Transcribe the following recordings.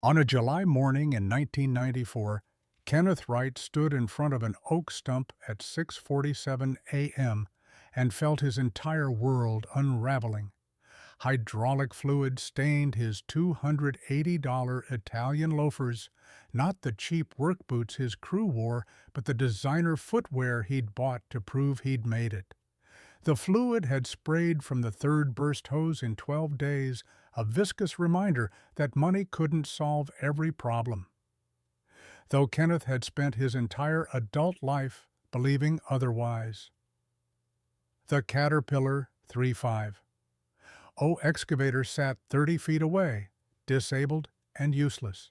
On a July morning in 1994, Kenneth Wright stood in front of an oak stump at 6:47 a.m. and felt his entire world unraveling. Hydraulic fluid stained his $280 Italian loafers, not the cheap work boots his crew wore, but the designer footwear he'd bought to prove he'd made it. The fluid had sprayed from the third burst hose in 12 days, a viscous reminder that money couldn't solve every problem. Though Kenneth had spent his entire adult life believing otherwise. The Caterpillar 3.5. Excavator sat 30 feet away, disabled and useless.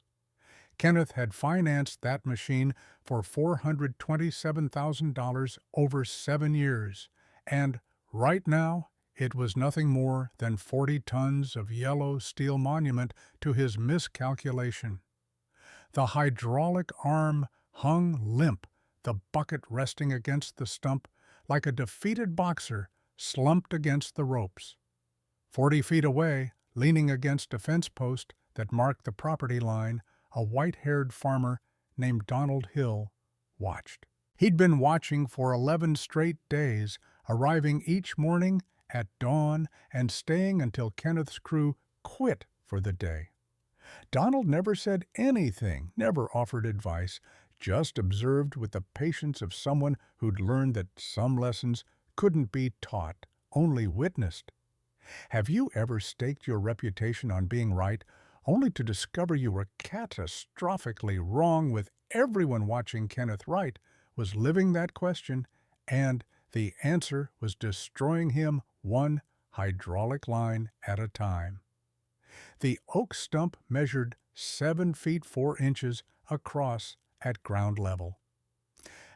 Kenneth had financed that machine for $427,000 over 7 years, and right now it was nothing more than 40 tons of yellow steel monument to his miscalculation. The hydraulic arm hung limp, the bucket resting against the stump like a defeated boxer slumped against the ropes. 40 feet away, leaning against a fence post that marked the property line, a white-haired farmer named Donald Hill watched. He'd been watching for 11 straight days, arriving each morning at dawn and staying until Kenneth's crew quit for the day. Donald never said anything, never offered advice, just observed with the patience of someone who'd learned that some lessons couldn't be taught, only witnessed. Have you ever staked your reputation on being right, only to discover you were catastrophically wrong, with everyone watching? Kenneth Wright was living that question, and the answer was destroying him one hydraulic line at a time. The oak stump measured 7 feet 4 inches across at ground level.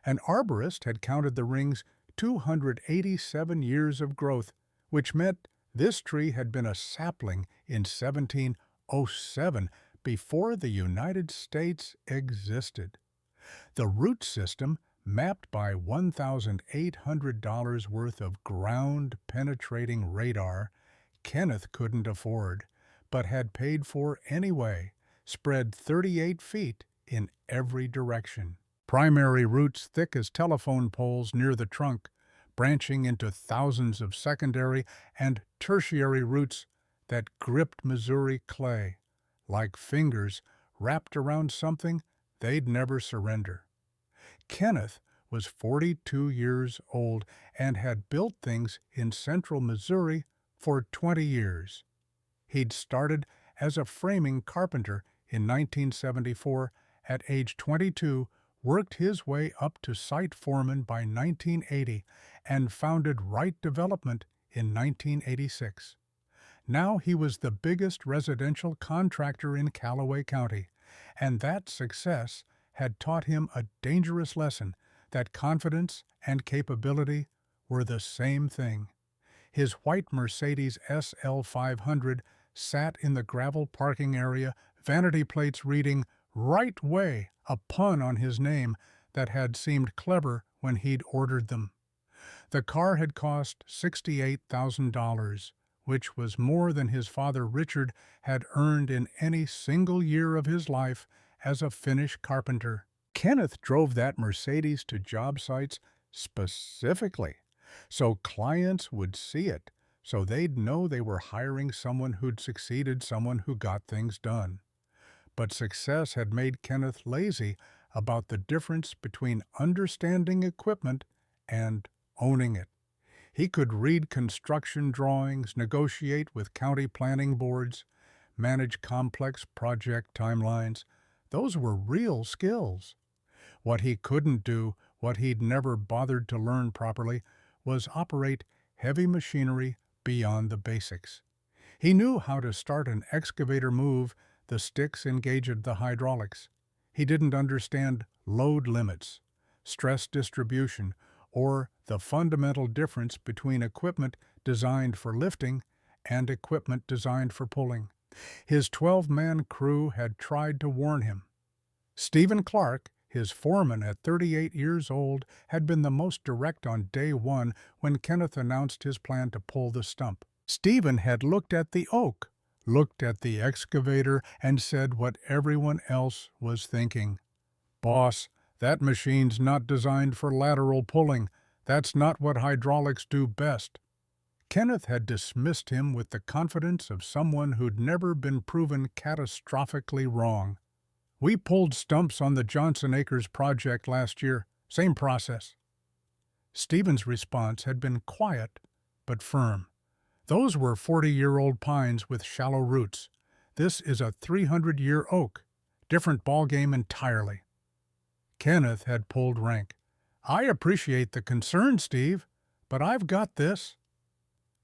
An arborist had counted the ring's 287 years of growth, which meant this tree had been a sapling in 1707, before the United States existed. The root system, mapped by $1,800 worth of ground-penetrating radar, Kenneth couldn't afford, but had paid for anyway, spread 38 feet in every direction. Primary roots thick as telephone poles near the trunk, branching into thousands of secondary and tertiary roots that gripped Missouri clay, like fingers wrapped around something they'd never surrender. Kenneth was 42 years old and had built things in central Missouri for 20 years. He'd started as a framing carpenter in 1974. At age 22, worked his way up to site foreman by 1980, and founded Wright Development in 1986. Now he was the biggest residential contractor in Callaway County, and that success had taught him a dangerous lesson, that confidence and capability were the same thing. His white Mercedes SL 500 sat in the gravel parking area, vanity plates reading "Right Way," a pun on his name that had seemed clever when he'd ordered them. The car had cost $68,000, which was more than his father Richard had earned in any single year of his life as a finish carpenter. Kenneth drove that Mercedes to job sites specifically so clients would see it, so they'd know they were hiring someone who'd succeeded, someone who got things done. But success had made Kenneth lazy about the difference between understanding equipment and owning it. He could read construction drawings, negotiate with county planning boards, manage complex project timelines. Those were real skills. What he couldn't do, what he'd never bothered to learn properly, was operate heavy machinery beyond the basics. He knew how to start an excavator move, the sticks engaged the hydraulics. He didn't understand load limits, stress distribution, or the fundamental difference between equipment designed for lifting and equipment designed for pulling. His 12-man crew had tried to warn him. Stephen Clark, his foreman at 38 years old, had been the most direct on day one when Kenneth announced his plan to pull the stump. Stephen had looked at the oak, looked at the excavator, and said what everyone else was thinking. "Boss, that machine's not designed for lateral pulling. That's not what hydraulics do best." Kenneth had dismissed him with the confidence of someone who'd never been proven catastrophically wrong. "We pulled stumps on the Johnson Acres project last year. Same process." Stephen's response had been quiet but firm. "Those were 40-year-old pines with shallow roots. This is a 300-year oak. Different ballgame entirely." Kenneth had pulled rank. "I appreciate the concern, Steve, but I've got this."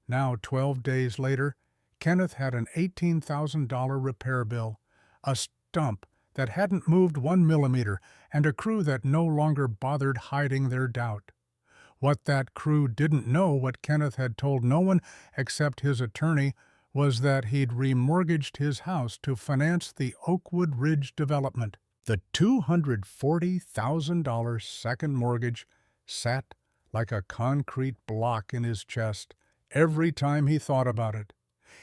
Now, 12 days later, Kenneth had an $18,000 repair bill, a stump that hadn't moved 1 millimeter, and a crew that no longer bothered hiding their doubt. What that crew didn't know, what Kenneth had told no one except his attorney, was that he'd remortgaged his house to finance the Oakwood Ridge development. The $240,000 second mortgage sat like a concrete block in his chest every time he thought about it.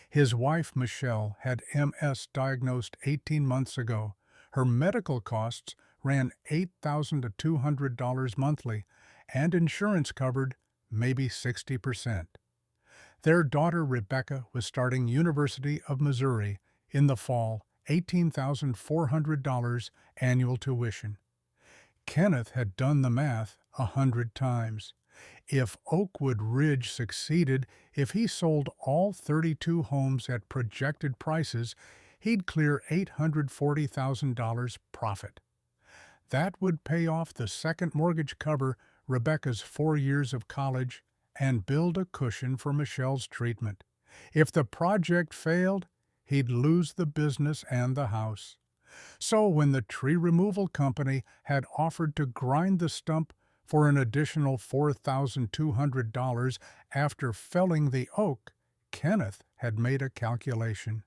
His wife, Michelle, had MS diagnosed 18 months ago. Her medical costs ran $8,200 monthly, and insurance covered maybe 60%. Their daughter, Rebecca, was starting University of Missouri in the fall, $18,400 annual tuition. Kenneth had done the math 100 times. If Oakwood Ridge succeeded, if he sold all 32 homes at projected prices, he'd clear $840,000 profit. That would pay off the second mortgage, cover Rebecca's 4 years of college, and build a cushion for Michelle's treatment. If the project failed, he'd lose the business and the house. So when the tree removal company had offered to grind the stump for an additional $4,200 after felling the oak, Kenneth had made a calculation.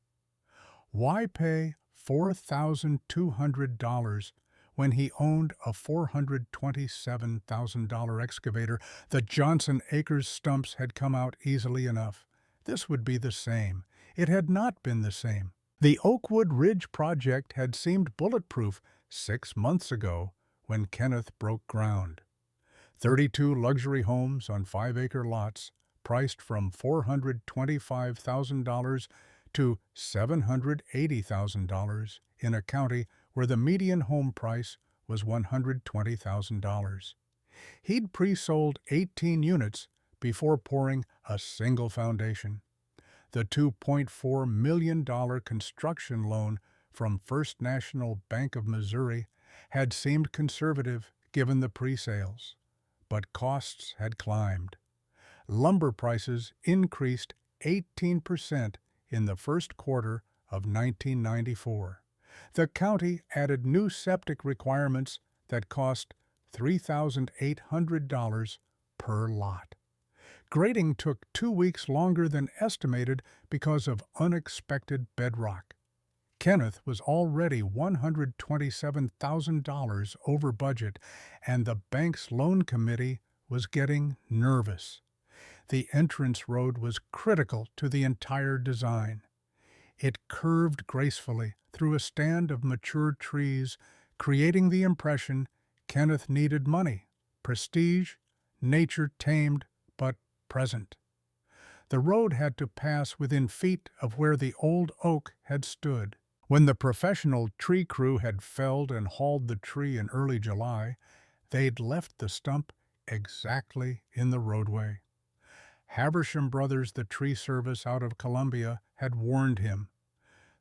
Why pay $4,200 when he owned a $427,000 excavator? The Johnson Acres stumps had come out easily enough. This would be the same. It had not been the same. The Oakwood Ridge project had seemed bulletproof 6 months ago when Kenneth broke ground. 32 luxury homes on 5-acre lots, priced from $425,000 to $780,000 in a county where the median home price was $120,000. He'd pre-sold 18 units before pouring a single foundation. The $2.4 million construction loan from First National Bank of Missouri had seemed conservative given the pre-sales, but costs had climbed. Lumber prices increased 18% in the first quarter of 1994. The county added new septic requirements that cost $3,800 per lot. Grading took 2 weeks longer than estimated because of unexpected bedrock. Kenneth was already $127,000 over budget, and the bank's loan committee was getting nervous. The entrance road was critical to the entire design. It curved gracefully through a stand of mature trees, creating the impression Kenneth needed money, prestige, nature tamed but present. The road had to pass within feet of where the old oak had stood. When the professional tree crew had felled and hauled the tree in early July, they'd left the stump exactly in the roadway. Haversham Brothers, the tree service out of Columbia, had warned him.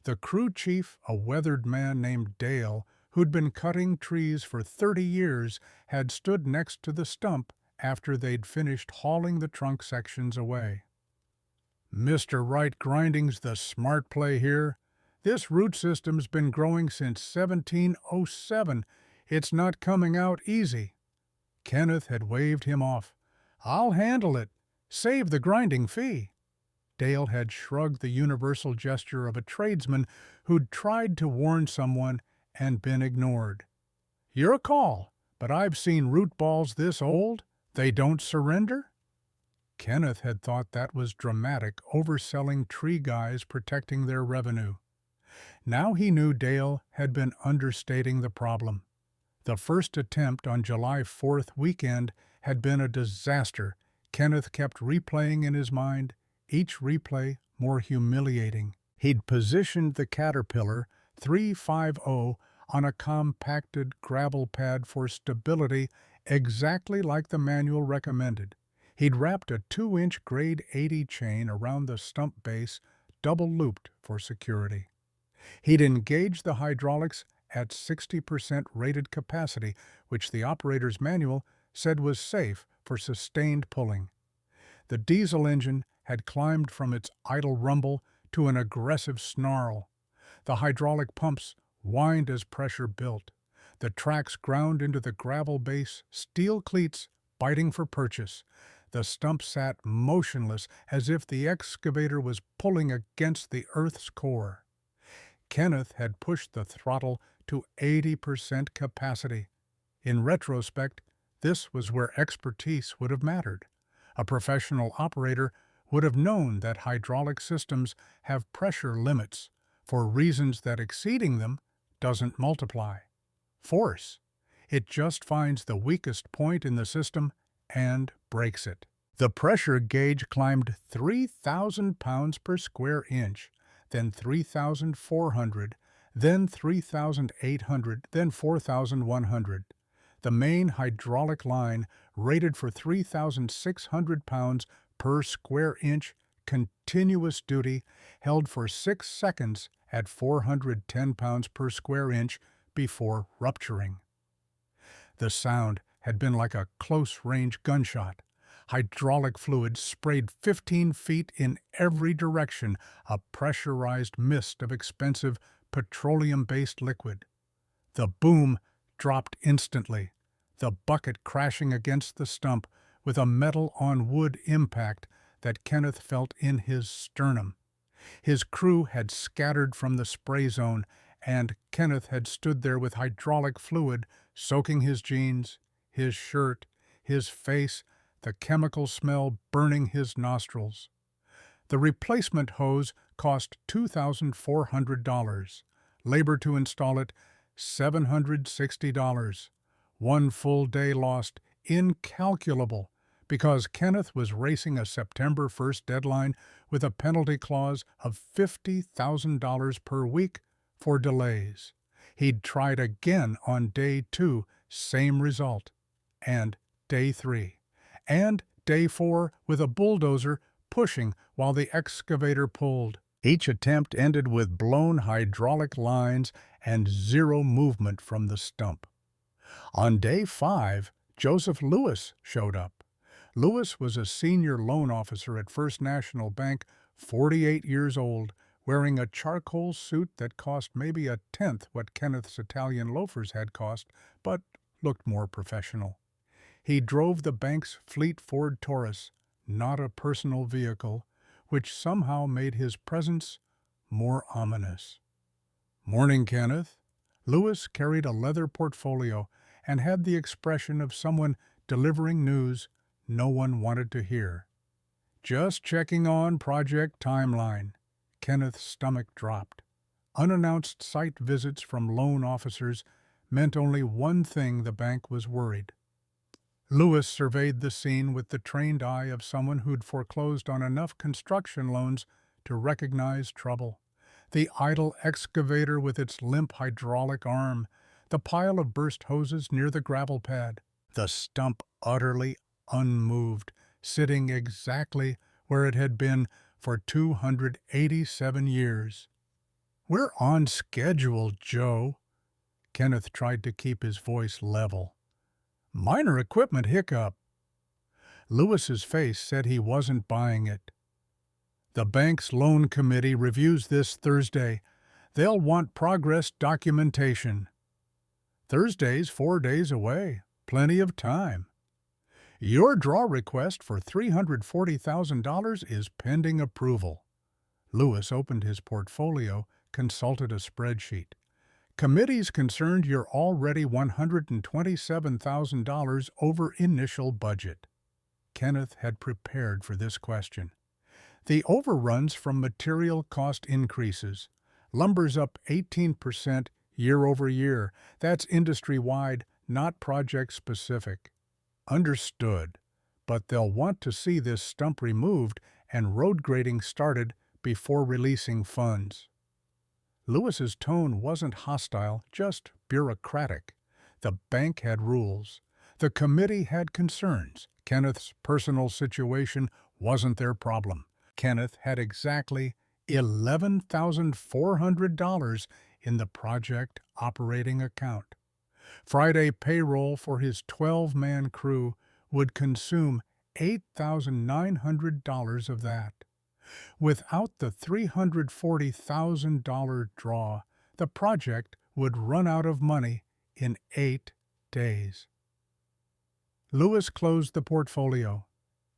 The crew chief, a weathered man named Dale, who'd been cutting trees for 30 years, had stood next to the stump after they'd finished hauling the trunk sections away. "Mr. Wright, grinding's the smart play here. This root system's been growing since 1707. It's not coming out easy." Kenneth had waved him off. "I'll handle it. Save the grinding fee." Dale had shrugged the universal gesture of a tradesman who'd tried to warn someone and been ignored. "Your call, but I've seen root balls this old. They don't surrender." Kenneth had thought that was dramatic, overselling tree guys protecting their revenue. Now he knew Dale had been understating the problem. The first attempt on July 4th weekend had been a disaster. Kenneth kept replaying in his mind, each replay more humiliating. He'd positioned the Caterpillar 350 on a compacted gravel pad for stability exactly like the manual recommended. He'd wrapped a 2-inch grade 80 chain around the stump base, double-looped for security. He'd engaged the hydraulics at 60% rated capacity, which the operator's manual said was safe for sustained pulling. The diesel engine had climbed from its idle rumble to an aggressive snarl. The hydraulic pumps whined as pressure built. The tracks ground into the gravel base, steel cleats biting for purchase. The stump sat motionless as if the excavator was pulling against the earth's core. Kenneth had pushed the throttle to 80% capacity. In retrospect, this was where expertise would have mattered. A professional operator would have known that hydraulic systems have pressure limits for reasons that exceeding them doesn't multiply force. It just finds the weakest point in the system and breaks it. The pressure gauge climbed 3,000 pounds per square inch, then 3,400, then 3,800, then 4,100. The main hydraulic line, rated for 3,600 pounds per square inch, continuous duty, held for 6 seconds at 410 pounds per square inch before rupturing. The sound had been like a close-range gunshot. Hydraulic fluid sprayed 15 feet in every direction, a pressurized mist of expensive petroleum-based liquid. The boom dropped instantly, the bucket crashing against the stump with a metal-on-wood impact that Kenneth felt in his sternum. His crew had scattered from the spray zone, and Kenneth had stood there with hydraulic fluid soaking his jeans, his shirt, his face, the chemical smell burning his nostrils. The replacement hose cost $2,400. Labor to install it, $760. One full day lost, incalculable, because Kenneth was racing a September 1st deadline with a penalty clause of $50,000 per week for delays. He'd tried again on day 2, same result, and day 3, and day 4 with a bulldozer pushing while the excavator pulled. Each attempt ended with blown hydraulic lines and zero movement from the stump. On day 5, Joseph Lewis showed up. Lewis was a senior loan officer at First National Bank, 48 years old, wearing a charcoal suit that cost maybe a tenth what Kenneth's Italian loafers had cost, but looked more professional. He drove the bank's fleet Ford Taurus, not a personal vehicle, which somehow made his presence more ominous. "Morning, Kenneth." Lewis carried a leather portfolio and had the expression of someone delivering news no one wanted to hear. "Just checking on project timeline." Kenneth's stomach dropped. Unannounced site visits from loan officers meant only one thing: the bank was worried. Lewis surveyed the scene with the trained eye of someone who'd foreclosed on enough construction loans to recognize trouble. The idle excavator with its limp hydraulic arm, the pile of burst hoses near the gravel pad, the stump utterly unmoved, sitting exactly where it had been for 287 years. "We're on schedule, Joe." Kenneth tried to keep his voice level. "Minor equipment hiccup." Lewis's face said he wasn't buying it. "The bank's loan committee reviews this Thursday. They'll want progress documentation." "Thursday's 4 days away. Plenty of time." "Your draw request for $340,000 is pending approval." Lewis opened his portfolio, consulted a spreadsheet. "Committee's concerned you're already $127,000 over initial budget." Kenneth had prepared for this question. The overruns from material cost increases. Lumber's up 18% year over year. That's industry-wide, not project-specific. Understood. But they'll want to see this stump removed and road grading started before releasing funds. Lewis's tone wasn't hostile, just bureaucratic. The bank had rules. The committee had concerns. Kenneth's personal situation wasn't their problem. Kenneth had exactly $11,400 in the project operating account. Friday payroll for his 12-man crew would consume $8,900 of that. Without the $340,000 draw, the project would run out of money in 8 days. Lewis closed the portfolio.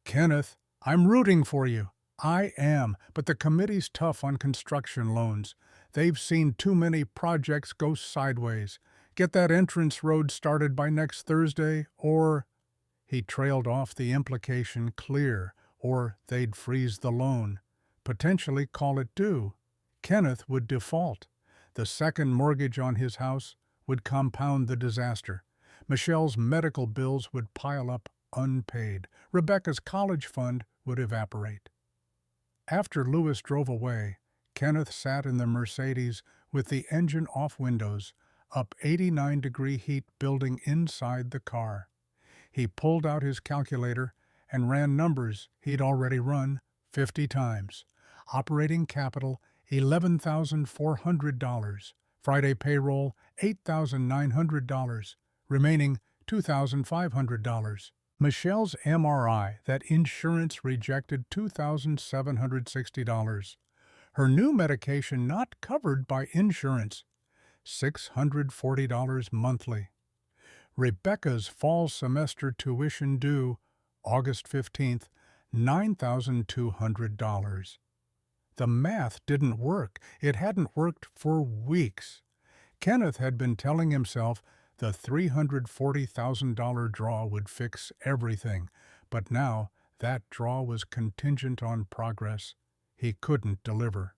"Kenneth, I'm rooting for you." "I am, but the committee's tough on construction loans. They've seen too many projects go sideways. Get that entrance road started by next Thursday, or—" He trailed off, the implication clear, or they'd freeze the loan, potentially call it due. Kenneth would default. The second mortgage on his house would compound the disaster. Michelle's medical bills would pile up unpaid. Rebecca's college fund would evaporate. After Lewis drove away, Kenneth sat in the Mercedes with the engine off, windows up, 89-degree heat building inside the car. He pulled out his calculator and ran numbers he'd already run 50 times. Operating capital, $11,400. Friday payroll, $8,900. Remaining, $2,500. Michelle's MRI, that insurance rejected, $2,760. Her new medication not covered by insurance, $640 monthly. Rebecca's fall semester tuition due, August 15th, $9,200. The math didn't work. It hadn't worked for weeks. Kenneth had been telling himself the $340,000 draw would fix everything, but now that draw was contingent on progress. He couldn't deliver.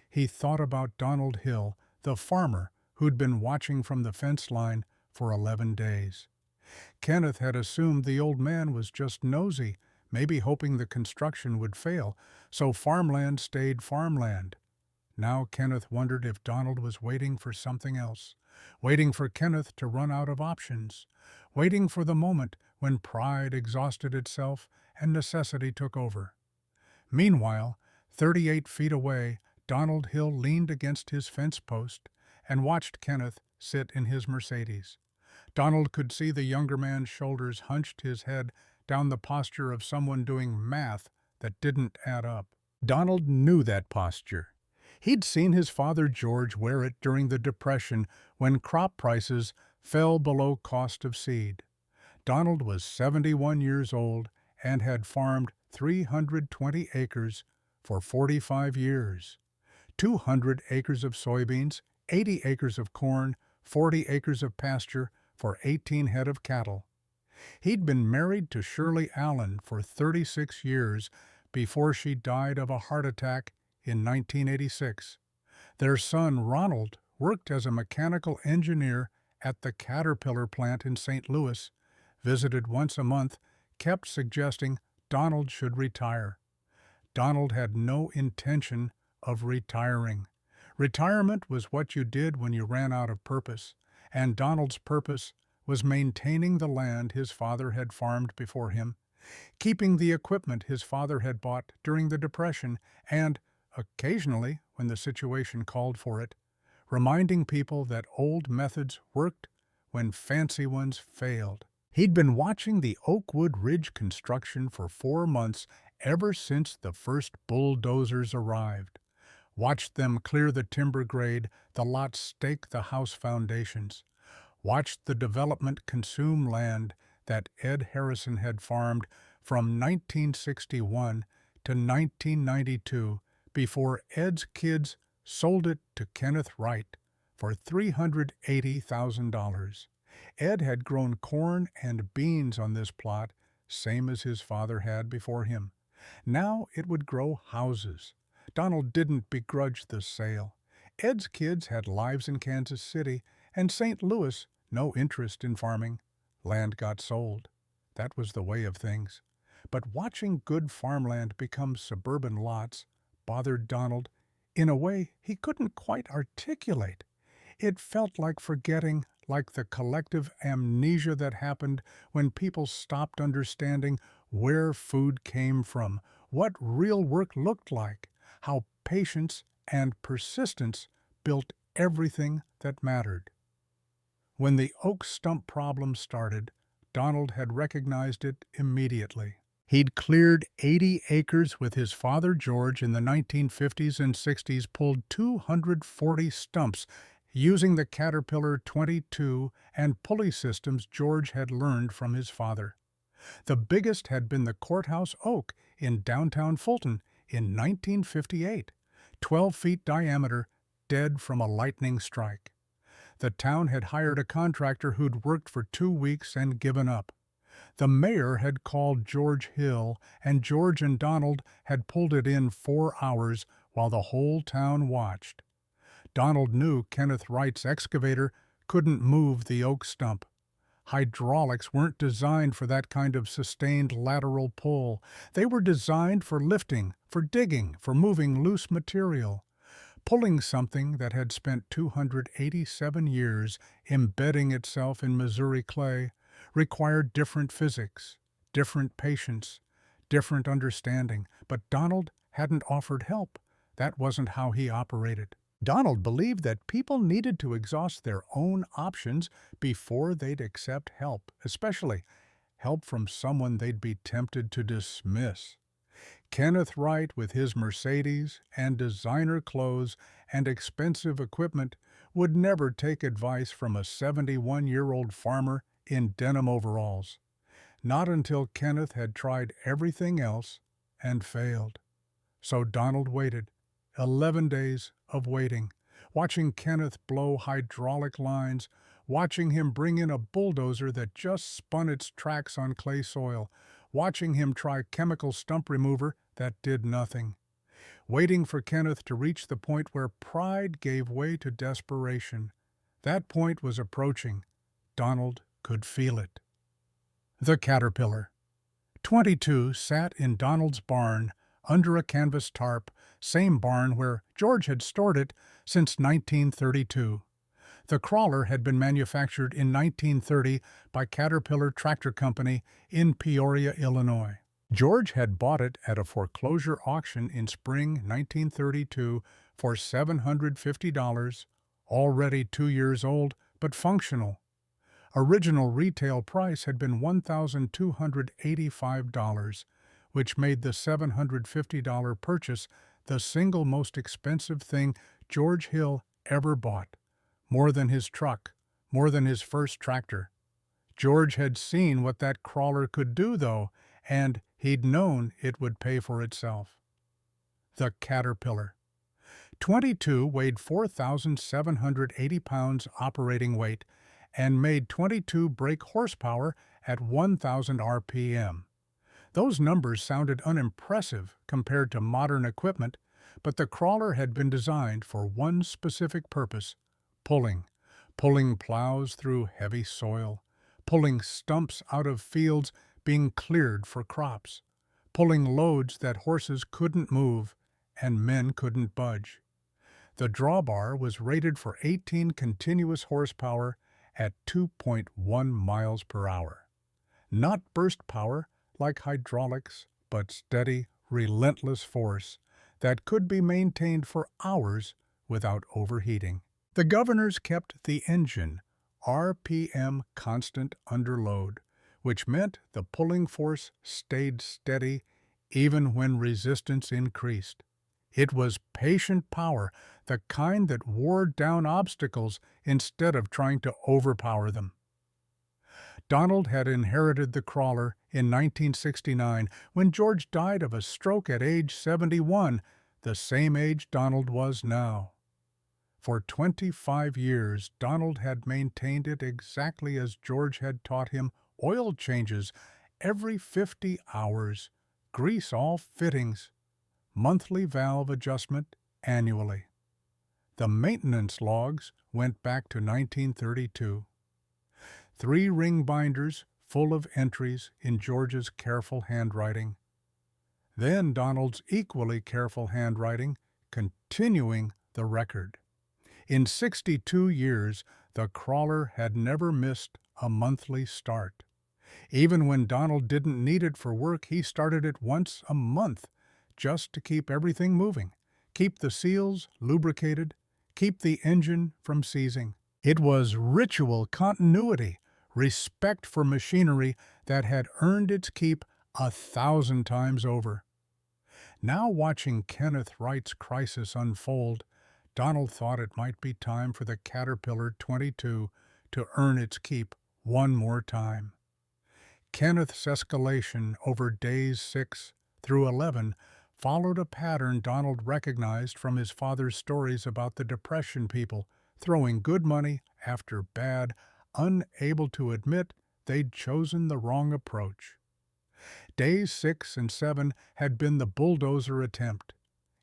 He thought about Donald Hill, the farmer who'd been watching from the fence line for 11 days. Kenneth had assumed the old man was just nosy, maybe hoping the construction would fail, so farmland stayed farmland. Now Kenneth wondered if Donald was waiting for something else, waiting for Kenneth to run out of options, waiting for the moment when pride exhausted itself and necessity took over. Meanwhile, 38 feet away, Donald Hill leaned against his fence post and watched Kenneth sit in his Mercedes. Donald could see the younger man's shoulders hunched, his head down, the posture of someone doing math that didn't add up. Donald knew that posture. He'd seen his father George wear it during the Depression when crop prices fell below cost of seed. Donald was 71 years old and had farmed 320 acres for 45 years. 200 acres of soybeans, 80 acres of corn, 40 acres of pasture for 18 head of cattle. He'd been married to Shirley Allen for 36 years before she died of a heart attack in 1986. Their son, Ronald, worked as a mechanical engineer at the Caterpillar plant in St. Louis, visited once a month, kept suggesting Donald should retire. Donald had no intention of retiring. Retirement was what you did when you ran out of purpose, and Donald's purpose was maintaining the land his father had farmed before him, keeping the equipment his father had bought during the Depression, and, occasionally, when the situation called for it, reminding people that old methods worked when fancy ones failed. He'd been watching the Oakwood Ridge construction for 4 months ever since the first bulldozers arrived. Watched them clear the timber grade, the lot stake the house foundations. Watched the development consume land that Ed Harrison had farmed from 1961 to 1992 before Ed's kids sold it to Kenneth Wright for $380,000. Ed had grown corn and beans on this plot same as his father had before him. Now it would grow houses. Donald didn't begrudge the sale. Ed's kids had lives in Kansas City, and St. Louis no interest in farming. Land got sold. That was the way of things. But watching good farmland become suburban lots bothered Donald in a way he couldn't quite articulate. It felt like forgetting, like the collective amnesia that happened when people stopped understanding where food came from, what real work looked like, how patience and persistence built everything that mattered. When the oak stump problem started, Donald had recognized it immediately. He'd cleared 80 acres with his father George in the 1950s and 60s, pulled 240 stumps using the Caterpillar 22 and pulley systems George had learned from his father. The biggest had been the courthouse oak in downtown Fulton in 1958, 12 feet diameter, dead from a lightning strike. The town had hired a contractor who'd worked for 2 weeks and given up. The mayor had called George Hill, and George and Donald had pulled it in 4 hours while the whole town watched. Donald knew Kenneth Wright's excavator couldn't move the oak stump. Hydraulics weren't designed for that kind of sustained lateral pull. They were designed for lifting, for digging, for moving loose material. Pulling something that had spent 287 years embedding itself in Missouri clay required different physics, different patience, different understanding. But Donald hadn't offered help. That wasn't how he operated. Donald believed that people needed to exhaust their own options before they'd accept help, especially help from someone they'd be tempted to dismiss. Kenneth Wright, with his Mercedes and designer clothes and expensive equipment, would never take advice from a 71-year-old farmer in denim overalls. Not until Kenneth had tried everything else and failed. So Donald waited, 11 days of waiting, watching Kenneth blow hydraulic lines, watching him bring in a bulldozer that just spun its tracks on clay soil, watching him try chemical stump remover that did nothing, waiting for Kenneth to reach the point where pride gave way to desperation. That point was approaching. Donald could feel it. The Caterpillar. 22 sat in Donald's barn under a canvas tarp, same barn where George had stored it since 1932. The crawler had been manufactured in 1930 by Caterpillar Tractor Company in Peoria, Illinois. George had bought it at a foreclosure auction in spring 1932 for $750, already 2 years old but functional. Original retail price had been $1,285, which made the $750 purchase the single most expensive thing George Hill ever bought. More than his truck, more than his first tractor. George had seen what that crawler could do, though, and he'd known it would pay for itself. The Caterpillar. 22 weighed 4,780 pounds operating weight and made 22 brake horsepower at 1,000 RPM. Those numbers sounded unimpressive compared to modern equipment, but the crawler had been designed for one specific purpose: pulling plows through heavy soil, pulling stumps out of fields being cleared for crops, pulling loads that horses couldn't move and men couldn't budge. The drawbar was rated for 18 continuous horsepower at 2.1 miles per hour. Not burst power like hydraulics, but steady, relentless force that could be maintained for hours without overheating. The governors kept the engine RPM constant under load, which meant the pulling force stayed steady even when resistance increased. It was patient power, the kind that wore down obstacles instead of trying to overpower them. Donald had inherited the crawler in 1969 when George died of a stroke at age 71, the same age Donald was now. For 25 years, Donald had maintained it exactly as George had taught him: oil changes, every 50 hours, grease all fittings, monthly valve adjustment annually. The maintenance logs went back to 1932. 3 ring binders full of entries in George's careful handwriting. Then Donald's equally careful handwriting, continuing the record. In 62 years, the crawler had never missed a monthly start. Even when Donald didn't need it for work, he started it once a month, just to keep everything moving, keep the seals lubricated, keep the engine from seizing. It was ritual continuity, respect for machinery that had earned its keep 1,000 times over. Now watching Kenneth Wright's crisis unfold, Donald thought it might be time for the Caterpillar 22 to earn its keep one more time. Kenneth's escalation over days 6 through 11 followed a pattern Donald recognized from his father's stories about the Depression people throwing good money after bad, unable to admit they'd chosen the wrong approach. Days 6 and 7 had been the bulldozer attempt.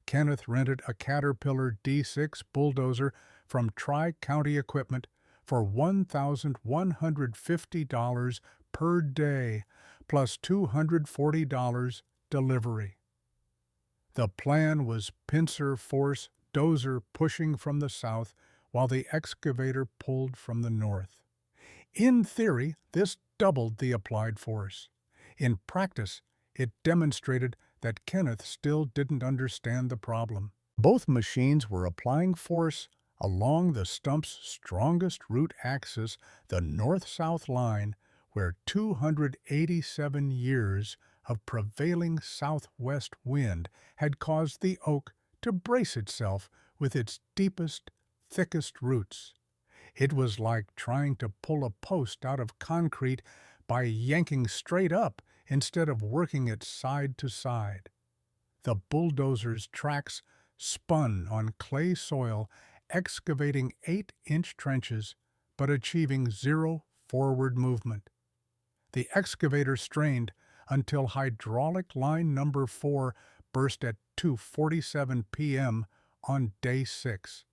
Kenneth rented a Caterpillar D6 bulldozer from Tri-County Equipment for $1,150 per day, plus $240 delivery. The plan was pincer force dozer pushing from the south while the excavator pulled from the north. In theory, this doubled the applied force. In practice, it demonstrated that Kenneth still didn't understand the problem. Both machines were applying force along the stump's strongest root axis, the north-south line, where 287 years of prevailing southwest wind had caused the oak to brace itself with its deepest, thickest roots. It was like trying to pull a post out of concrete by yanking straight up instead of working it side to side. The bulldozer's tracks spun on clay soil, excavating 8-inch trenches, but achieving 0 forward movement. The excavator strained until hydraulic line number 4 burst at 2:47 p.m. on day 6.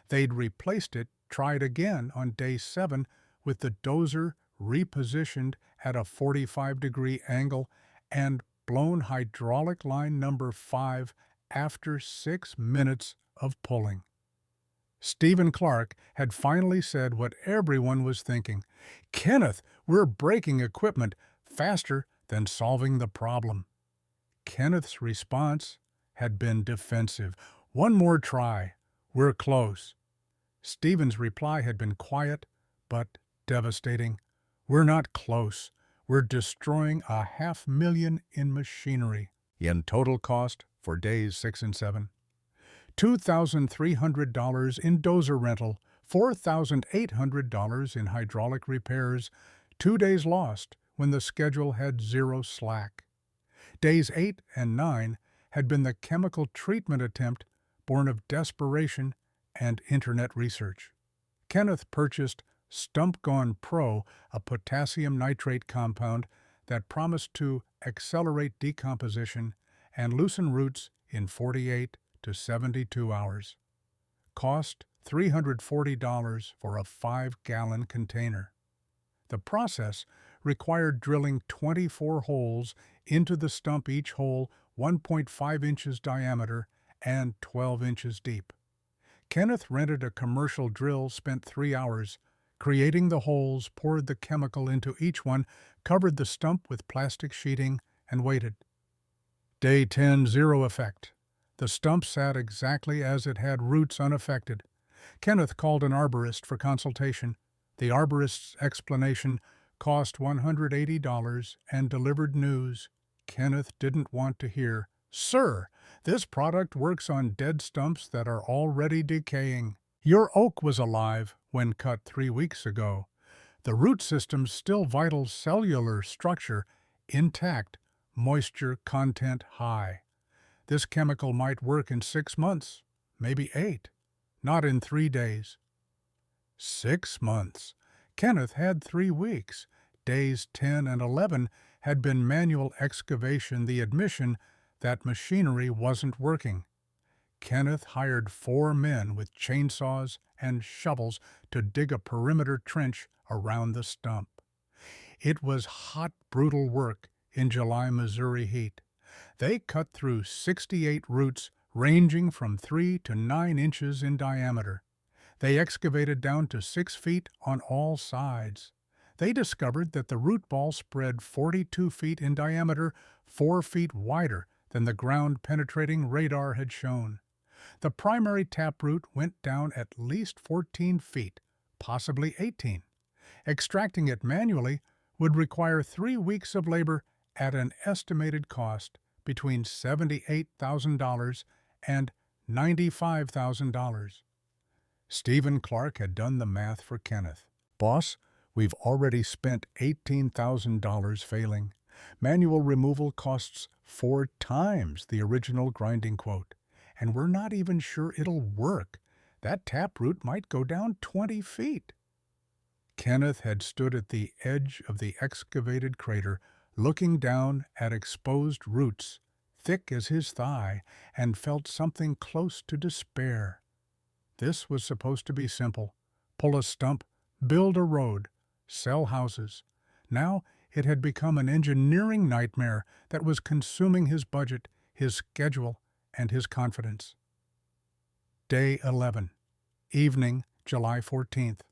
They'd replaced it, tried again on day 7, with the dozer repositioned at a 45-degree angle, and blown hydraulic line number 5 after 6 minutes of pulling. Stephen Clark had finally said what everyone was thinking. "Kenneth, we're breaking equipment faster than solving the problem." Kenneth's response had been defensive. "One more try. We're close." Stephen's reply had been quiet, but devastating. "We're not close. We're destroying $500,000 in machinery." In total cost for days 6 and 7. $2,300 in dozer rental, $4,800 in hydraulic repairs, 2 days lost when the schedule had 0 slack. Days 8 and 9 had been the chemical treatment attempt born of desperation and internet research. Kenneth purchased Stump Gone Pro, a potassium nitrate compound that promised to accelerate decomposition and loosen roots in 48 to 72 hours. Cost $340 for a 5-gallon container. The process required drilling 24 holes into the stump, each hole 1.5 inches diameter and 12 inches deep. Kenneth rented a commercial drill, spent 3 hours, creating the holes, poured the chemical into each one, covered the stump with plastic sheeting, and waited. Day 10, 0 effect. The stump sat exactly as it had, roots unaffected. Kenneth called an arborist for consultation. The arborist's explanation cost $180 and delivered news Kenneth didn't want to hear. "Sir, this product works on dead stumps that are already decaying. Your oak was alive when cut 3 weeks ago. The root system's still vital, cellular structure intact, moisture content high. This chemical might work in 6 months, maybe 8, not in 3 days. 6 months. Kenneth had 3 weeks. Days 10 and 11 had been manual excavation the admission that machinery wasn't working. Kenneth hired 4 men with chainsaws and shovels to dig a perimeter trench around the stump. It was hot, brutal work in July Missouri heat. They cut through 68 roots ranging from 3 to 9 inches in diameter. They excavated down to 6 feet on all sides. They discovered that the root ball spread 42 feet in diameter, 4 feet wider than the ground-penetrating radar had shown. The primary taproot went down at least 14 feet, possibly 18. Extracting it manually would require 3 weeks of labor at an estimated cost between $78,000 and $95,000. Stephen Clark had done the math for Kenneth. "Boss, we've already spent $18,000 failing. Manual removal costs 4 times the original grinding quote, and we're not even sure it'll work. That taproot might go down 20 feet. Kenneth had stood at the edge of the excavated crater, looking down at exposed roots, thick as his thigh, and felt something close to despair. This was supposed to be simple. Pull a stump, build a road, sell houses. Now it had become an engineering nightmare that was consuming his budget, his schedule, and his confidence. Day 11. Evening, July 14th.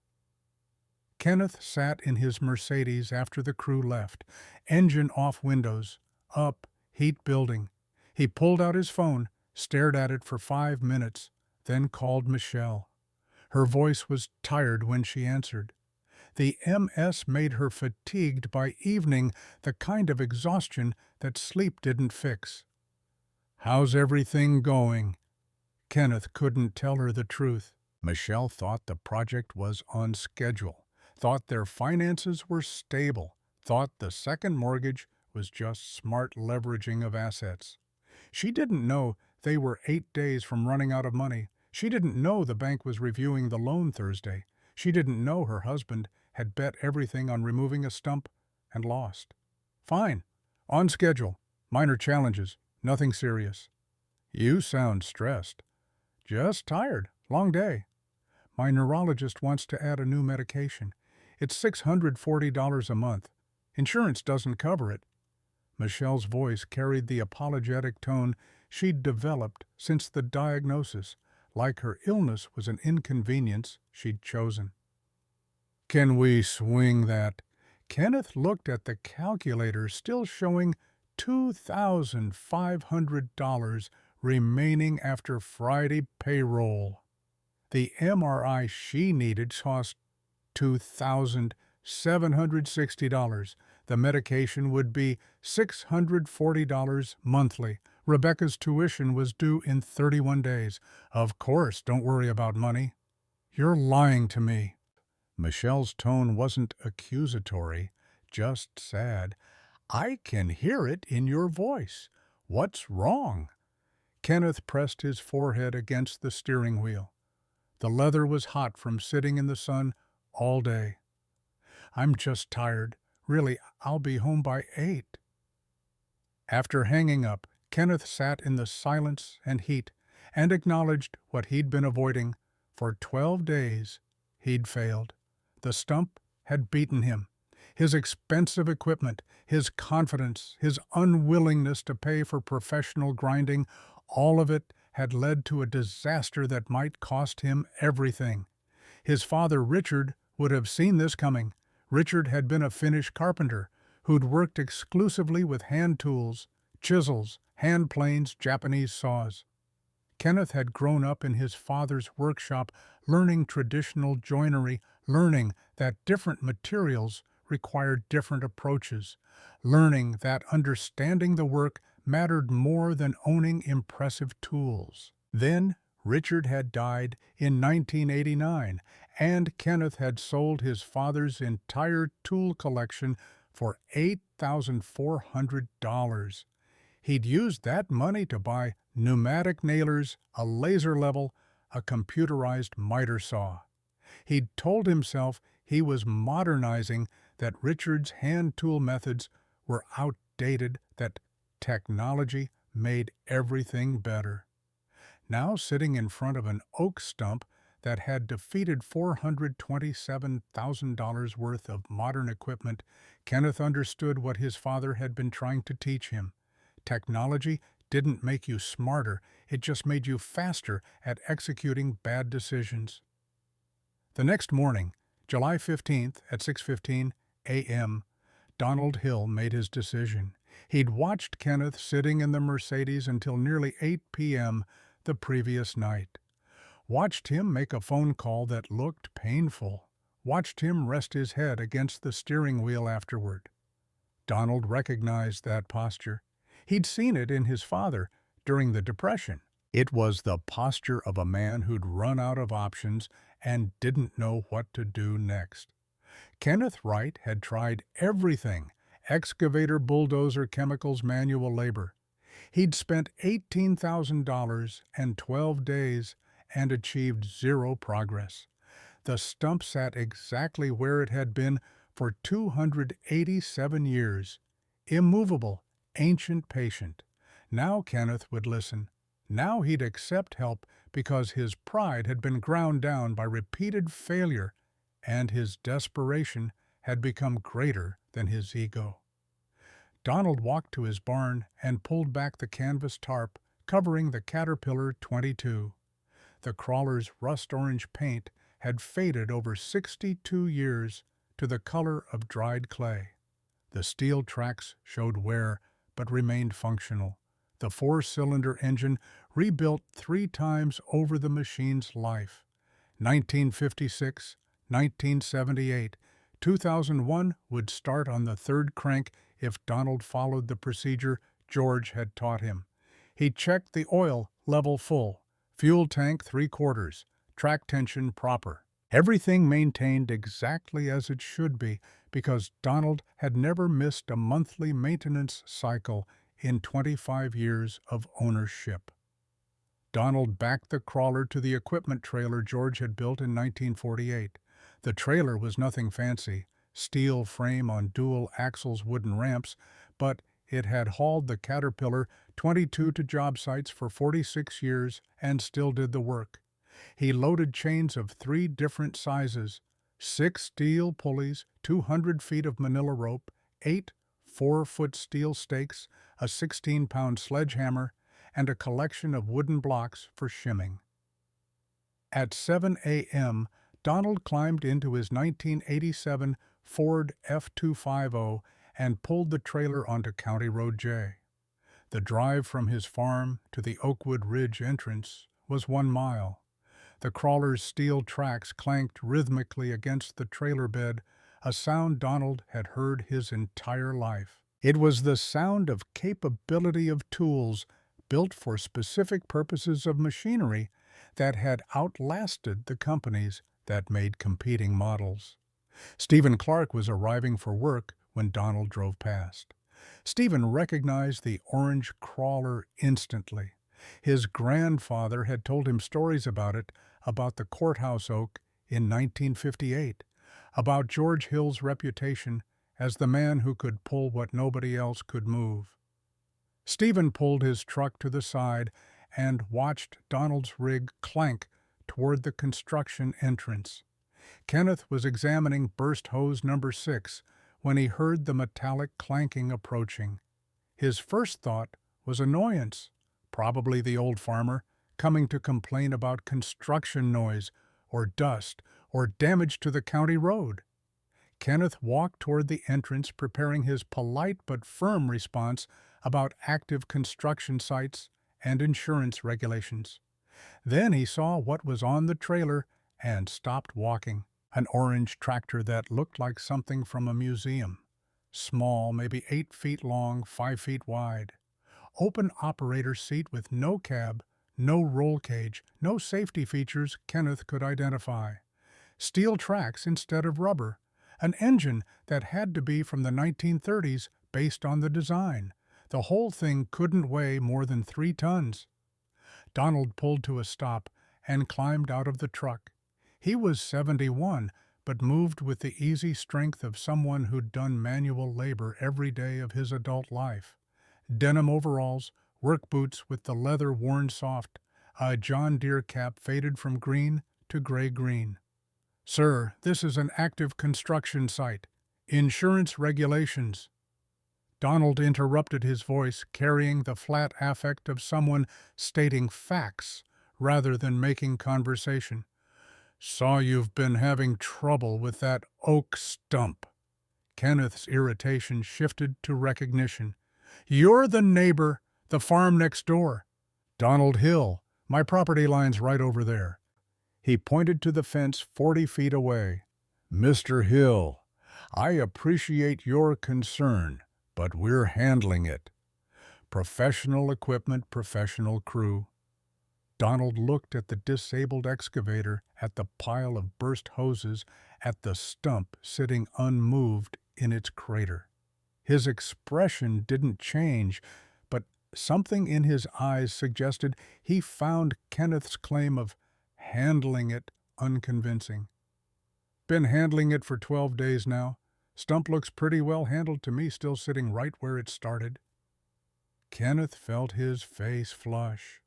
Kenneth sat in his Mercedes after the crew left, engine off, windows up, heat building. He pulled out his phone, stared at it for 5 minutes, then called Michelle. Her voice was tired when she answered. The MS made her fatigued by evening, the kind of exhaustion that sleep didn't fix. "How's everything going?" Kenneth couldn't tell her the truth. Michelle thought the project was on schedule, thought their finances were stable, thought the second mortgage was just smart leveraging of assets. She didn't know they were 8 days from running out of money. She didn't know the bank was reviewing the loan Thursday. She didn't know her husband had bet everything on removing a stump and lost. "Fine. On schedule. Minor challenges. Nothing serious." "You sound stressed." "Just tired. Long day. My neurologist wants to add a new medication. It's $640 a month. Insurance doesn't cover it." Michelle's voice carried the apologetic tone she'd developed since the diagnosis, like her illness was an inconvenience she'd chosen. "Can we swing that?" Kenneth looked at the calculator, still showing $2,500 remaining after Friday payroll. The MRI she needed cost $2,760. The medication would be $640 monthly. Rebecca's tuition was due in 31 days. "Of course, don't worry about money." "You're lying to me." Michelle's tone wasn't accusatory, just sad. "I can hear it in your voice. What's wrong?" Kenneth pressed his forehead against the steering wheel. The leather was hot from sitting in the sun all day. "I'm just tired. Really, I'll be home by 8. After hanging up, Kenneth sat in the silence and heat and acknowledged what he'd been avoiding. For 12 days, he'd failed. The stump had beaten him. His expensive equipment, his confidence, his unwillingness to pay for professional grinding, all of it had led to a disaster that might cost him everything. His father, Richard, would have seen this coming. Richard had been a Finnish carpenter who'd worked exclusively with hand tools, chisels, hand planes, Japanese saws. Kenneth had grown up in his father's workshop, learning traditional joinery, learning that different materials required different approaches, learning that understanding the work mattered more than owning impressive tools. Then Richard had died in 1989, and Kenneth had sold his father's entire tool collection for $8,400. He'd used that money to buy pneumatic nailers, a laser level, a computerized miter saw. He'd told himself he was modernizing, that Richard's hand tool methods were outdated, that technology made everything better. Now sitting in front of an oak stump that had defeated $427,000 worth of modern equipment, Kenneth understood what his father had been trying to teach him. Technology didn't make you smarter, it just made you faster at executing bad decisions. The next morning, July 15th at 6:15 a.m., Donald Hill made his decision. He'd watched Kenneth sitting in the Mercedes until nearly 8 p.m. the previous night. Watched him make a phone call that looked painful. Watched him rest his head against the steering wheel afterward. Donald recognized that posture. He'd seen it in his father during the Depression. It was the posture of a man who'd run out of options and didn't know what to do next. Kenneth Wright had tried everything: excavator, bulldozer, chemicals, manual labor. He'd spent $18,000 and 12 days and achieved zero progress. The stump sat exactly where it had been for 287 years, immovable, ancient, patient. Now Kenneth would listen. Now he'd accept help because his pride had been ground down by repeated failure, and his desperation had become greater than his ego. Donald walked to his barn and pulled back the canvas tarp covering the Caterpillar 22. The crawler's rust-orange paint had faded over 62 years to the color of dried clay. The steel tracks showed wear but remained functional. The four-cylinder engine rebuilt 3 times over the machine's life. 1956, 1978, 2001 would start on the third crank if Donald followed the procedure George had taught him. He checked the oil level full, fuel tank 3/4, track tension proper. Everything maintained exactly as it should be because Donald had never missed a monthly maintenance cycle in 25 years of ownership. Donald backed the crawler to the equipment trailer George had built in 1948. The trailer was nothing fancy, steel frame on dual axles, wooden ramps, but it had hauled the Caterpillar 22 to job sites for 46 years and still did the work. He loaded chains of 3 different sizes, 6 steel pulleys, 200 feet of manila rope, 8 4-foot steel stakes, a 16-pound sledgehammer, and a collection of wooden blocks for shimming. At 7 a.m., Donald climbed into his 1987 Ford F-250 and pulled the trailer onto County Road J. The drive from his farm to the Oakwood Ridge entrance was 1 mile. The crawler's steel tracks clanked rhythmically against the trailer bed, a sound Donald had heard his entire life. It was the sound of capability of tools built for specific purposes of machinery that had outlasted the companies that made competing models. Stephen Clark was arriving for work when Donald drove past. Stephen recognized the orange crawler instantly. His grandfather had told him stories about it, about the courthouse oak in 1958, about George Hill's reputation as the man who could pull what nobody else could move. Stephen pulled his truck to the side and watched Donald's rig clank toward the construction entrance. Kenneth was examining burst hose number 6 when he heard the metallic clanking approaching. His first thought was annoyance, probably the old farmer coming to complain about construction noise or dust or damage to the county road. Kenneth walked toward the entrance, preparing his polite but firm response about active construction sites and insurance regulations. Then he saw what was on the trailer and stopped walking. An orange tractor that looked like something from a museum. Small, maybe 8 feet long, 5 feet wide. Open operator seat with no cab, no roll cage, no safety features Kenneth could identify. Steel tracks instead of rubber. An engine that had to be from the 1930s based on the design. The whole thing couldn't weigh more than 3 tons. Donald pulled to a stop and climbed out of the truck. He was 71, but moved with the easy strength of someone who'd done manual labor every day of his adult life. Denim overalls, work boots with the leather worn soft, a John Deere cap faded from green to gray-green. "Sir, this is an active construction site. Insurance regulations." Donald interrupted his voice, carrying the flat affect of someone stating facts rather than making conversation. "Saw you've been having trouble with that oak stump." Kenneth's irritation shifted to recognition. "You're the neighbor, the farm next door." "Donald Hill. My property line's right over there." He pointed to the fence 40 feet away. "Mr. Hill, I appreciate your concern, but we're handling it. Professional equipment, professional crew." Donald looked at the disabled excavator, at the pile of burst hoses, at the stump sitting unmoved in its crater. His expression didn't change, but something in his eyes suggested he found Kenneth's claim of handling it unconvincing. "Been handling it for 12 days now. Stump looks pretty well handled to me, still sitting right where it started." Kenneth felt his face flush.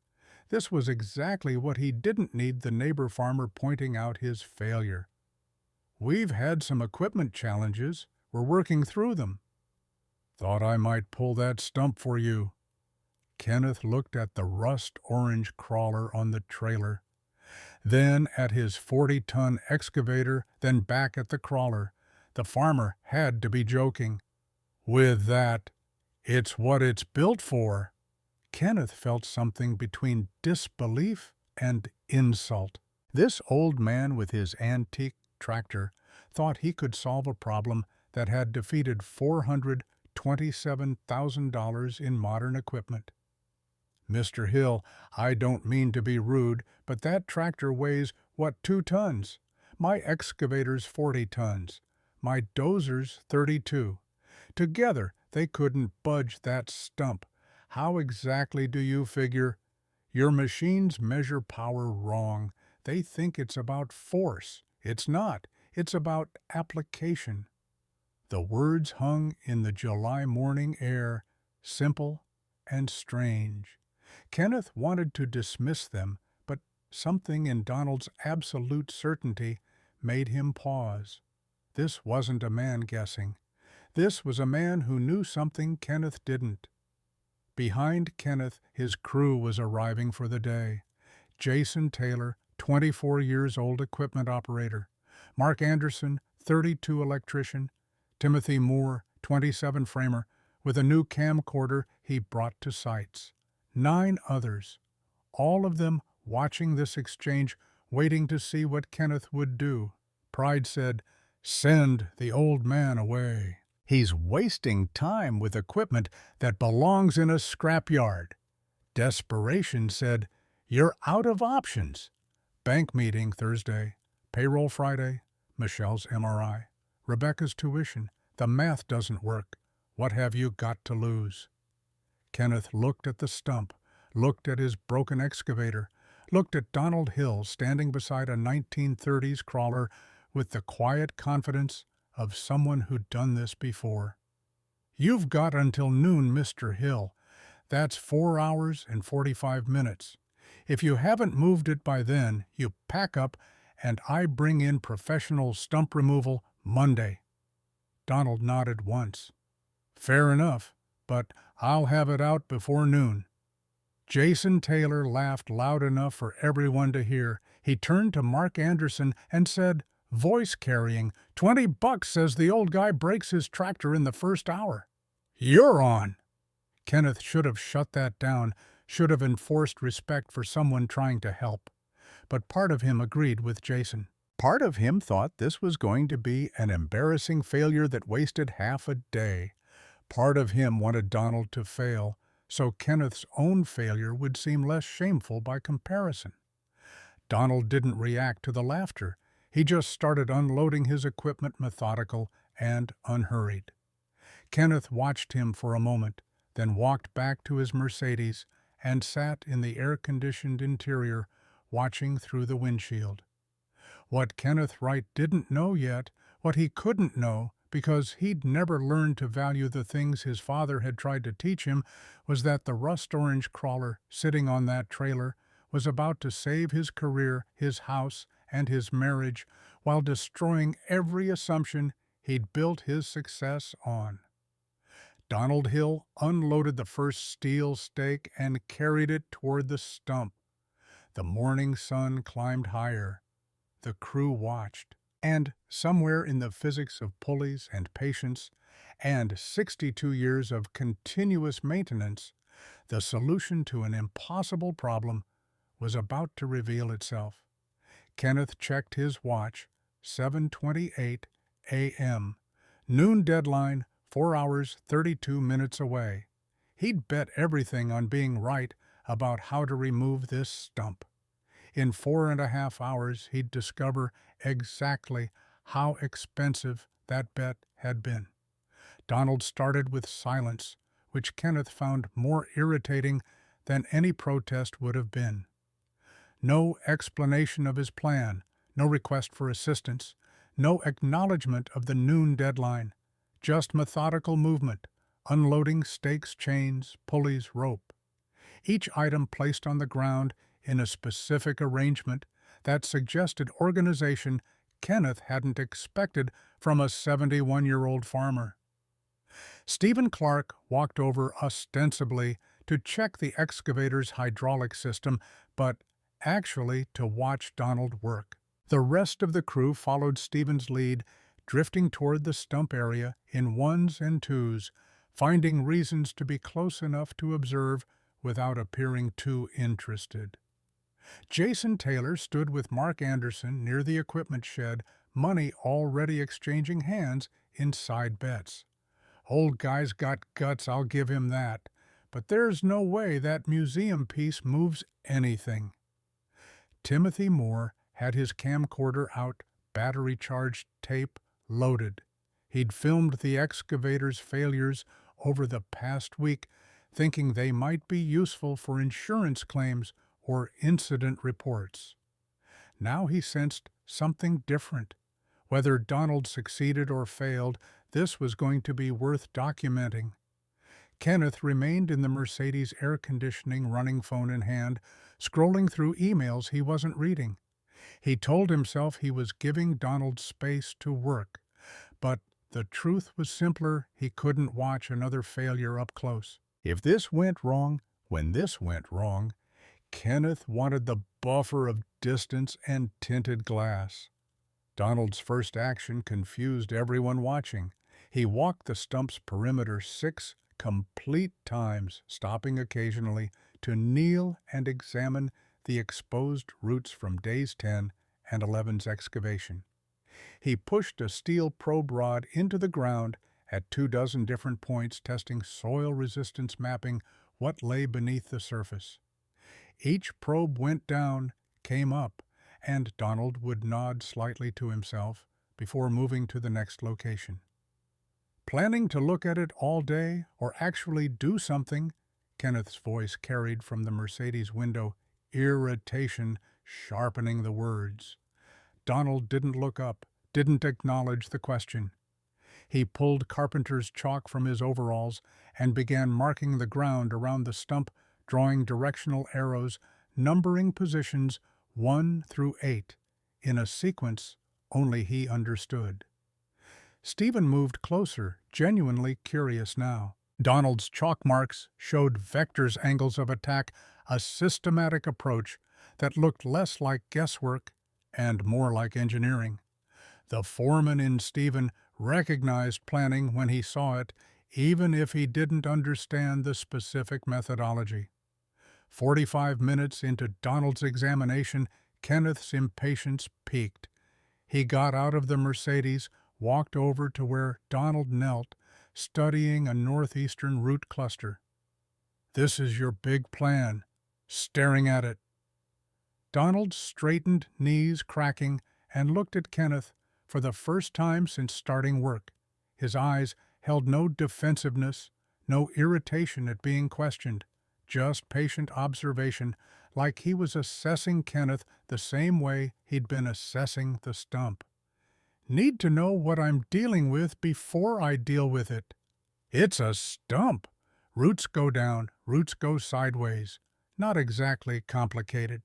This was exactly what he didn't need the neighbor farmer pointing out his failure. "We've had some equipment challenges. We're working through them." "Thought I might pull that stump for you." Kenneth looked at the rust-orange crawler on the trailer, then at his 40-ton excavator, then back at the crawler. The farmer had to be joking. "With that, it's what it's built for." Kenneth felt something between disbelief and insult. This old man with his antique tractor thought he could solve a problem that had defeated $427,000 in modern equipment. "Mr. Hill, I don't mean to be rude, but that tractor weighs, 2 tons? My excavator's 40 tons. My dozer's 32. Together, they couldn't budge that stump. How exactly do you figure?" "Your machines measure power wrong. They think it's about force. It's not. It's about application." The words hung in the July morning air, simple and strange. Kenneth wanted to dismiss them, but something in Donald's absolute certainty made him pause. This wasn't a man guessing. This was a man who knew something Kenneth didn't. Behind Kenneth, his crew was arriving for the day. Jason Taylor, 24 years old equipment operator. Mark Anderson, 32 electrician. Timothy Moore, 27 framer, with a new camcorder he brought to sites. 9 others, all of them watching this exchange, waiting to see what Kenneth would do. Pride said, "Send the old man away. He's wasting time with equipment that belongs in a scrapyard." Desperation said, "You're out of options." Bank meeting Thursday, payroll Friday, Michelle's MRI, Rebecca's tuition. The math doesn't work. What have you got to lose? Kenneth looked at the stump, looked at his broken excavator, looked at Donald Hill standing beside a 1930s crawler with the quiet confidence of someone who'd done this before. "You've got until noon, Mr. Hill. That's 4 hours and 45 minutes. If you haven't moved it by then, you pack up and I bring in professional stump removal Monday." Donald nodded once. "Fair enough, but I'll have it out before noon." Jason Taylor laughed loud enough for everyone to hear. He turned to Mark Anderson and said, voice carrying, $20 says the old guy breaks his tractor in the first hour. "You're on." Kenneth should have shut that down, should have enforced respect for someone trying to help. But part of him agreed with Jason. Part of him thought this was going to be an embarrassing failure that wasted half a day. Part of him wanted Donald to fail, so Kenneth's own failure would seem less shameful by comparison. Donald didn't react to the laughter. He just started unloading his equipment methodical and unhurried. Kenneth watched him for a moment, then walked back to his Mercedes and sat in the air-conditioned interior, watching through the windshield. What Kenneth Wright didn't know yet, what he couldn't know, because he'd never learned to value the things his father had tried to teach him, was that the rust-orange crawler sitting on that trailer was about to save his career, his house, and his marriage, while destroying every assumption he'd built his success on. Donald Hill unloaded the first steel stake and carried it toward the stump. The morning sun climbed higher. The crew watched. And somewhere in the physics of pulleys and patience, and 62 years of continuous maintenance, the solution to an impossible problem was about to reveal itself. Kenneth checked his watch, 7:28 a.m. Noon deadline, 4 hours, 32 minutes away. He'd bet everything on being right about how to remove this stump. In 4.5 hours, he'd discover exactly how expensive that bet had been. Donald started with silence, which Kenneth found more irritating than any protest would have been. No explanation of his plan, no request for assistance, no acknowledgement of the noon deadline, just methodical movement, unloading stakes, chains, pulleys, rope. Each item placed on the ground in a specific arrangement that suggested organization Kenneth hadn't expected from a 71-year-old farmer. Stephen Clark walked over ostensibly to check the excavator's hydraulic system, but actually to watch Donald work. The rest of the crew followed Stephen's lead, drifting toward the stump area in ones and twos, finding reasons to be close enough to observe without appearing too interested. Jason Taylor stood with Mark Anderson near the equipment shed, money already exchanging hands in side bets. Old guy's got guts, I'll give him that, but there's no way that museum piece moves anything. Timothy Moore had his camcorder out, battery-charged tape loaded. He'd filmed the excavator's failures over the past week, thinking they might be useful for insurance claims or incident reports. Now he sensed something different. Whether Donald succeeded or failed, this was going to be worth documenting. Kenneth remained in the Mercedes air conditioning, running phone in hand, scrolling through emails he wasn't reading. He told himself he was giving Donald space to work, but the truth was simpler: he couldn't watch another failure up close. If this went wrong, when this went wrong, Kenneth wanted the buffer of distance and tinted glass. Donald's first action confused everyone watching. He walked the stump's perimeter 6 complete times, stopping occasionally to kneel and examine the exposed roots from days 10 and 11's excavation. He pushed a steel probe rod into the ground at 24 different points, testing soil resistance, mapping what lay beneath the surface. Each probe went down, came up, and Donald would nod slightly to himself before moving to the next location. Planning to look at it all day or actually do something? Kenneth's voice carried from the Mercedes window, irritation sharpening the words. Donald didn't look up, didn't acknowledge the question. He pulled carpenter's chalk from his overalls and began marking the ground around the stump, drawing directional arrows, numbering positions 1 through 8, in a sequence only he understood. Stephen moved closer, genuinely curious now. Donald's chalk marks showed vectors, angles of attack, a systematic approach that looked less like guesswork and more like engineering. The foreman in Stephen recognized planning when he saw it, even if he didn't understand the specific methodology. 45 minutes into Donald's examination, Kenneth's impatience peaked. He got out of the Mercedes, walked over to where Donald knelt, studying a northeastern root cluster. "This is your big plan," staring at it. Donald straightened, knees cracking, and looked at Kenneth for the first time since starting work. His eyes held no defensiveness, no irritation at being questioned, just patient observation, like he was assessing Kenneth the same way he'd been assessing the stump. Need to know what I'm dealing with before I deal with it. It's a stump. Roots go down, roots go sideways. Not exactly complicated.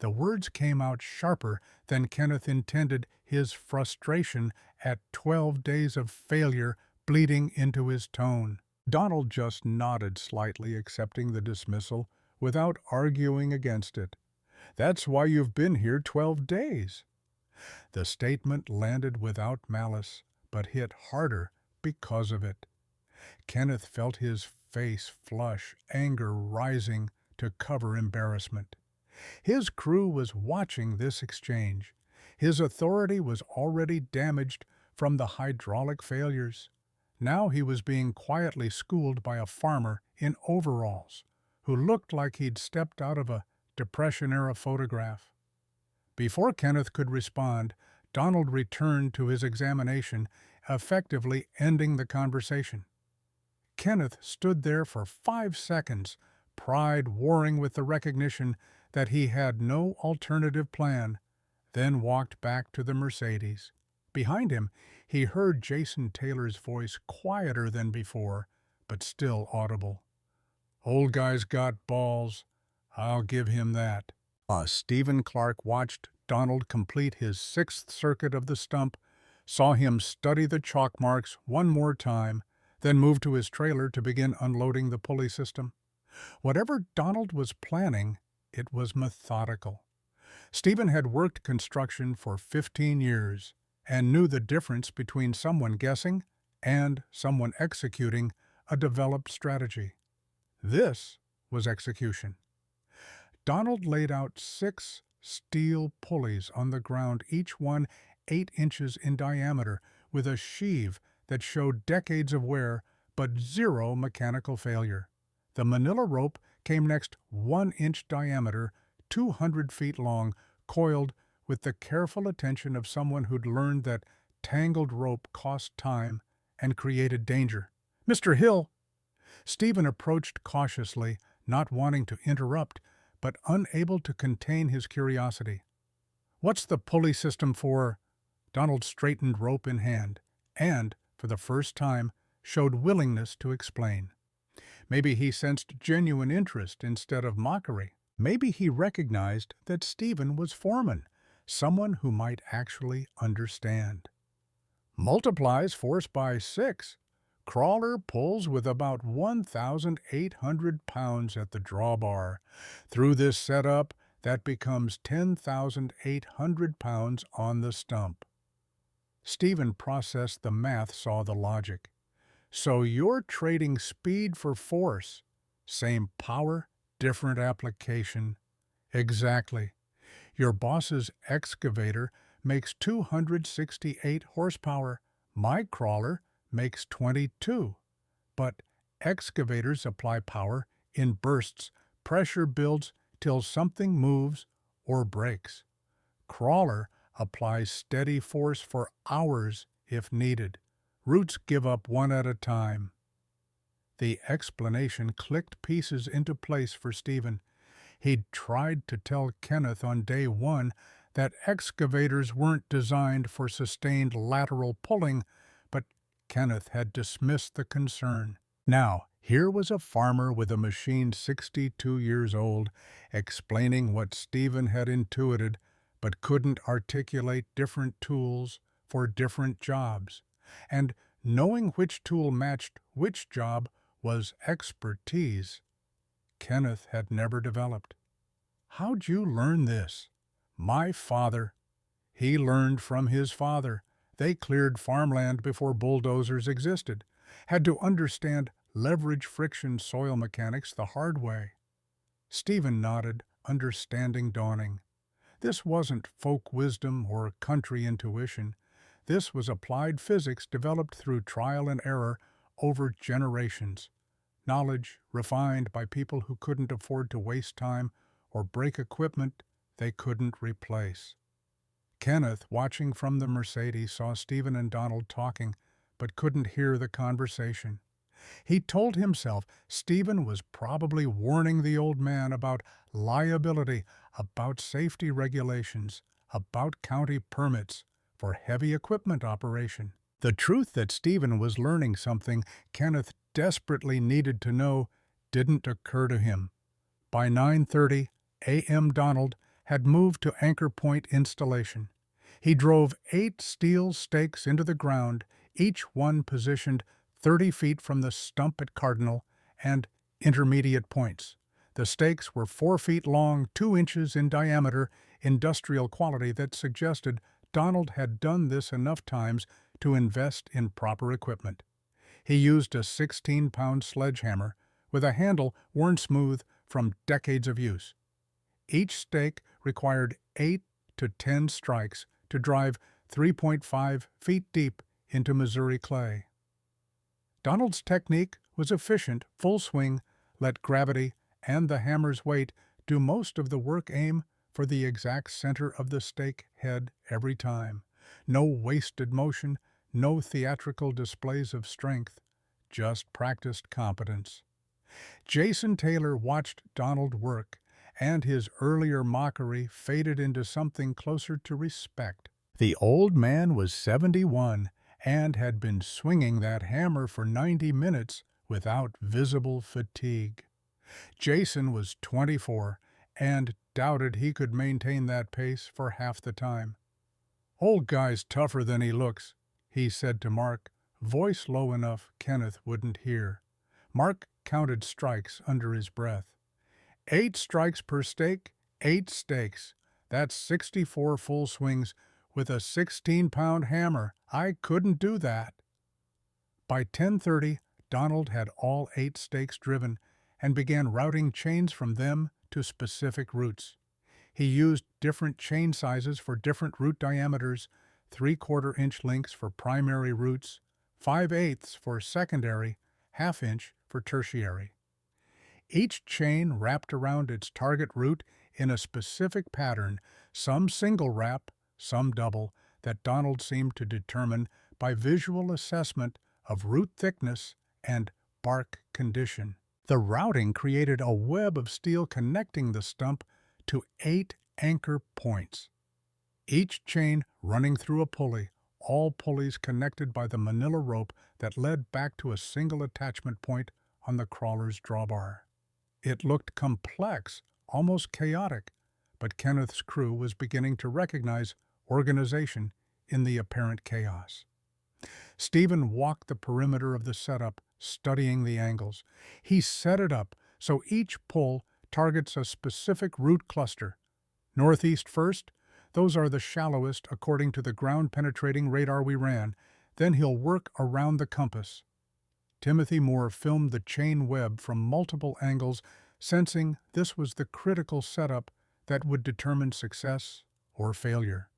The words came out sharper than Kenneth intended, his frustration at 12 days of failure bleeding into his tone. Donald just nodded slightly, accepting the dismissal, without arguing against it. That's why you've been here 12 days. The statement landed without malice, but hit harder because of it. Kenneth felt his face flush, anger rising to cover embarrassment. His crew was watching this exchange. His authority was already damaged from the hydraulic failures. Now he was being quietly schooled by a farmer in overalls, who looked like he'd stepped out of a Depression-era photograph. Before Kenneth could respond, Donald returned to his examination, effectively ending the conversation. Kenneth stood there for 5 seconds, pride warring with the recognition that he had no alternative plan, then walked back to the Mercedes. Behind him, he heard Jason Taylor's voice, quieter than before, but still audible. "Old guy's got balls. I'll give him that." Stephen Clark watched Donald complete his 6th circuit of the stump, saw him study the chalk marks one more time, then moved to his trailer to begin unloading the pulley system. Whatever Donald was planning, it was methodical. Stephen had worked construction for 15 years and knew the difference between someone guessing and someone executing a developed strategy. This was execution. Donald laid out 6 steel pulleys on the ground, each one 8 inches in diameter, with a sheave that showed decades of wear but 0 mechanical failure. The manila rope came next, 1-inch diameter, 200 feet long, coiled with the careful attention of someone who'd learned that tangled rope cost time and created danger. "Mr. Hill!" Stephen approached cautiously, not wanting to interrupt, but unable to contain his curiosity. "What's the pulley system for?" Donald straightened, rope in hand, and, for the first time, showed willingness to explain. Maybe he sensed genuine interest instead of mockery. Maybe he recognized that Stephen was foreman, someone who might actually understand. "Multiplies force by 6. Crawler pulls with about 1,800 pounds at the drawbar. Through this setup, that becomes 10,800 pounds on the stump." Stephen processed the math, saw the logic. "So you're trading speed for force. Same power, different application." "Exactly. Your boss's excavator makes 268 horsepower. My crawler makes 22. But excavators apply power in bursts. Pressure builds till something moves or breaks. Crawler applies steady force for hours if needed. Roots give up one at a time." The explanation clicked pieces into place for Stephen. He'd tried to tell Kenneth on day 1 that excavators weren't designed for sustained lateral pulling, but Kenneth had dismissed the concern. Now, here was a farmer with a machine 62 years old, explaining what Stephen had intuited, but couldn't articulate different tools for different jobs. And knowing which tool matched which job was expertise Kenneth had never developed. "How'd you learn this?" "My father." He learned from his father. They cleared farmland before bulldozers existed. Had to understand leverage friction soil mechanics the hard way. Stephen nodded, understanding dawning. This wasn't folk wisdom or country intuition. This was applied physics developed through trial and error over generations. Knowledge refined by people who couldn't afford to waste time or break equipment they couldn't replace. Kenneth, watching from the Mercedes, saw Stephen and Donald talking, but couldn't hear the conversation. He told himself Stephen was probably warning the old man about liability, about safety regulations, about county permits for heavy equipment operation. The truth that Stephen was learning something Kenneth desperately needed to know didn't occur to him. By 9:30 a.m. Donald had moved to anchor point installation. He drove 8 steel stakes into the ground, each one positioned 30 feet from the stump at cardinal and intermediate points. The stakes were 4 feet long, 2 inches in diameter, industrial quality that suggested Donald had done this enough times to invest in proper equipment. He used a 16-pound sledgehammer with a handle worn smooth from decades of use. Each stake required 8 to 10 strikes to drive 3.5 feet deep into Missouri clay. Donald's technique was efficient, full swing, let gravity and the hammer's weight do most of the work. Aim for the exact center of the stake head every time. No wasted motion, no theatrical displays of strength, just practiced competence. Jason Taylor watched Donald work, and his earlier mockery faded into something closer to respect. The old man was 71 and had been swinging that hammer for 90 minutes without visible fatigue. Jason was 24 and doubted he could maintain that pace for half the time. "Old guy's tougher than he looks," he said to Mark, voice low enough Kenneth wouldn't hear. Mark counted strikes under his breath. 8 strikes per stake, 8 stakes. That's 64 full swings with a 16-pound hammer. I couldn't do that. By 10:30, Donald had all 8 stakes driven and began routing chains from them to specific routes. He used different chain sizes for different route diameters, 3/4-inch links for primary routes, 5/8 for secondary, 1/2 inch for tertiary. Each chain wrapped around its target route in a specific pattern, some single wrap, some double, that Donald seemed to determine by visual assessment of root thickness and bark condition. The routing created a web of steel connecting the stump to 8 anchor points, each chain running through a pulley, all pulleys connected by the manila rope that led back to a single attachment point on the crawler's drawbar. It looked complex, almost chaotic, but Kenneth's crew was beginning to recognize organization in the apparent chaos. Stephen walked the perimeter of the setup, studying the angles. He set it up so each pull targets a specific root cluster. Northeast first, those are the shallowest according to the ground-penetrating radar we ran. Then he'll work around the compass. Timothy Moore filmed the chain web from multiple angles, sensing this was the critical setup that would determine success or failure.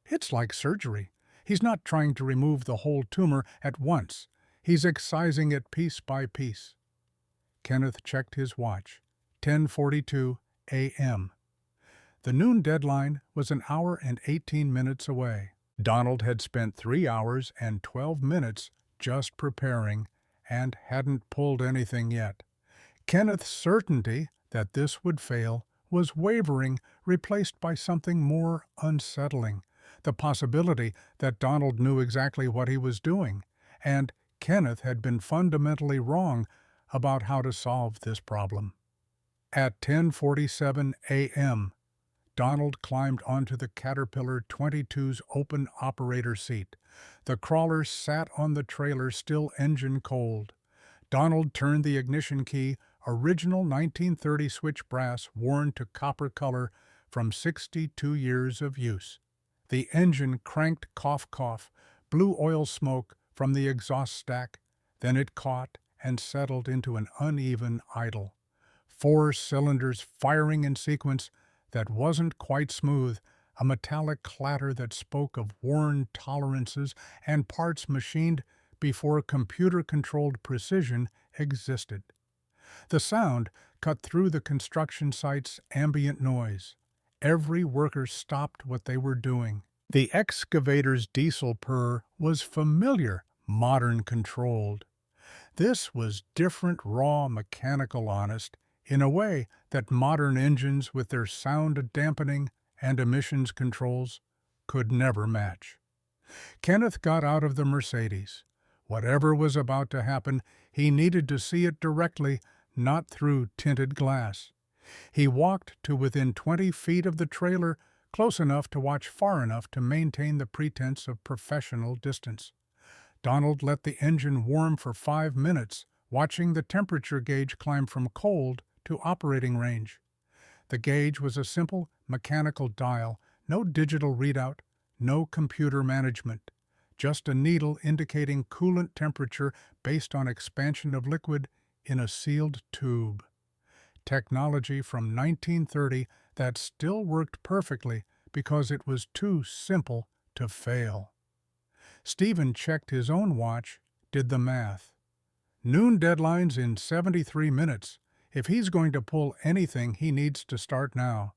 It's like surgery. He's not trying to remove the whole tumor at once. He's excising it piece by piece. Kenneth checked his watch. 10:42 a.m. The noon deadline was an hour and 18 minutes away. Donald had spent 3 hours and 12 minutes just preparing and hadn't pulled anything yet. Kenneth's certainty that this would fail was wavering, replaced by something more unsettling, the possibility that Donald knew exactly what he was doing, and Kenneth had been fundamentally wrong about how to solve this problem. At 10:47 a.m., Donald climbed onto the Caterpillar 22's open operator seat. The crawler sat on the trailer, still engine cold. Donald turned the ignition key, original 1930 switch brass worn to copper color from 62 years of use. The engine cranked cough, blue oil smoke from the exhaust stack. Then it caught and settled into an uneven idle. 4 cylinders firing in sequence that wasn't quite smooth, a metallic clatter that spoke of worn tolerances and parts machined before computer-controlled precision existed. The sound cut through the construction site's ambient noise. Every worker stopped what they were doing. The excavator's diesel purr was familiar, modern controlled. This was different, raw, mechanical honest, in a way that modern engines with their sound dampening and emissions controls could never match. Kenneth got out of the Mercedes. Whatever was about to happen, he needed to see it directly, not through tinted glass. He walked to within 20 feet of the trailer, close enough to watch far enough to maintain the pretense of professional distance. Donald let the engine warm for 5 minutes, watching the temperature gauge climb from cold to operating range. The gauge was a simple mechanical dial, no digital readout, no computer management, just a needle indicating coolant temperature based on expansion of liquid in a sealed tube. Technology from 1930 that still worked perfectly because it was too simple to fail. Stephen checked his own watch, did the math. Noon deadline's in 73 minutes. If he's going to pull anything, he needs to start now.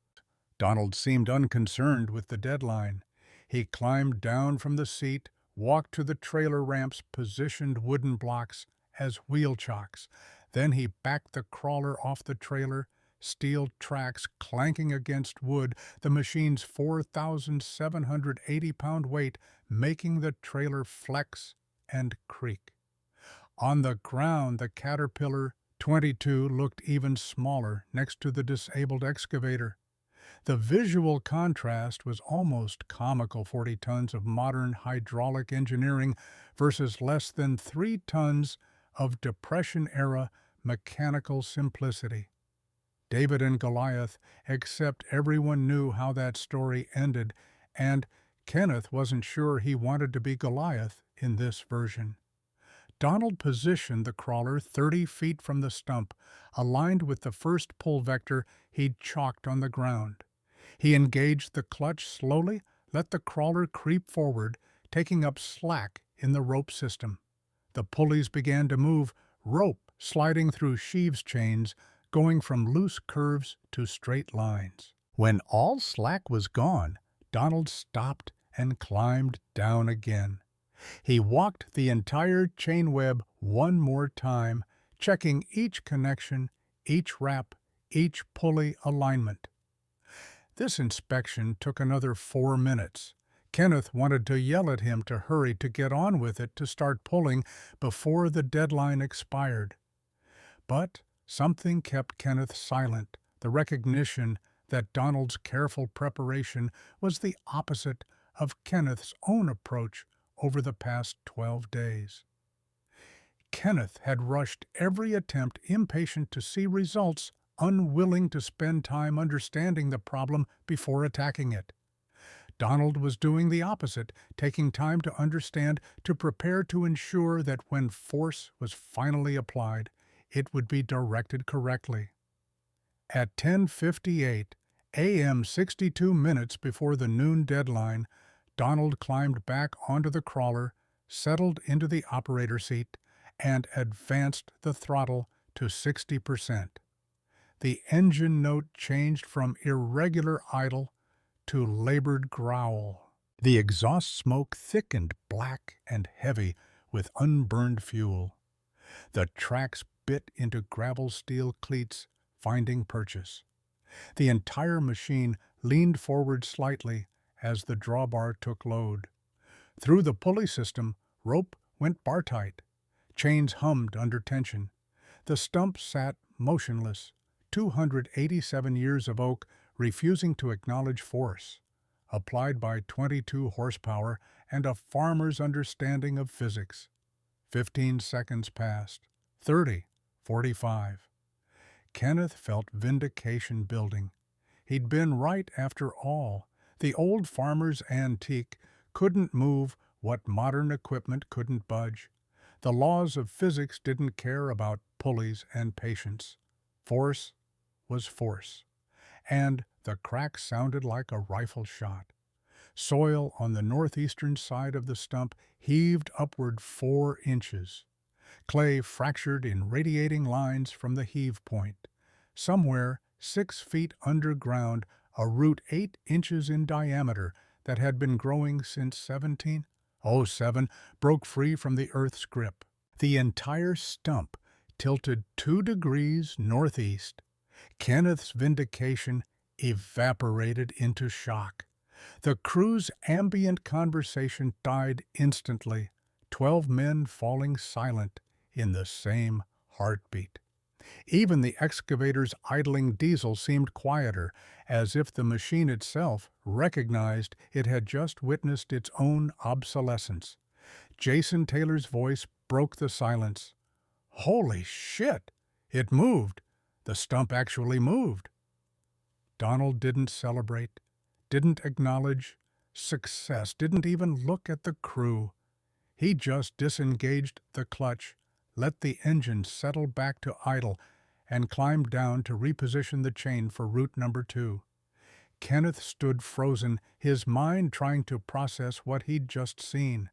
Donald seemed unconcerned with the deadline. He climbed down from the seat, walked to the trailer ramp's positioned wooden blocks as wheel chocks. Then he backed the crawler off the trailer, steel tracks clanking against wood, the machine's 4,780-pound weight making the trailer flex and creak. On the ground, the Caterpillar 22 looked even smaller next to the disabled excavator. The visual contrast was almost comical. 40 tons of modern hydraulic engineering versus less than 3 tons of Depression-era mechanical simplicity. David and Goliath, except everyone knew how that story ended, and Kenneth wasn't sure he wanted to be Goliath in this version. Donald positioned the crawler 30 feet from the stump, aligned with the first pull vector he'd chalked on the ground. He engaged the clutch slowly, let the crawler creep forward, taking up slack in the rope system. The pulleys began to move, rope sliding through sheaves chains, going from loose curves to straight lines. When all slack was gone, Donald stopped and climbed down again. He walked the entire chain web one more time, checking each connection, each wrap, each pulley alignment. This inspection took another 4 minutes. Kenneth wanted to yell at him to hurry to get on with it to start pulling before the deadline expired. But something kept Kenneth silent, the recognition that Donald's careful preparation was the opposite of Kenneth's own approach over the past 12 days. Kenneth had rushed every attempt, impatient to see results, unwilling to spend time understanding the problem before attacking it. Donald was doing the opposite, taking time to understand, to prepare to ensure that when force was finally applied, it would be directed correctly. At 10:58 a.m., 62 minutes before the noon deadline, Donald climbed back onto the crawler, settled into the operator seat, and advanced the throttle to 60%. The engine note changed from irregular idle to labored growl. The exhaust smoke thickened, black and heavy with unburned fuel. The tracks bit into gravel steel cleats, finding purchase. The entire machine leaned forward slightly as the drawbar took load. Through the pulley system, rope went bar-tight. Chains hummed under tension. The stump sat motionless, 287 years of oak refusing to acknowledge force, applied by 22 horsepower and a farmer's understanding of physics. 15 seconds passed. 30, 45. Kenneth felt vindication building. He'd been right after all. The old farmer's antique couldn't move what modern equipment couldn't budge. The laws of physics didn't care about pulleys and patience. Force was force. And the crack sounded like a rifle shot. Soil on the northeastern side of the stump heaved upward 4 inches. Clay fractured in radiating lines from the heave point. Somewhere 6 feet underground, a root 8 inches in diameter that had been growing since 1707 broke free from the earth's grip. The entire stump tilted 2 degrees northeast. Kenneth's vindication evaporated into shock. The crew's ambient conversation died instantly, 12 men falling silent in the same heartbeat. Even the excavator's idling diesel seemed quieter, as if the machine itself recognized it had just witnessed its own obsolescence. Jason Taylor's voice broke the silence. "Holy shit! It moved! The stump actually moved!" Donald didn't celebrate, didn't acknowledge success, didn't even look at the crew. He just disengaged the clutch, let the engine settle back to idle, and climbed down to reposition the chain for route number 2. Kenneth stood frozen, his mind trying to process what he'd just seen.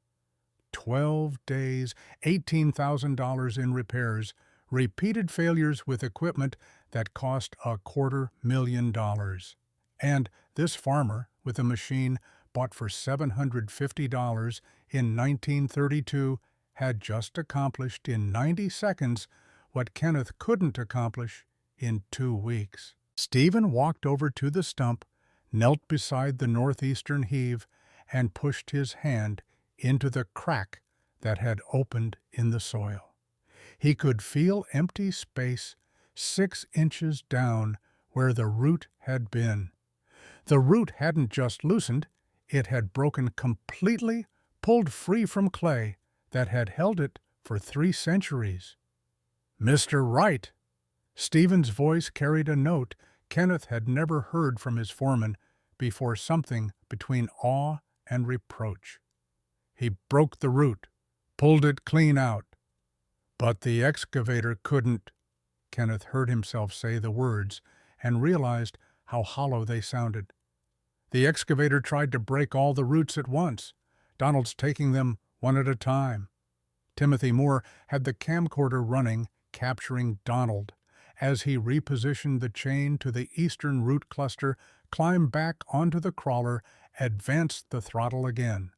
12 days, $18,000 in repairs, repeated failures with equipment that cost $250,000. And this farmer, with a machine bought for $750 in 1932, had just accomplished in 90 seconds what Kenneth couldn't accomplish in 2 weeks. Stephen walked over to the stump, knelt beside the northeastern heave, and pushed his hand into the crack that had opened in the soil. He could feel empty space 6 inches down where the root had been. The root hadn't just loosened, it had broken completely, pulled free from clay that had held it for 3 centuries. "Mr. Wright!" Stephen's voice carried a note Kenneth had never heard from his foreman before, something between awe and reproach. "He broke the root, pulled it clean out." "But the excavator couldn't," Kenneth heard himself say the words and realized how hollow they sounded. "The excavator tried to break all the roots at once. Donald's taking them one at a time." Timothy Moore had the camcorder running, capturing Donald as he repositioned the chain to the eastern root cluster, climbed back onto the crawler, advanced the throttle again.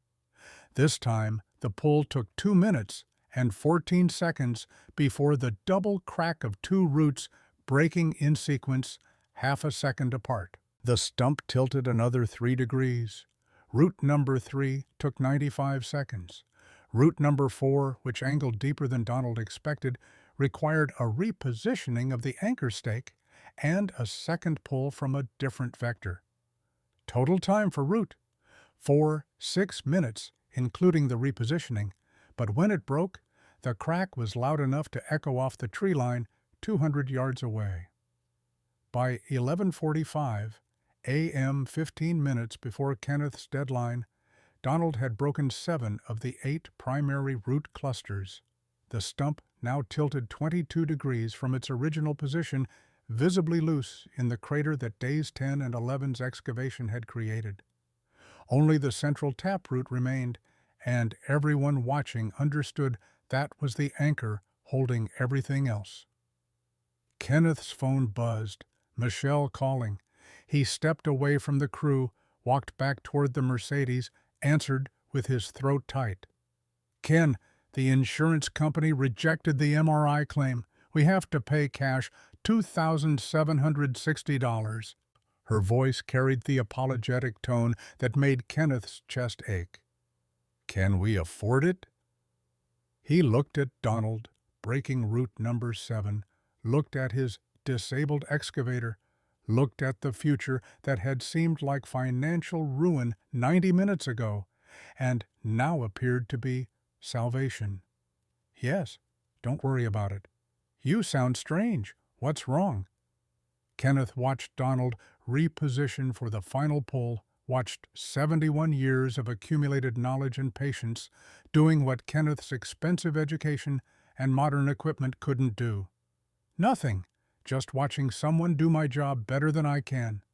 This time, the pull took 2 minutes and 14 seconds before the double crack of 2 roots breaking in sequence, half a second apart. The stump tilted another 3 degrees. Root number 3 took 95 seconds. Root number 4, which angled deeper than Donald expected, required a repositioning of the anchor stake and a second pull from a different vector. Total time for root: 6 minutes, including the repositioning, but when it broke, the crack was loud enough to echo off the tree line 200 yards away. By 11:45 a.m., 15 minutes before Kenneth's deadline, Donald had broken 7 of the 8 primary root clusters. The stump now tilted 22 degrees from its original position, visibly loose in the crater that days 10 and 11's excavation had created. Only the central taproot remained, and everyone watching understood that was the anchor holding everything else. Kenneth's phone buzzed, Michelle calling. He stepped away from the crew, walked back toward the Mercedes, answered with his throat tight. "Ken, the insurance company rejected the MRI claim. We have to pay cash, $2,760. Her voice carried the apologetic tone that made Kenneth's chest ache. "Can we afford it?" He looked at Donald, breaking route number 7, looked at his disabled excavator, looked at the future that had seemed like financial ruin 90 minutes ago, and now appeared to be salvation. "Yes, don't worry about it. You sound strange. What's wrong?" Kenneth watched Donald reposition for the final pull, watched 71 years of accumulated knowledge and patience, doing what Kenneth's expensive education and modern equipment couldn't do. "Nothing, just watching someone do my job better than I can."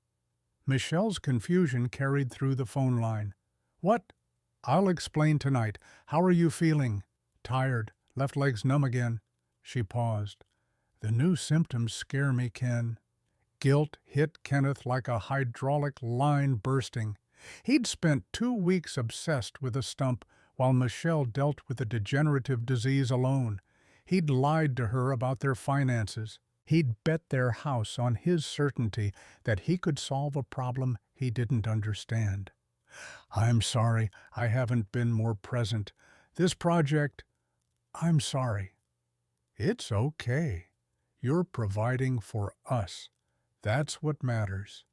Michelle's confusion carried through the phone line. "What? I'll explain tonight. How are you feeling?" "Tired, left legs numb again." She paused. "The new symptoms scare me, Ken." Guilt hit Kenneth like a hydraulic line bursting. He'd spent 2 weeks obsessed with a stump while Michelle dealt with a degenerative disease alone, He'd lied to her about their finances. He'd bet their house on his certainty that he could solve a problem he didn't understand. "I'm sorry I haven't been more present. This project, I'm sorry." "It's okay. You're providing for us. That's what matters."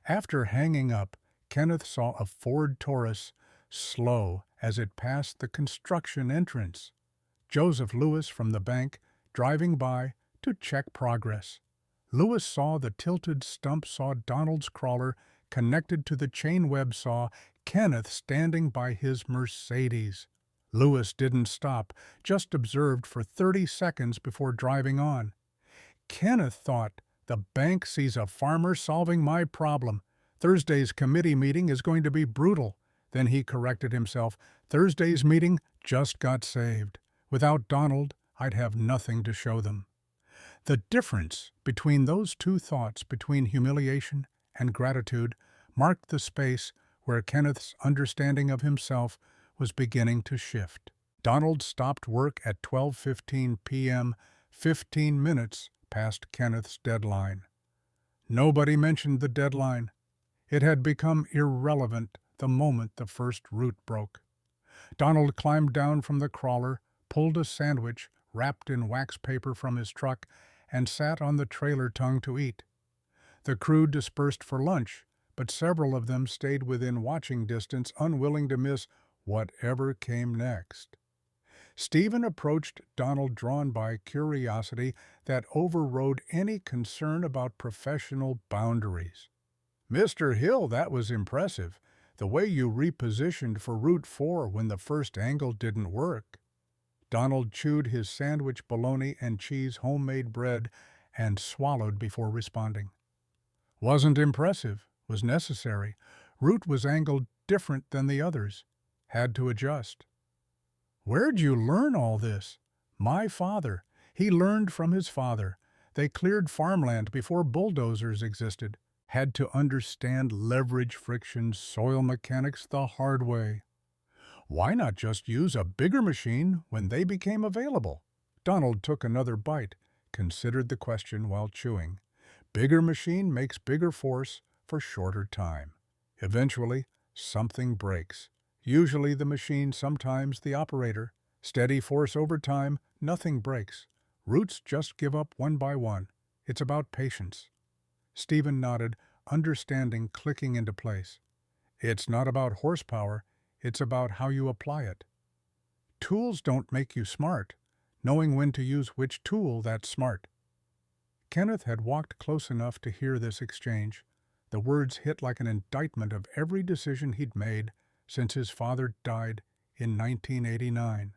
After hanging up, Kenneth saw a Ford Taurus slow as it passed the construction entrance. Joseph Lewis from the bank driving by to check progress. Lewis saw the tilted stump saw Donald's crawler connected to the chain web saw, Kenneth standing by his Mercedes. Lewis didn't stop, just observed for 30 seconds before driving on. Kenneth thought, "The bank sees a farmer solving my problem. Thursday's committee meeting is going to be brutal." Then he corrected himself. "Thursday's meeting just got saved. Without Donald, I'd have nothing to show them." The difference between those two thoughts, between humiliation and gratitude, marked the space where Kenneth's understanding of himself was beginning to shift. Donald stopped work at 12:15 p.m., 15 minutes past Kenneth's deadline. Nobody mentioned the deadline. It had become irrelevant the moment the first root broke. Donald climbed down from the crawler, pulled a sandwich wrapped in wax paper from his truck, and sat on the trailer tongue to eat. The crew dispersed for lunch, but several of them stayed within watching distance, unwilling to miss whatever came next. Stephen approached Donald, drawn by curiosity that overrode any concern about professional boundaries. "Mr. Hill, that was impressive. The way you repositioned for Route 4 when the first angle didn't work." Donald chewed his sandwich bologna and cheese homemade bread and swallowed before responding. "Wasn't impressive, was necessary. Route was angled different than the others. Had to adjust." "Where'd you learn all this?" "My father. He learned from his father. They cleared farmland before bulldozers existed. Had to understand leverage, friction, soil mechanics the hard way." "Why not just use a bigger machine when they became available?" Donald took another bite, considered the question while chewing. Bigger machine makes bigger force for shorter time. Eventually, something breaks. Usually the machine, sometimes the operator. Steady force over time, nothing breaks. Roots just give up one by one. It's about patience. Stephen nodded, understanding clicking into place. "It's not about horsepower, it's about how you apply it. Tools don't make you smart. Knowing when to use which tool, that's smart." Kenneth had walked close enough to hear this exchange. The words hit like an indictment of every decision he'd made since his father died in 1989.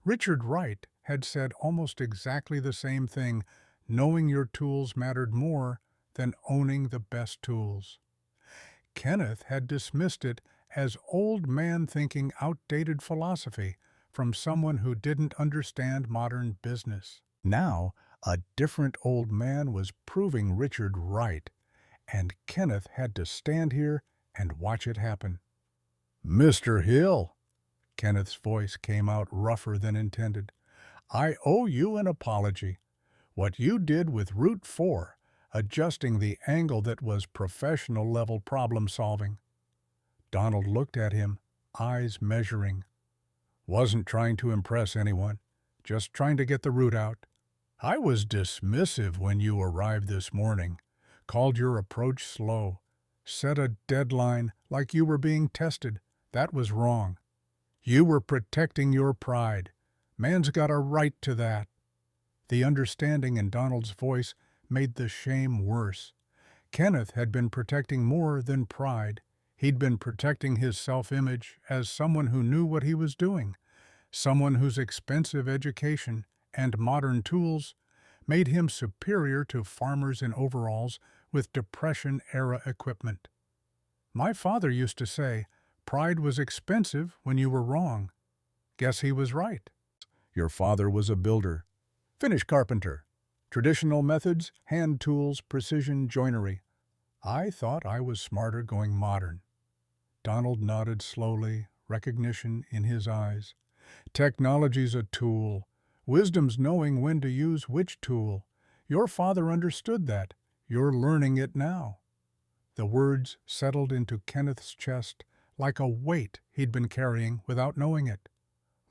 Richard Wright had said almost exactly the same thing: knowing your tools mattered more than owning the best tools. Kenneth had dismissed it as old man thinking, outdated philosophy from someone who didn't understand modern business. Now, a different old man was proving Richard right, and Kenneth had to stand here and watch it happen. "Mr. Hill," Kenneth's voice came out rougher than intended, "I owe you an apology. What you did with Route 4, adjusting the angle, that was professional-level problem-solving." Donald looked at him, eyes measuring. "Wasn't trying to impress anyone, just trying to get the root out. I was dismissive when you arrived this morning, called your approach slow, set a deadline like you were being tested. That was wrong. You were protecting your pride. Man's got a right to that." The understanding in Donald's voice made the shame worse. Kenneth had been protecting more than pride. He'd been protecting his self-image as someone who knew what he was doing, someone whose expensive education and modern tools made him superior to farmers in overalls with Depression-era equipment. "My father used to say, pride was expensive when you were wrong." Guess he was right. "Your father was a builder. Finish carpenter. Traditional methods, hand tools, precision joinery. I thought I was smarter going modern." Donald nodded slowly, recognition in his eyes. "Technology's a tool. Wisdom's knowing when to use which tool. Your father understood that. You're learning it now." The words settled into Kenneth's chest like a weight he'd been carrying without knowing it.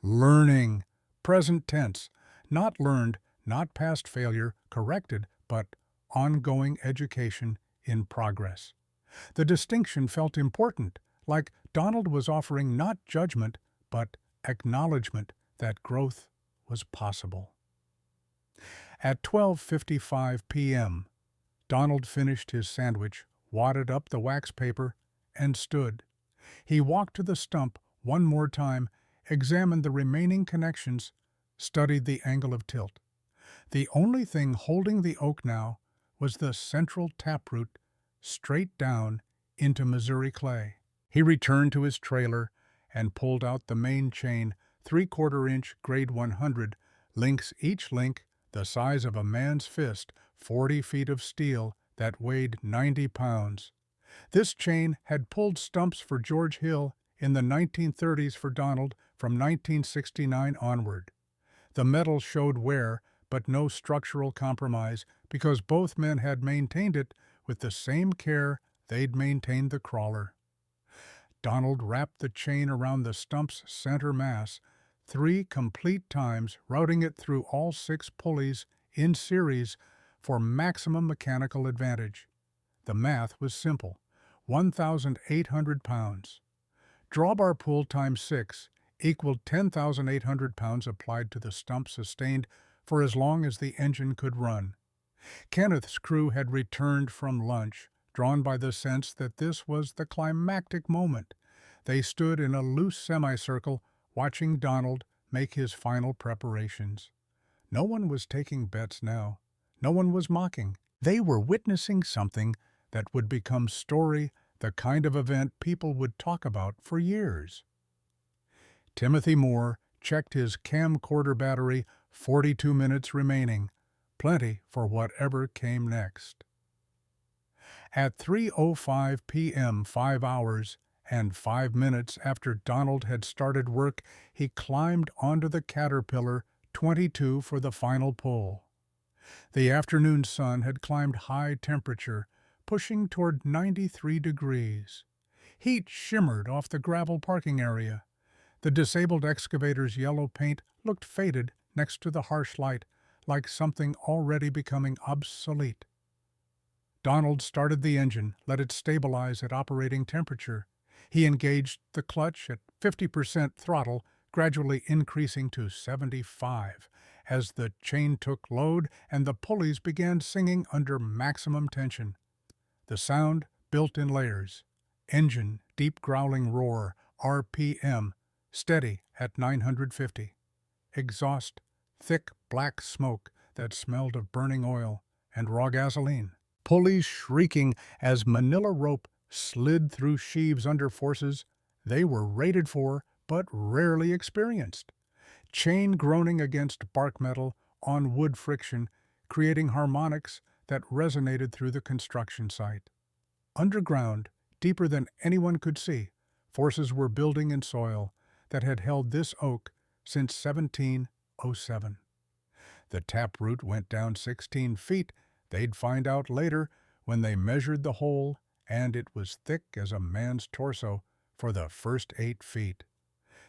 Learning. Present tense. Not learned, not past failure, corrected, but ongoing education in progress. The distinction felt important, like Donald was offering not judgment, but acknowledgement that growth was possible. At 12:55 p.m., Donald finished his sandwich, wadded up the wax paper, and stood. He walked to the stump one more time, examined the remaining connections, studied the angle of tilt. The only thing holding the oak now was the central taproot straight down into Missouri clay. He returned to his trailer and pulled out the main chain, 3/4-inch grade 100, links each link the size of a man's fist, 40 feet of steel that weighed 90 pounds. This chain had pulled stumps for George Hill in the 1930s for Donald from 1969 onward. The metal showed wear, but no structural compromise because both men had maintained it with the same care they'd maintained the crawler. Donald wrapped the chain around the stump's center mass 3 complete times, routing it through all 6 pulleys in series for maximum mechanical advantage. The math was simple: 1,800 pounds. Drawbar pull times 6 equaled 10,800 pounds applied to the stump, sustained for as long as the engine could run. Kenneth's crew had returned from lunch, drawn by the sense that this was the climactic moment. They stood in a loose semicircle, watching Donald make his final preparations. No one was taking bets now. No one was mocking. They were witnessing something that would become story, the kind of event people would talk about for years. Timothy Moore checked his camcorder battery, 42 minutes remaining, plenty for whatever came next. At 3:05 p.m., 5 hours and 5 minutes after Donald had started work, he climbed onto the Caterpillar 22 for the final pull. The afternoon sun had climbed high temperature, pushing toward 93 degrees. Heat shimmered off the gravel parking area. The disabled excavator's yellow paint looked faded next to the harsh light, like something already becoming obsolete. Donald started the engine, let it stabilize at operating temperature. He engaged the clutch at 50% throttle, gradually increasing to 75 as the chain took load and the pulleys began singing under maximum tension. The sound built in layers. Engine, deep growling roar, RPM, steady at 950. Exhaust, thick black smoke that smelled of burning oil and raw gasoline. Pulleys shrieking as manila rope slid through sheaves under forces they were rated for but rarely experienced. Chain groaning against bark metal on wood friction, creating harmonics that resonated through the construction site. Underground, deeper than anyone could see, forces were building in soil that had held this oak since 1707. The taproot went down 16 feet, they'd find out later when they measured the hole, and it was thick as a man's torso for the first 8 feet.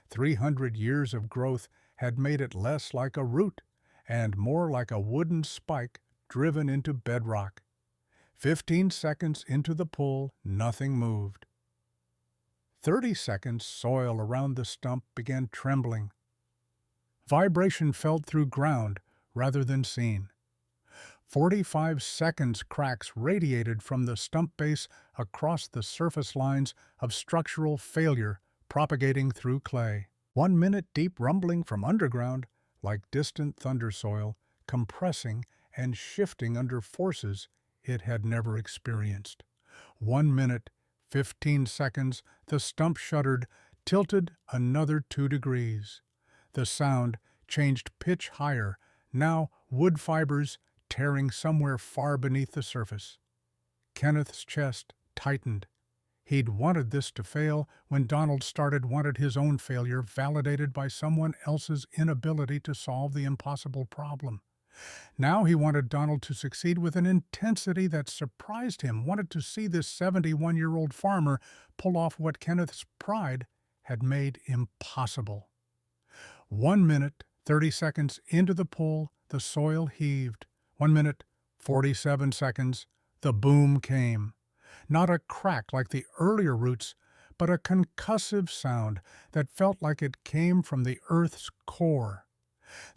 300 years of growth had made it less like a root and more like a wooden spike driven into bedrock. 15 seconds into the pull, nothing moved. 30 seconds, soil around the stump began trembling. Vibration felt through ground rather than seen. 45 seconds, cracks radiated from the stump base across the surface lines of structural failure propagating through clay. 1 minute, deep rumbling from underground, like distant thunder soil, compressing and shifting under forces it had never experienced. 1 minute, 15 seconds, the stump shuddered, tilted another 2 degrees. The sound changed pitch higher, now wood fibers tearing somewhere far beneath the surface. Kenneth's chest tightened. He'd wanted this to fail when Donald wanted his own failure validated by someone else's inability to solve the impossible problem. Now he wanted Donald to succeed with an intensity that surprised him, wanted to see this 71-year-old farmer pull off what Kenneth's pride had made impossible. 1 minute, 30 seconds into the pull, the soil heaved. 1 minute, 47 seconds, the boom came. Not a crack like the earlier roots, but a concussive sound that felt like it came from the earth's core.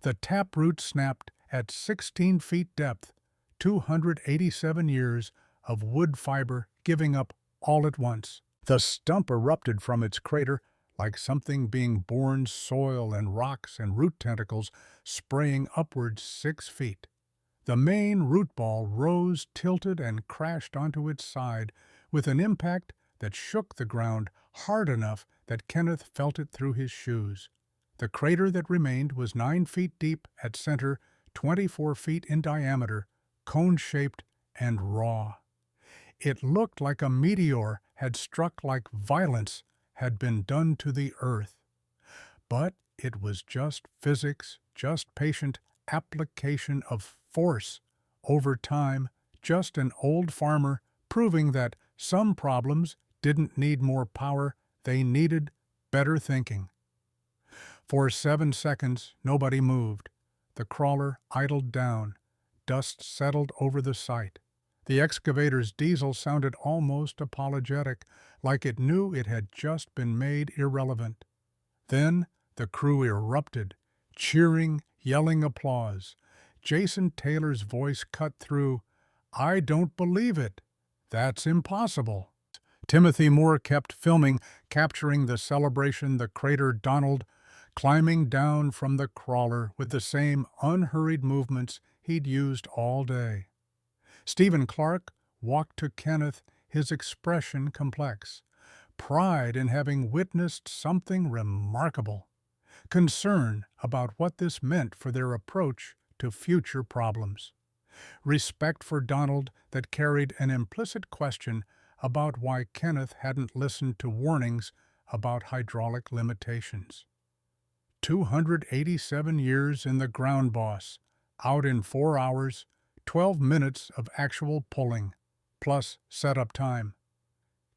The taproot snapped at 16 feet depth, 287 years of wood fiber giving up all at once. The stump erupted from its crater like something being born, soil and rocks and root tentacles spraying upwards 6 feet. The main root ball rose, tilted, and crashed onto its side with an impact that shook the ground hard enough that Kenneth felt it through his shoes. The crater that remained was 9 feet deep at center, 24 feet in diameter, cone-shaped and raw. It looked like a meteor had struck, like violence had been done to the earth. But it was just physics, just patient application of force over time, just an old farmer proving that some problems didn't need more power, they needed better thinking. For 7 seconds, nobody moved. The crawler idled down. Dust settled over the site. The excavator's diesel sounded almost apologetic, like it knew it had just been made irrelevant. Then the crew erupted, cheering, yelling applause. Jason Taylor's voice cut through, "I don't believe it. That's impossible." Timothy Moore kept filming, capturing the celebration, the crater Donald climbing down from the crawler with the same unhurried movements he'd used all day. Stephen Clark walked to Kenneth, his expression complex. Pride in having witnessed something remarkable. Concern about what this meant for their approach to future problems. Respect for Donald that carried an implicit question about why Kenneth hadn't listened to warnings about hydraulic limitations. 287 years in the ground boss, out in 4 hours, 12 minutes of actual pulling, plus setup time.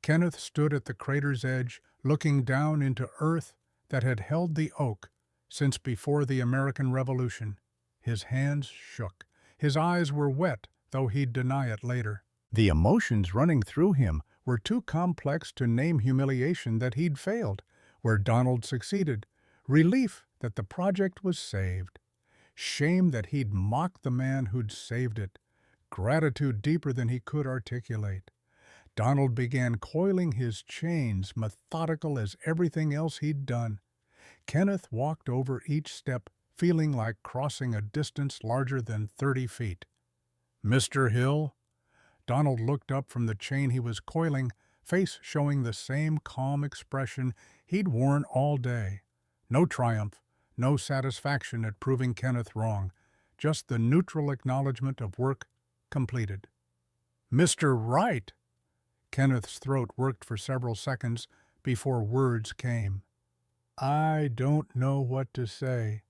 Kenneth stood at the crater's edge, looking down into earth that had held the oak since before the American Revolution. His hands shook. His eyes were wet, though he'd deny it later. The emotions running through him were too complex to name humiliation that he'd failed, where Donald succeeded, relief that the project was saved, shame that he'd mocked the man who'd saved it, gratitude deeper than he could articulate. Donald began coiling his chains, methodical as everything else he'd done. Kenneth walked over each step, feeling like crossing a distance larger than 30 feet. "Mr. Hill?" Donald looked up from the chain he was coiling, face showing the same calm expression he'd worn all day. No triumph, no satisfaction at proving Kenneth wrong, just the neutral acknowledgement of work completed. "Mr. Wright!" Kenneth's throat worked for several seconds before words came. "I don't know what to say."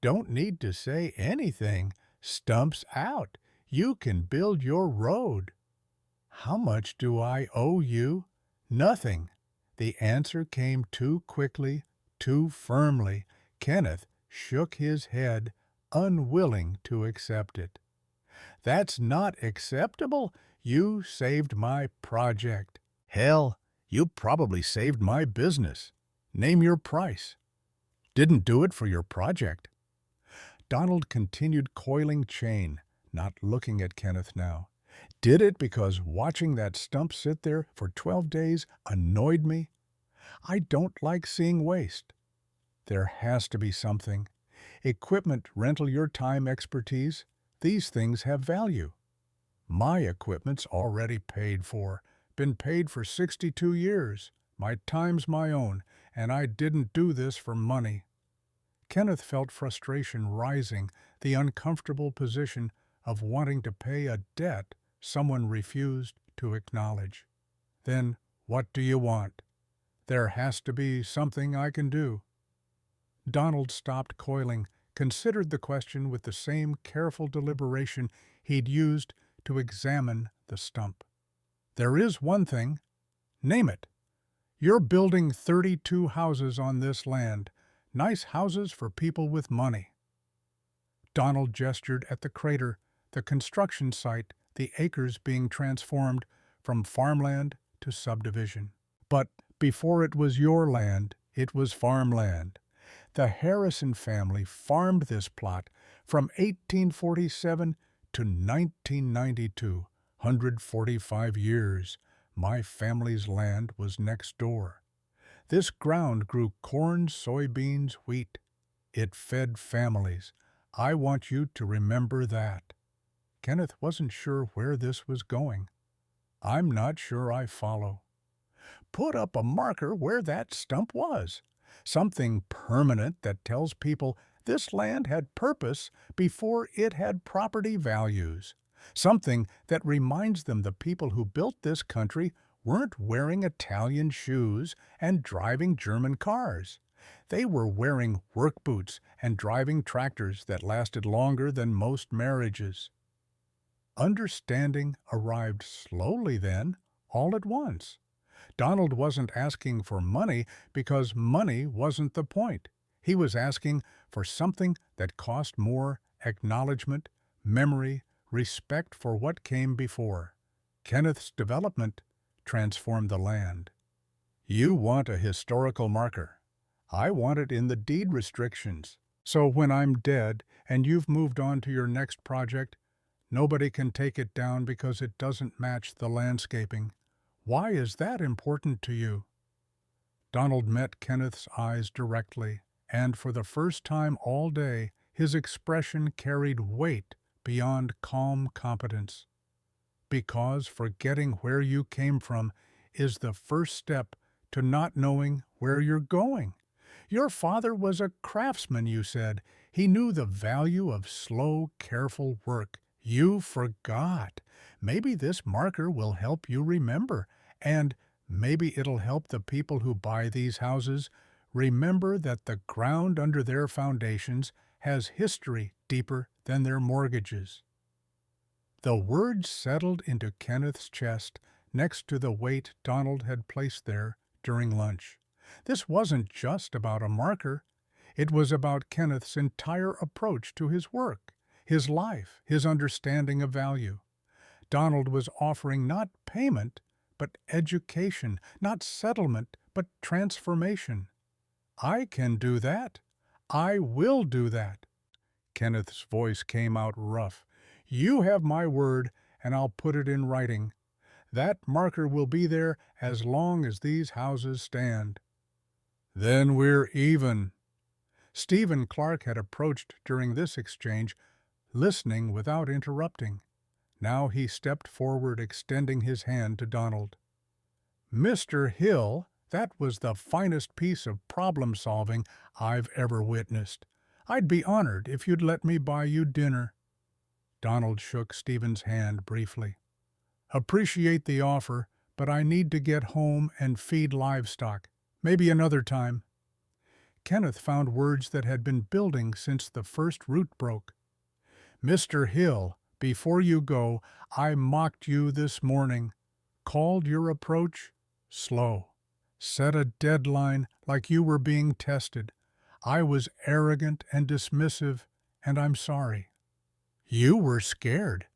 "Don't need to say anything. Stump's out. You can build your road." "How much do I owe you?" "Nothing." The answer came too quickly, too firmly. Kenneth shook his head, unwilling to accept it. "That's not acceptable. You saved my project." "Hell, you probably saved my business. Name your price." "Didn't do it for your project." Donald continued coiling chain, not looking at Kenneth now. "Did it because watching that stump sit there for 12 days annoyed me? I don't like seeing waste. There has to be something. Equipment rental, your time, expertise, these things have value. My equipment's already paid for, been paid for 62 years. My time's my own, and I didn't do this for money." Kenneth felt frustration rising, the uncomfortable position of wanting to pay a debt someone refused to acknowledge. Then, What do you want? There has to be something I can do." Donald stopped coiling, considered the question with the same careful deliberation he'd used to examine the stump. "There is one thing. Name it. You're building 32 houses on this land. Nice houses for people with money." Donald gestured at the crater, the construction site, the acres being transformed from farmland to subdivision. "But before it was your land, it was farmland. The Harrison family farmed this plot from 1847 to 1992, 145 years. My family's land was next door. This ground grew corn, soybeans, wheat. It fed families. I want you to remember that." Kenneth wasn't sure where this was going. "I'm not sure I follow." "Put up a marker where that stump was. Something permanent that tells people this land had purpose before it had property values. Something that reminds them the people who built this country weren't wearing Italian shoes and driving German cars. They were wearing work boots and driving tractors that lasted longer than most marriages." Understanding arrived slowly then, all at once. Donald wasn't asking for money because money wasn't the point. He was asking for something that cost more: acknowledgement, memory, respect for what came before. Kenneth's development transformed the land. "You want a historical marker. I want it in the deed restrictions. So when I'm dead and you've moved on to your next project, nobody can take it down because it doesn't match the landscaping. Why is that important to you?" Donald met Kenneth's eyes directly, and for the first time all day, his expression carried weight beyond calm competence. "Because forgetting where you came from is the first step to not knowing where you're going. Your father was a craftsman, you said. He knew the value of slow, careful work. You forgot. Maybe this marker will help you remember, and maybe it'll help the people who buy these houses remember that the ground under their foundations has history deeper than their mortgages." The words settled into Kenneth's chest next to the weight Donald had placed there during lunch. This wasn't just about a marker. It was about Kenneth's entire approach to his work, his life, his understanding of value. Donald was offering not payment, but education, not settlement, but transformation. "I can do that. I will do that." Kenneth's voice came out rough. "You have my word, and I'll put it in writing. That marker will be there as long as these houses stand." "Then we're even." Stephen Clark had approached during this exchange, listening without interrupting. Now he stepped forward, extending his hand to Donald. "Mr. Hill, that was the finest piece of problem-solving I've ever witnessed. I'd be honored if you'd let me buy you dinner." Donald shook Stephen's hand briefly. "Appreciate the offer, but I need to get home and feed livestock. Maybe another time." Kenneth found words that had been building since the first root broke. "Mr. Hill, before you go, I mocked you this morning. Called your approach slow. Set a deadline like you were being tested. I was arrogant and dismissive, and I'm sorry." "You were scared."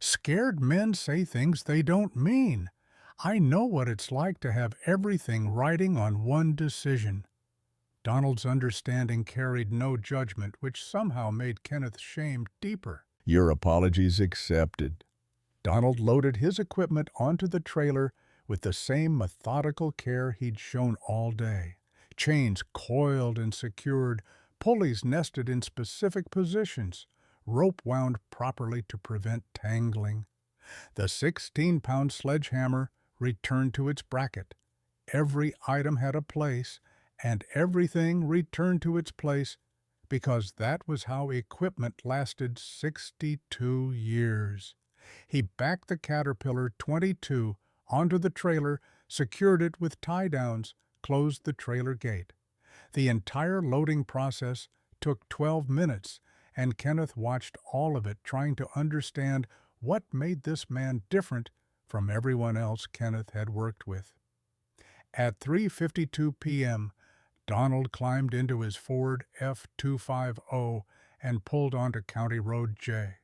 "Scared men say things they don't mean. I know what it's like to have everything riding on one decision." Donald's understanding carried no judgment, which somehow made Kenneth's shame deeper. "Your apologies accepted." Donald loaded his equipment onto the trailer with the same methodical care he'd shown all day. Chains coiled and secured, pulleys nested in specific positions, rope wound properly to prevent tangling. The 16-pound sledgehammer returned to its bracket. Every item had a place, and everything returned to its place, because that was how equipment lasted 62 years. He backed the Caterpillar 22 onto the trailer secured it with tie-downs, closed the trailer gate. The entire loading process took 12 minutes, and Kenneth watched all of it, trying to understand what made this man different from everyone else Kenneth had worked with. At 3:52 p.m., Donald climbed into his Ford F-250 and pulled onto County Road J,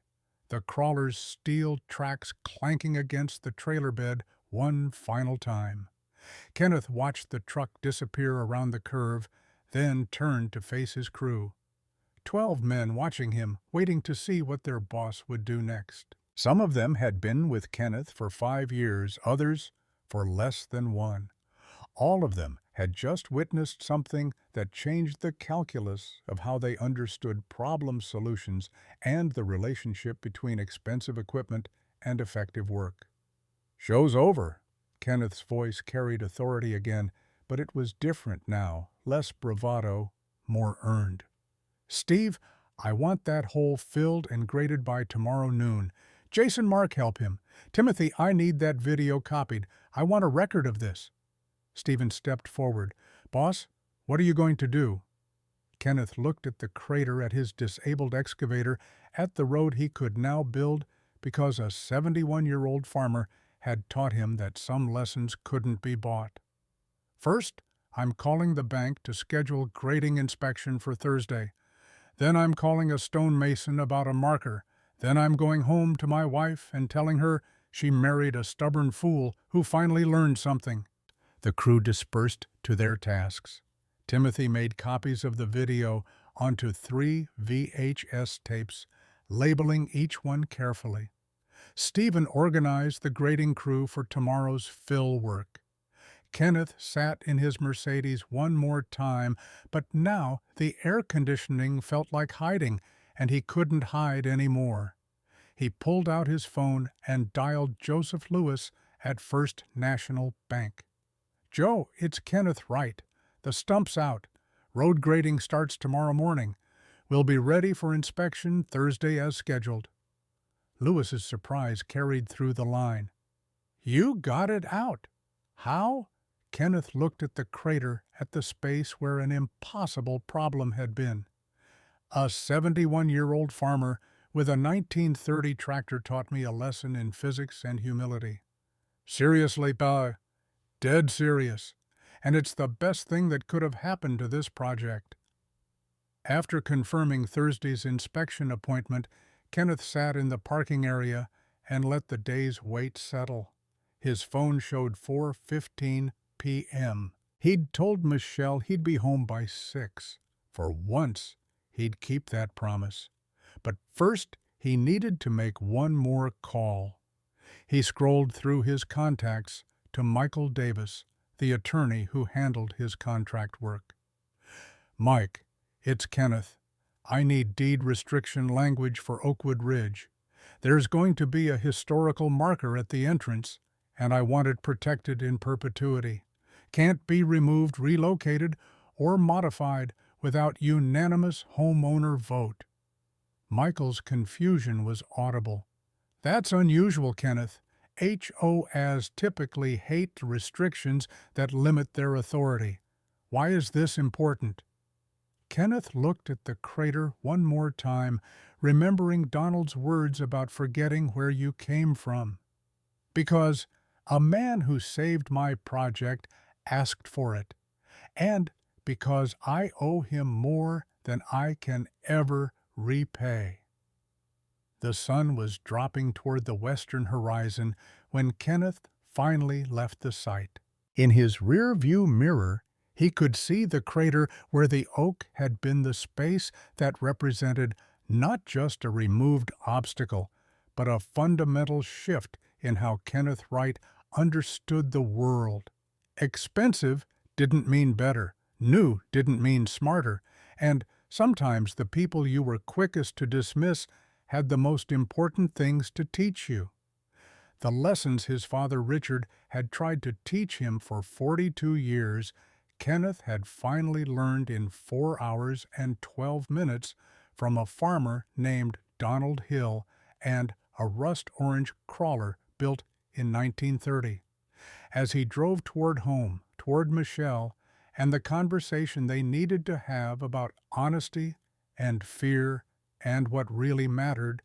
the crawler's steel tracks clanking against the trailer bed one final time. Kenneth watched the truck disappear around the curve, then turned to face his crew. 12 men watching him, waiting to see what their boss would do next. Some of them had been with Kenneth for 5 years, others for less than one. All of them had just witnessed something that changed the calculus of how they understood problem solutions and the relationship between expensive equipment and effective work. "Show's over." Kenneth's voice carried authority again, but it was different now, less bravado, more earned. "Steve, I want that hole filled and graded by tomorrow noon. Jason Mark, help him. Timothy, I need that video copied. I want a record of this." Stephen stepped forward. "Boss, what are you going to do?" Kenneth looked at the crater at his disabled excavator, at the road he could now build, because a 71-year-old farmer had taught him that some lessons couldn't be bought. "First, I'm calling the bank to schedule grading inspection for Thursday. Then I'm calling a stonemason about a marker. Then I'm going home to my wife and telling her she married a stubborn fool who finally learned something." The crew dispersed to their tasks. Timothy made copies of the video onto 3 VHS tapes, labeling each one carefully. Stephen organized the grading crew for tomorrow's fill work. Kenneth sat in his Mercedes one more time, but now the air conditioning felt like hiding, and he couldn't hide anymore. He pulled out his phone and dialed Joseph Lewis at First National Bank. "Joe, it's Kenneth Wright. The stump's out. Road grading starts tomorrow morning. We'll be ready for inspection Thursday as scheduled." Lewis's surprise carried through the line. "You got it out. How?" Kenneth looked at the crater, at the space where an impossible problem had been. "A 71-year-old farmer with a 1930 tractor taught me a lesson in physics and humility. Seriously, pa, dead serious. And it's the best thing that could have happened to this project." After confirming Thursday's inspection appointment, Kenneth sat in the parking area and let the day's wait settle. His phone showed 4:15 p.m. He'd told Michelle he'd be home by 6. For once, he'd keep that promise. But first, he needed to make one more call. He scrolled through his contacts to Michael Davis, the attorney who handled his contract work. "Mike, it's Kenneth. I need deed restriction language for Oakwood Ridge. There's going to be a historical marker at the entrance, and I want it protected in perpetuity. Can't be removed, relocated, or modified without unanimous homeowner vote." Michael's confusion was audible. "That's unusual, Kenneth. HOAs typically hate restrictions that limit their authority. Why is this important?" Kenneth looked at the crater one more time, remembering Donald's words about forgetting where you came from. "Because a man who saved my project asked for it, and because I owe him more than I can ever repay." The sun was dropping toward the western horizon when Kenneth finally left the site. In his rear-view mirror, he could see the crater where the oak had been the space that represented not just a removed obstacle, but a fundamental shift in how Kenneth Wright understood the world. Expensive didn't mean better, new didn't mean smarter, and sometimes the people you were quickest to dismiss had the most important things to teach you. The lessons his father Richard had tried to teach him for 42 years, Kenneth had finally learned in 4 hours and 12 minutes from a farmer named Donald Hill and a rust-orange crawler built in 1930. As he drove toward home, toward Michelle, and the conversation they needed to have about honesty and fear and what really mattered,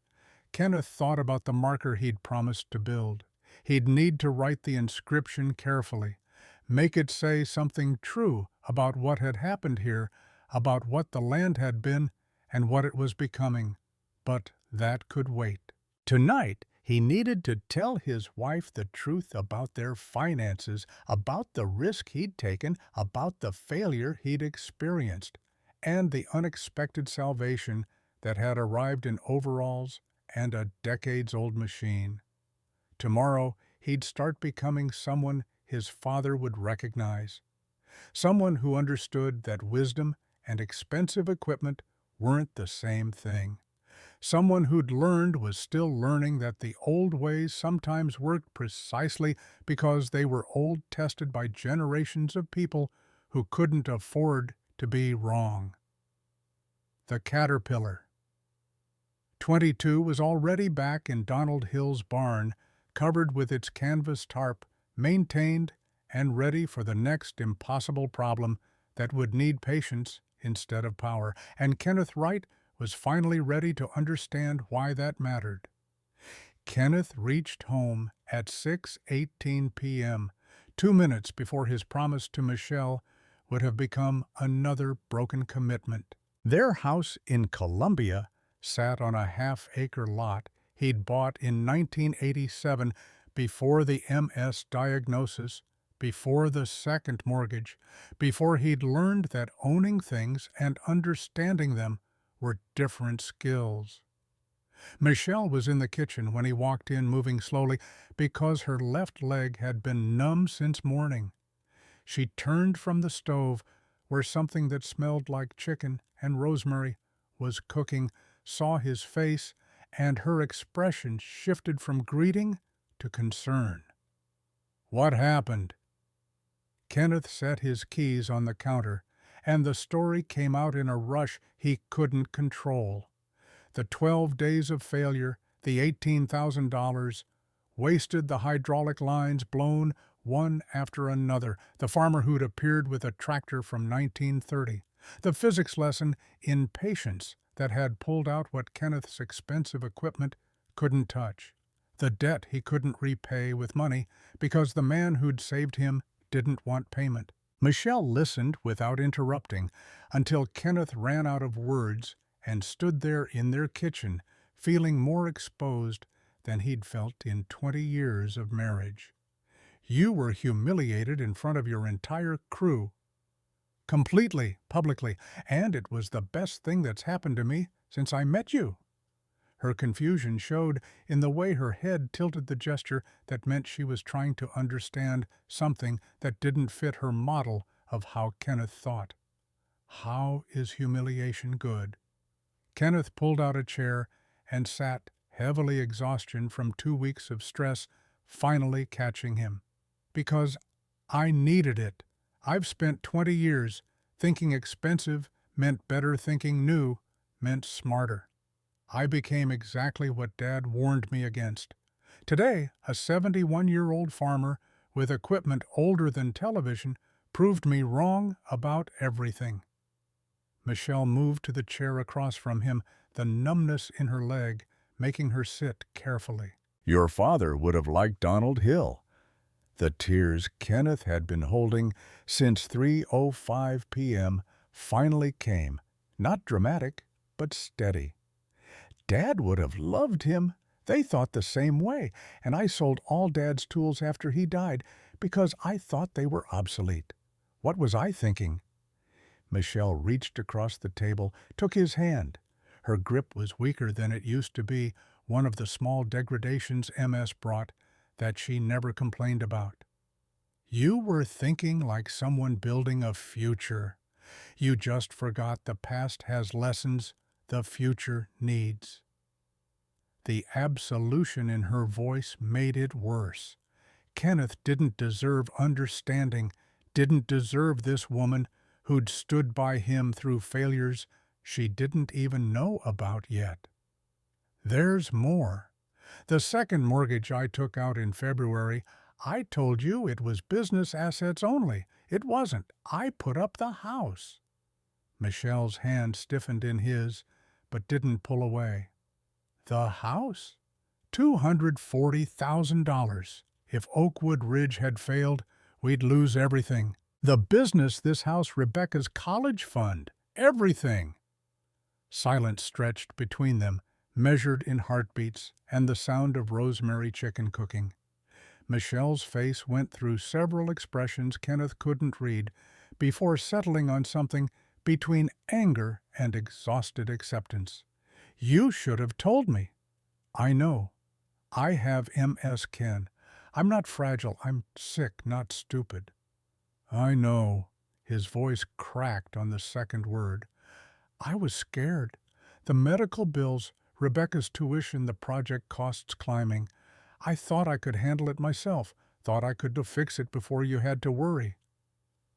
Kenneth thought about the marker he'd promised to build. He'd need to write the inscription carefully, make it say something true about what had happened here, about what the land had been and what it was becoming. But that could wait. Tonight, he needed to tell his wife the truth about their finances, about the risk he'd taken, about the failure he'd experienced, and the unexpected salvation that had arrived in overalls and a decades-old machine. Tomorrow, he'd start becoming someone his father would recognize, someone who understood that wisdom and expensive equipment weren't the same thing, someone who'd learned was still learning that the old ways sometimes worked precisely because they were old, tested by generations of people who couldn't afford to be wrong. The Caterpillar. 22 was already back in Donald Hill's barn, covered with its canvas tarp, maintained and ready for the next impossible problem that would need patience instead of power, and Kenneth Wright was finally ready to understand why that mattered. Kenneth reached home at 6:18 p.m., 2 minutes before his promise to Michelle would have become another broken commitment. Their house in Columbia sat on a half-acre lot he'd bought in 1987 before the MS diagnosis, before the second mortgage, before he'd learned that owning things and understanding them were different skills. Michelle was in the kitchen when he walked in, moving slowly because her left leg had been numb since morning. She turned from the stove, where something that smelled like chicken and rosemary was cooking, saw his face, and her expression shifted from greeting to concern. "What happened?" Kenneth set his keys on the counter, and the story came out in a rush he couldn't control. The 12 days of failure, the $18,000, wasted, the hydraulic lines blown one after another, the farmer who'd appeared with a tractor from 1930, the physics lesson in patience that had pulled out what Kenneth's expensive equipment couldn't touch, the debt he couldn't repay with money because the man who'd saved him didn't want payment. Michelle listened without interrupting until Kenneth ran out of words and stood there in their kitchen, feeling more exposed than he'd felt in 20 years of marriage. "You were humiliated in front of your entire crew. Completely, publicly, and it was the best thing that's happened to me since I met you." Her confusion showed in the way her head tilted, the gesture that meant she was trying to understand something that didn't fit her model of how Kenneth thought. How is humiliation good? Kenneth pulled out a chair and sat, heavily exhaustion from 2 weeks of stress finally catching him. "Because I needed it. I've spent 20 years thinking expensive meant better, thinking new meant smarter. I became exactly what Dad warned me against. Today, a 71-year-old farmer with equipment older than television proved me wrong about everything." Michelle moved to the chair across from him, the numbness in her leg making her sit carefully. "Your father would have liked Donald Hill." The tears Kenneth had been holding since 3:05 p.m. finally came, not dramatic, but steady. "Dad would have loved him. They thought the same way, and I sold all Dad's tools after he died because I thought they were obsolete. What was I thinking?" Michelle reached across the table, took his hand. Her grip was weaker than it used to be, one of the small degradations MS brought that she never complained about. "You were thinking like someone building a future. You just forgot the past has lessons the future needs." The absolution in her voice made it worse. Kenneth didn't deserve understanding, didn't deserve this woman who'd stood by him through failures she didn't even know about yet. "There's more. The second mortgage I took out in February, I told you it was business assets only. It wasn't. I put up the house." Michelle's hand stiffened in his, but didn't pull away. "The house? $240,000. If Oakwood Ridge had failed, we'd lose everything. The business this house Rebecca's college fund. Everything." Silence stretched between them, measured in heartbeats and the sound of rosemary chicken cooking. Michelle's face went through several expressions Kenneth couldn't read before settling on something between anger and exhausted acceptance. "You should have told me." "I know. I have MS, Ken. I'm not fragile. I'm sick, not stupid." "I know." His voice cracked on the second word. "I was scared. The medical bills, Rebecca's tuition, the project costs climbing. I thought I could handle it myself, thought I could fix it before you had to worry."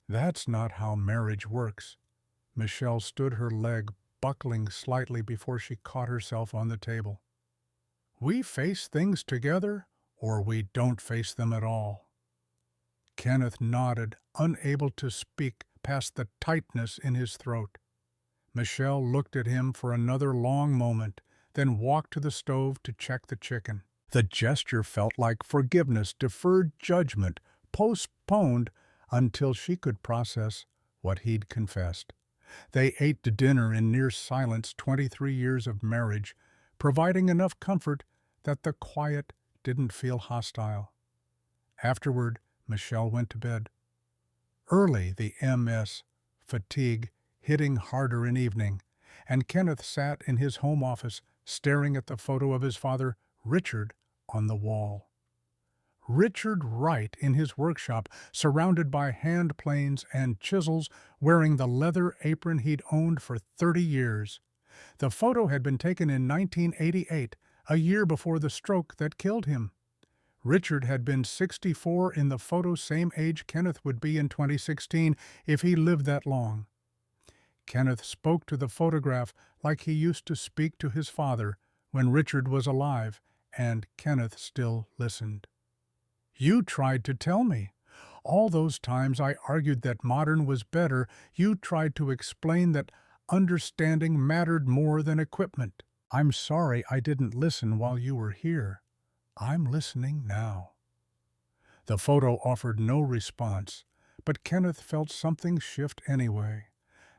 "That's not how marriage works." Michelle stood her leg buckling slightly before she caught herself on the table. "We face things together, or we don't face them at all." Kenneth nodded, unable to speak past the tightness in his throat. Michelle looked at him for another long moment, then walked to the stove to check the chicken. The gesture felt like forgiveness, deferred judgment, postponed until she could process what he'd confessed. They ate dinner in near silence, 23 years of marriage, providing enough comfort that the quiet didn't feel hostile. Afterward, Michelle went to bed. Early, the MS fatigue hitting harder in evening, and Kenneth sat in his home office staring at the photo of his father, Richard, on the wall. Richard Wright in his workshop, surrounded by hand planes and chisels, wearing the leather apron he'd owned for 30 years. The photo had been taken in 1988, a year before the stroke that killed him. Richard had been 64 in the photo, same age Kenneth would be in 2016 if he lived that long. Kenneth spoke to the photograph like he used to speak to his father when Richard was alive, and Kenneth still listened. "You tried to tell me. All those times I argued that modern was better, you tried to explain that understanding mattered more than equipment. I'm sorry I didn't listen while you were here. I'm listening now." The photo offered no response, but Kenneth felt something shift anyway.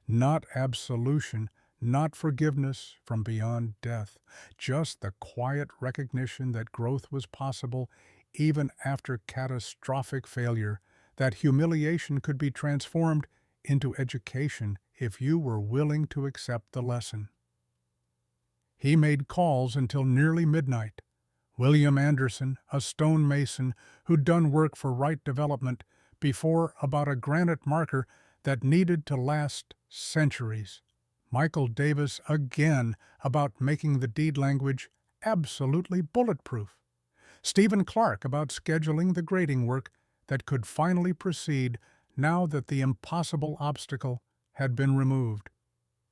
Not absolution, not forgiveness from beyond death, just the quiet recognition that growth was possible even after catastrophic failure, that humiliation could be transformed into education if you were willing to accept the lesson. He made calls until nearly midnight. William Anderson, a stonemason who'd done work for Wright Development before about a granite marker that needed to last centuries. Michael Davis again about making the deed language absolutely bulletproof. Stephen Clark about scheduling the grading work that could finally proceed now that the impossible obstacle had been removed.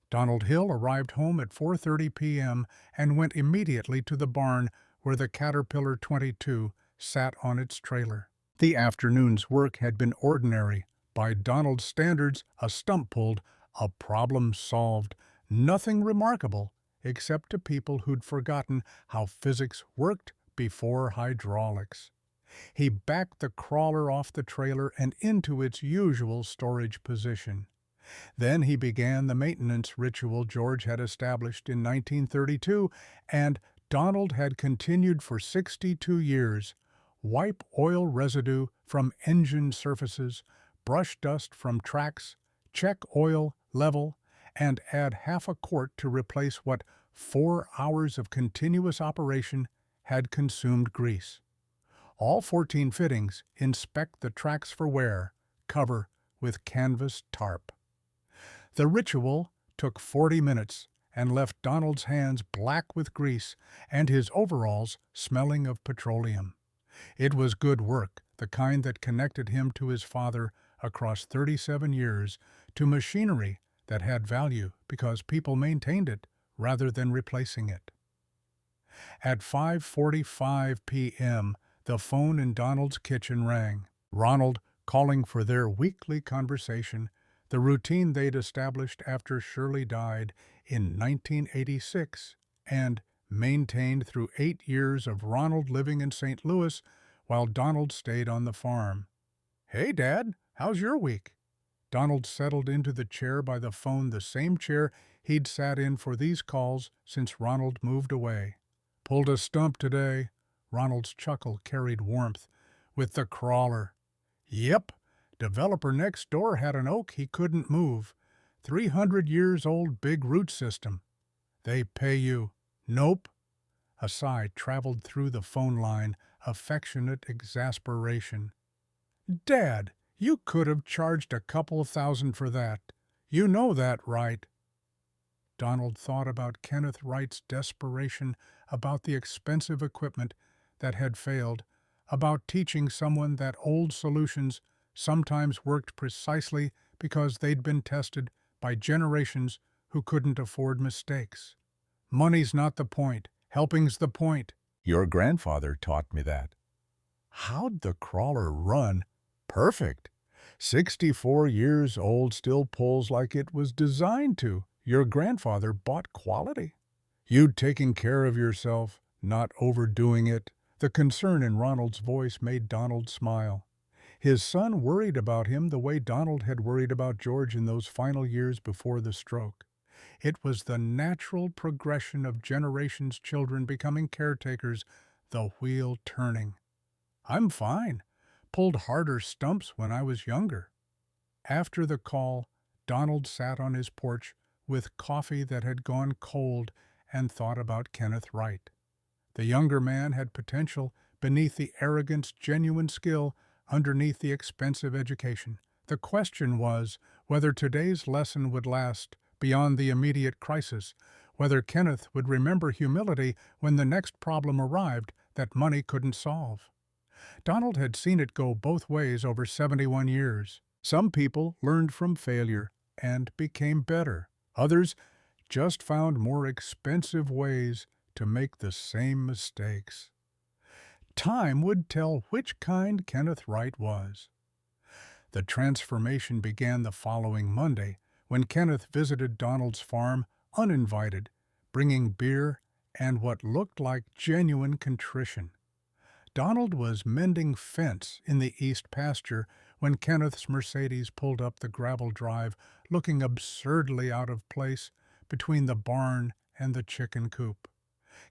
Donald Hill arrived home at 4:30 p.m. and went immediately to the barn where the Caterpillar 22 sat on its trailer. The afternoon's work had been ordinary. By Donald's standards, a stump pulled, a problem solved. Nothing remarkable, except to people who'd forgotten how physics worked before hydraulics. He backed the crawler off the trailer and into its usual storage position. Then he began the maintenance ritual George had established in 1932, and Donald had continued for 62 years. Wipe oil residue from engine surfaces, brush dust from tracks, check oil level, and add half a quart to replace what 4 hours of continuous operation had consumed grease. All 14 fittings inspect the tracks for wear, cover with canvas tarp. The ritual took 40 minutes and left Donald's hands black with grease and his overalls smelling of petroleum. It was good work, the kind that connected him to his father across 37 years, to machinery that had value because people maintained it rather than replacing it. At 5:45 p.m., The phone in Donald's kitchen rang. Ronald calling for their weekly conversation, the routine they'd established after Shirley died in 1986 and maintained through 8 years of Ronald living in St. Louis while Donald stayed on the farm. "Hey, Dad, how's your week?" Donald settled into the chair by the phone, the same chair he'd sat in for these calls since Ronald moved away. "Pulled a stump today." Ronald's chuckle carried warmth. "With the crawler." "Yep. Developer next door had an oak he couldn't move. 300 years old big root system." "They pay you." "Nope." A sigh traveled through the phone line, affectionate exasperation. "Dad, you could have charged a couple of $1,000 for that. You know that, right?" Donald thought about Kenneth Wright's desperation, about the expensive equipment that had failed, about teaching someone that old solutions sometimes worked precisely because they'd been tested by generations who couldn't afford mistakes. "Money's not the point. Helping's the point. Your grandfather taught me that." "How'd the crawler run?" "Perfect. 64 years old, still pulls like it was designed to. Your grandfather bought quality." "You'd taking care of yourself, not overdoing it." The concern in Ronald's voice made Donald smile. His son worried about him the way Donald had worried about George in those final years before the stroke. It was the natural progression of generations' children becoming caretakers, the wheel turning. "I'm fine. Pulled harder stumps when I was younger." After the call, Donald sat on his porch with coffee that had gone cold and thought about Kenneth Wright. The younger man had potential beneath the arrogance, genuine skill underneath the expensive education. The question was whether today's lesson would last beyond the immediate crisis, whether Kenneth would remember humility when the next problem arrived that money couldn't solve. Donald had seen it go both ways over 71 years. Some people learned from failure and became better. Others just found more expensive ways to make the same mistakes. Time would tell which kind Kenneth Wright was. The transformation began the following Monday when Kenneth visited Donald's farm uninvited, bringing beer and what looked like genuine contrition. Donald was mending fence in the east pasture when Kenneth's Mercedes pulled up the gravel drive, looking absurdly out of place between the barn and the chicken coop.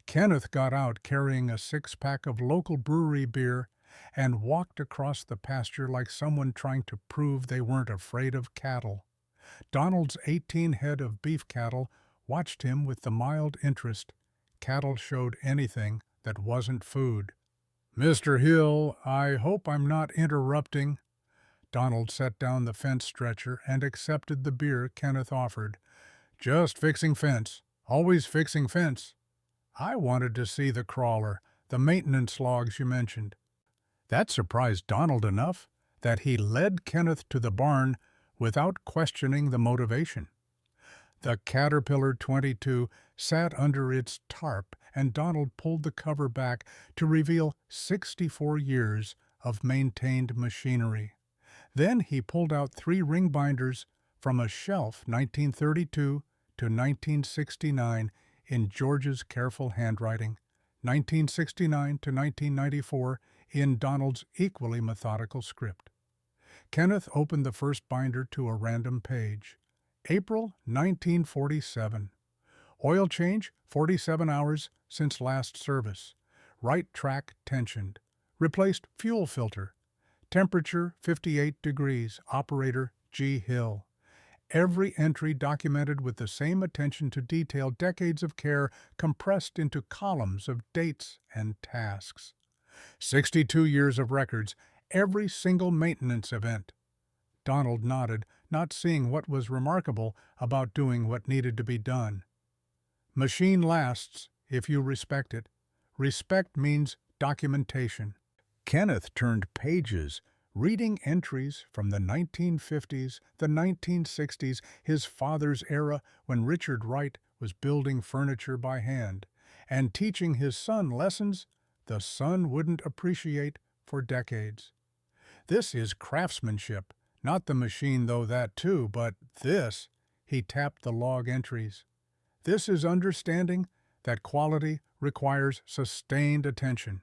Kenneth got out carrying a six-pack of local brewery beer and walked across the pasture like someone trying to prove they weren't afraid of cattle. Donald's 18 head of beef cattle watched him with the mild interest cattle showed anything that wasn't food. "Mr. Hill, I hope I'm not interrupting." Donald set down the fence stretcher and accepted the beer Kenneth offered. "Just fixing fence. Always fixing fence." "I wanted to see the crawler, the maintenance logs you mentioned." That surprised Donald enough that he led Kenneth to the barn without questioning the motivation. The Caterpillar 22 sat under its tarp, and Donald pulled the cover back to reveal 64 years of maintained machinery. Then he pulled out 3 ring binders from a shelf 1932 to 1969 in George's careful handwriting, 1969 to 1994 in Donald's equally methodical script. Kenneth opened the first binder to a random page. April 1947. Oil change 47 hours since last service. Right track tensioned. Replaced fuel filter. Temperature 58 degrees. Operator G. Hill. Every entry documented with the same attention to detail, decades of care compressed into columns of dates and tasks. 62 years of records, every single maintenance event. Donald nodded, not seeing what was remarkable about doing what needed to be done. Machine lasts if you respect it. Respect means documentation. Kenneth turned pages, reading entries from the 1950s, the 1960s, his father's era when Richard Wright was building furniture by hand, and teaching his son lessons the son wouldn't appreciate for decades. This is craftsmanship, not the machine though that too, but this, he tapped the log entries. This is understanding that quality requires sustained attention.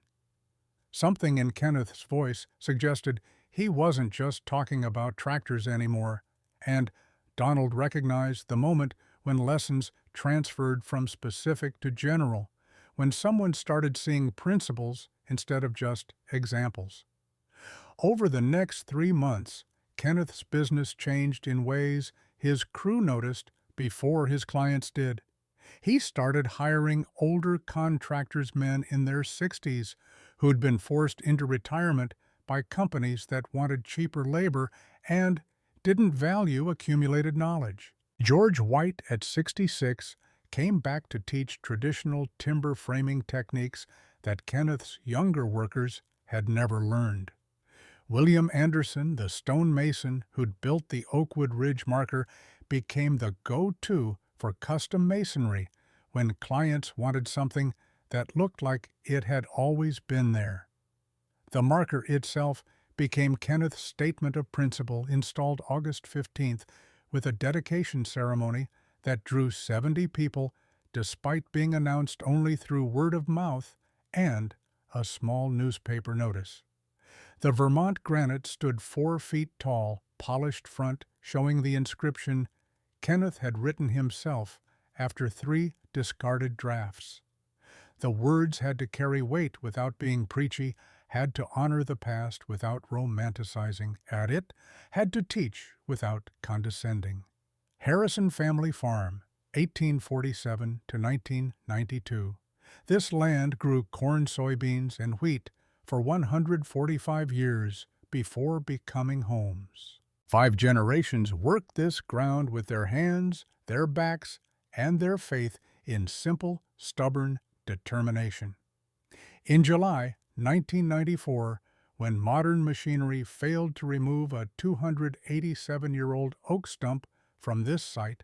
Something in Kenneth's voice suggested he wasn't just talking about tractors anymore, and Donald recognized the moment when lessons transferred from specific to general, when someone started seeing principles instead of just examples. Over the next 3 months, Kenneth's business changed in ways his crew noticed before his clients did. He started hiring older contractors, men in their 60s, who'd been forced into retirement by companies that wanted cheaper labor and didn't value accumulated knowledge. George White, at 66, came back to teach traditional timber framing techniques that Kenneth's younger workers had never learned. William Anderson, the stonemason who'd built the Oakwood Ridge marker, became the go-to for custom masonry when clients wanted something that looked like it had always been there. The marker itself became Kenneth's statement of principle, installed August 15th with a dedication ceremony that drew 70 people despite being announced only through word of mouth and a small newspaper notice. The Vermont granite stood 4 feet tall, polished front showing the inscription Kenneth had written himself after 3 discarded drafts. The words had to carry weight without being preachy, had to honor the past without romanticizing at it, had to teach without condescending. Harrison Family Farm, 1847 to 1992. This land grew corn, soybeans, and wheat for 145 years before becoming homes. 5 generations worked this ground with their hands, their backs, and their faith in simple, stubborn determination. In July 1994, when modern machinery failed to remove a 287-year-old oak stump from this site,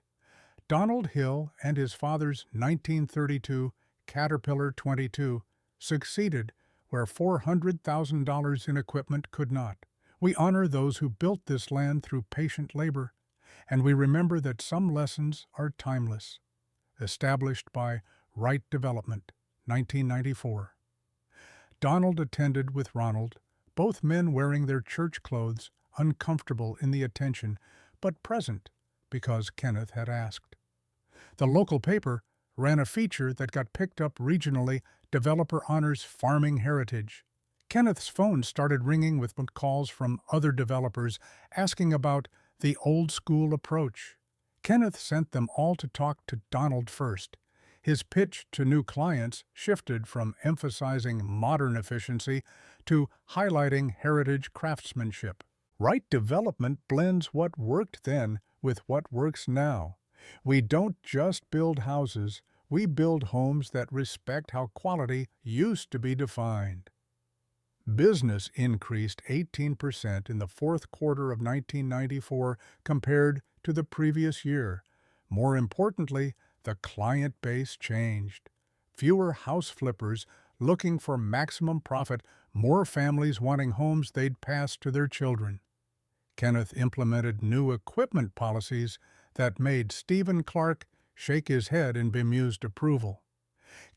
Donald Hill and his father's 1932 Caterpillar 22 succeeded where $400,000 in equipment could not. We honor those who built this land through patient labor, and we remember that some lessons are timeless. Established by Right Development, 1994. Donald attended with Ronald, both men wearing their church clothes, uncomfortable in the attention, but present because Kenneth had asked. The local paper ran a feature that got picked up regionally, Developer Honors Farming Heritage. Kenneth's phone started ringing with calls from other developers asking about the old-school approach. Kenneth sent them all to talk to Donald first. His pitch to new clients shifted from emphasizing modern efficiency to highlighting heritage craftsmanship. Right development blends what worked then with what works now. We don't just build houses, we build homes that respect how quality used to be defined. Business increased 18% in the fourth quarter of 1994 compared to the previous year. More importantly, the client base changed. Fewer house flippers looking for maximum profit, more families wanting homes they'd pass to their children. Kenneth implemented new equipment policies that made Stephen Clark shake his head in bemused approval.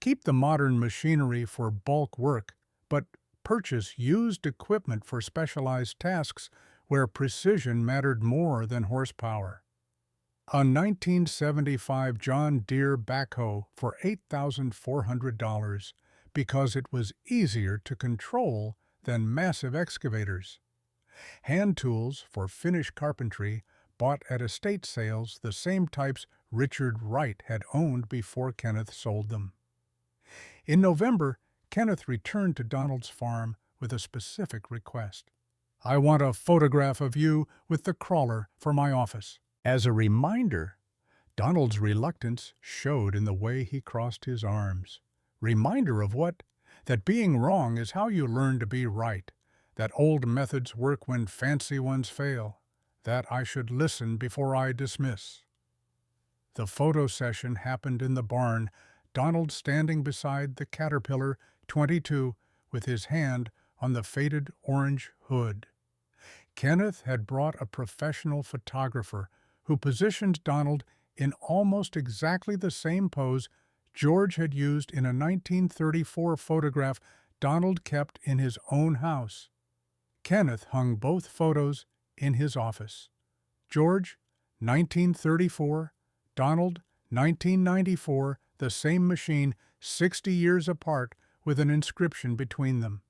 Keep the modern machinery for bulk work, but purchase used equipment for specialized tasks where precision mattered more than horsepower. A 1975 John Deere backhoe for $8,400 because it was easier to control than massive excavators. Hand tools for finish carpentry bought at estate sales, the same types Richard Wright had owned before Kenneth sold them. In November, Kenneth returned to Donald's farm with a specific request. "I want a photograph of you with the crawler for my office." As a reminder, Donald's reluctance showed in the way he crossed his arms. Reminder of what? That being wrong is how you learn to be right, that old methods work when fancy ones fail, that I should listen before I dismiss. The photo session happened in the barn, Donald standing beside the Caterpillar 22 with his hand on the faded orange hood. Kenneth had brought a professional photographer who positioned Donald in almost exactly the same pose George had used in a 1934 photograph Donald kept in his own house. Kenneth hung both photos in his office. George, 1934, Donald, 1994, the same machine, 60 years apart, with an inscription between them.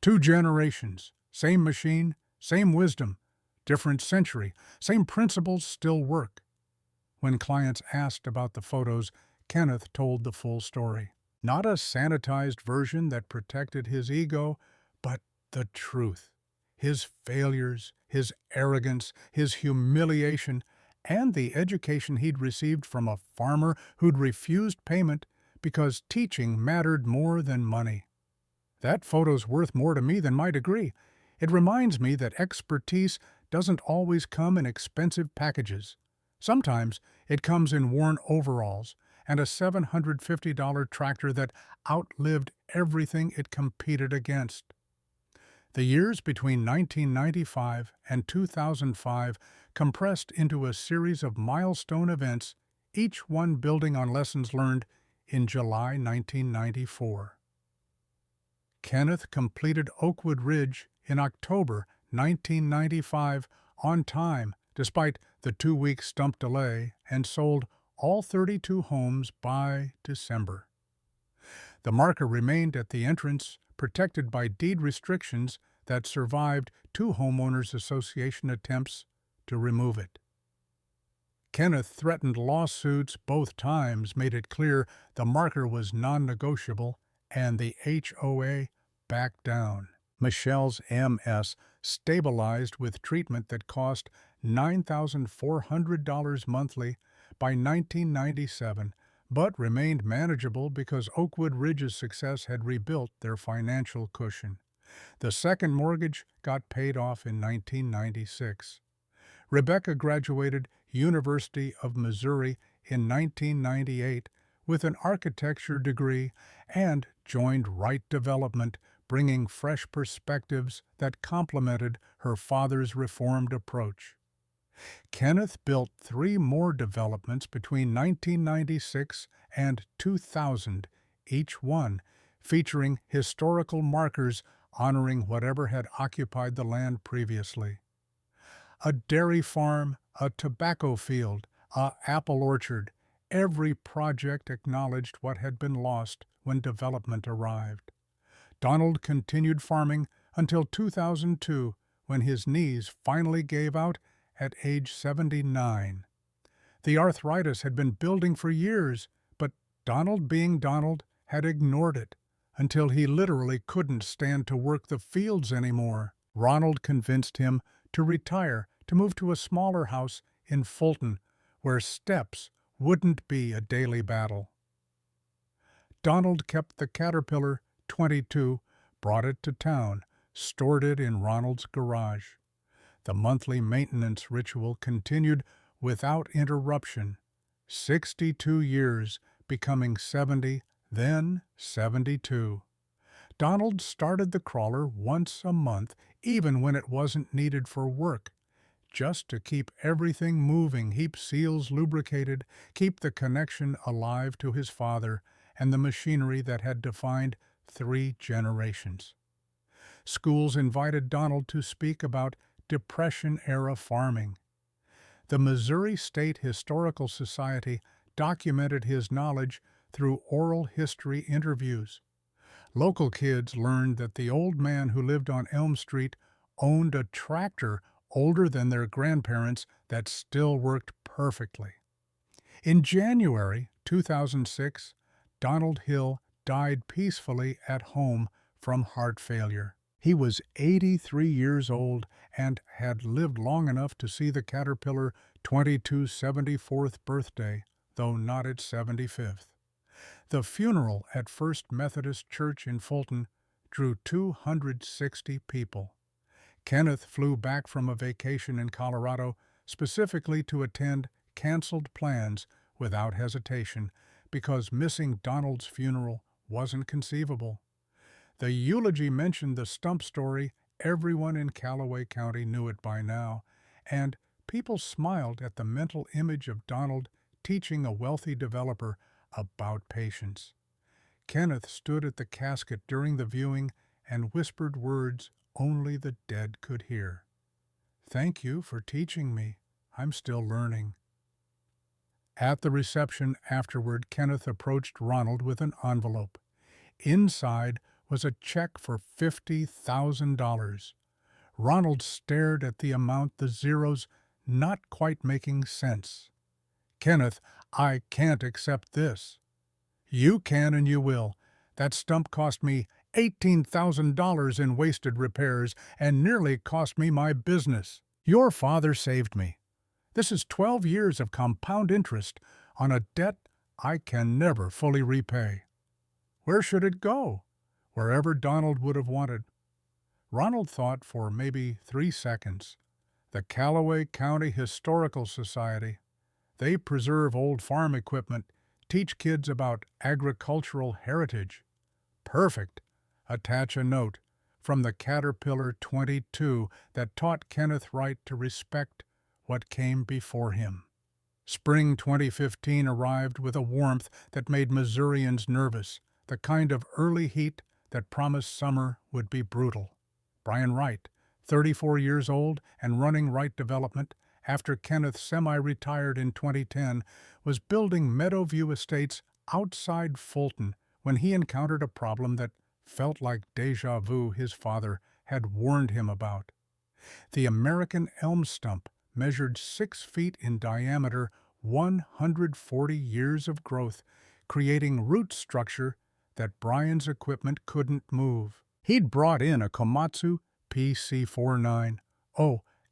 2 generations, same machine, same wisdom, different century, same principles still work. When clients asked about the photos, Kenneth told the full story. Not a sanitized version that protected his ego, but the truth. His failures, his arrogance, his humiliation, and the education he'd received from a farmer who'd refused payment because teaching mattered more than money. That photo's worth more to me than my degree. It reminds me that expertise doesn't always come in expensive packages. Sometimes it comes in worn overalls and a $750 tractor that outlived everything it competed against. The years between 1995 and 2005 compressed into a series of milestone events, each one building on lessons learned in July 1994. Kenneth completed Oakwood Ridge in October 1995 on time, despite the 2-week stump delay, and sold all 32 homes by December. The marker remained at the entrance, protected by deed restrictions that survived 2 homeowners association attempts to remove it. Kenneth threatened lawsuits both times, made it clear the marker was non-negotiable, and the HOA backed down. Michelle's MS stabilized with treatment that cost $9,400 monthly by 1997, but remained manageable because Oakwood Ridge's success had rebuilt their financial cushion. The second mortgage got paid off in 1996. Rebecca graduated University of Missouri in 1998 with an architecture degree and joined Wright Development, bringing fresh perspectives that complemented her father's reformed approach. Kenneth built 3 more developments between 1996 and 2000, each one featuring historical markers honoring whatever had occupied the land previously. A dairy farm, a tobacco field, a apple orchard, every project acknowledged what had been lost when development arrived. Donald continued farming until 2002, when his knees finally gave out at age 79. The arthritis had been building for years, but Donald, being Donald, had ignored it until he literally couldn't stand to work the fields anymore. Ronald convinced him to retire, to move to a smaller house in Fulton, where steps wouldn't be a daily battle. Donald kept the Caterpillar 22, brought it to town, stored it in Ronald's garage. The monthly maintenance ritual continued without interruption. 62 years, becoming 70, then 72. Donald started the crawler once a month, even when it wasn't needed for work, just to keep everything moving, keep seals lubricated, keep the connection alive to his father and the machinery that had defined 3 generations. Schools invited Donald to speak about Depression-era farming. The Missouri State Historical Society documented his knowledge through oral history interviews. Local kids learned that the old man who lived on Elm Street owned a tractor older than their grandparents that still worked perfectly. In January 2006, Donald Hill died peacefully at home from heart failure. He was 83 years old and had lived long enough to see the Caterpillar 22's 74th birthday, though not its 75th. The funeral at First Methodist Church in Fulton drew 260 people. Kenneth flew back from a vacation in Colorado specifically to attend canceled plans without hesitation because missing Donald's funeral wasn't conceivable. The eulogy mentioned the stump story. Everyone in Callaway County knew it by now, and people smiled at the mental image of Donald teaching a wealthy developer about patience. Kenneth stood at the casket during the viewing and whispered words only the dead could hear. "Thank you for teaching me. I'm still learning." At the reception afterward, Kenneth approached Ronald with an envelope. Inside was a check for $50,000. Ronald stared at the amount, the zeros not quite making sense. "Kenneth, I can't accept this." "You can and you will. That stump cost me $18,000 in wasted repairs and nearly cost me my business. Your father saved me. This is 12 years of compound interest on a debt I can never fully repay." Where should it go? Wherever Donald would have wanted. Ronald thought for maybe 3 seconds. The Callaway County Historical Society. They preserve old farm equipment, teach kids about agricultural heritage. Perfect. Attach a note from the Caterpillar 22 that taught Kenneth Wright to respect what came before him. Spring 2015 arrived with a warmth that made Missourians nervous, the kind of early heat that promised summer would be brutal. Brian Wright, 34 years old and running Wright Development, after Kenneth semi-retired in 2010, was building Meadowview Estates outside Fulton when he encountered a problem that felt like déjà vu his father had warned him about. The American elm stump measured 6 feet in diameter, 140 years of growth, creating root structure that Brian's equipment couldn't move. He'd brought in a Komatsu PC-49.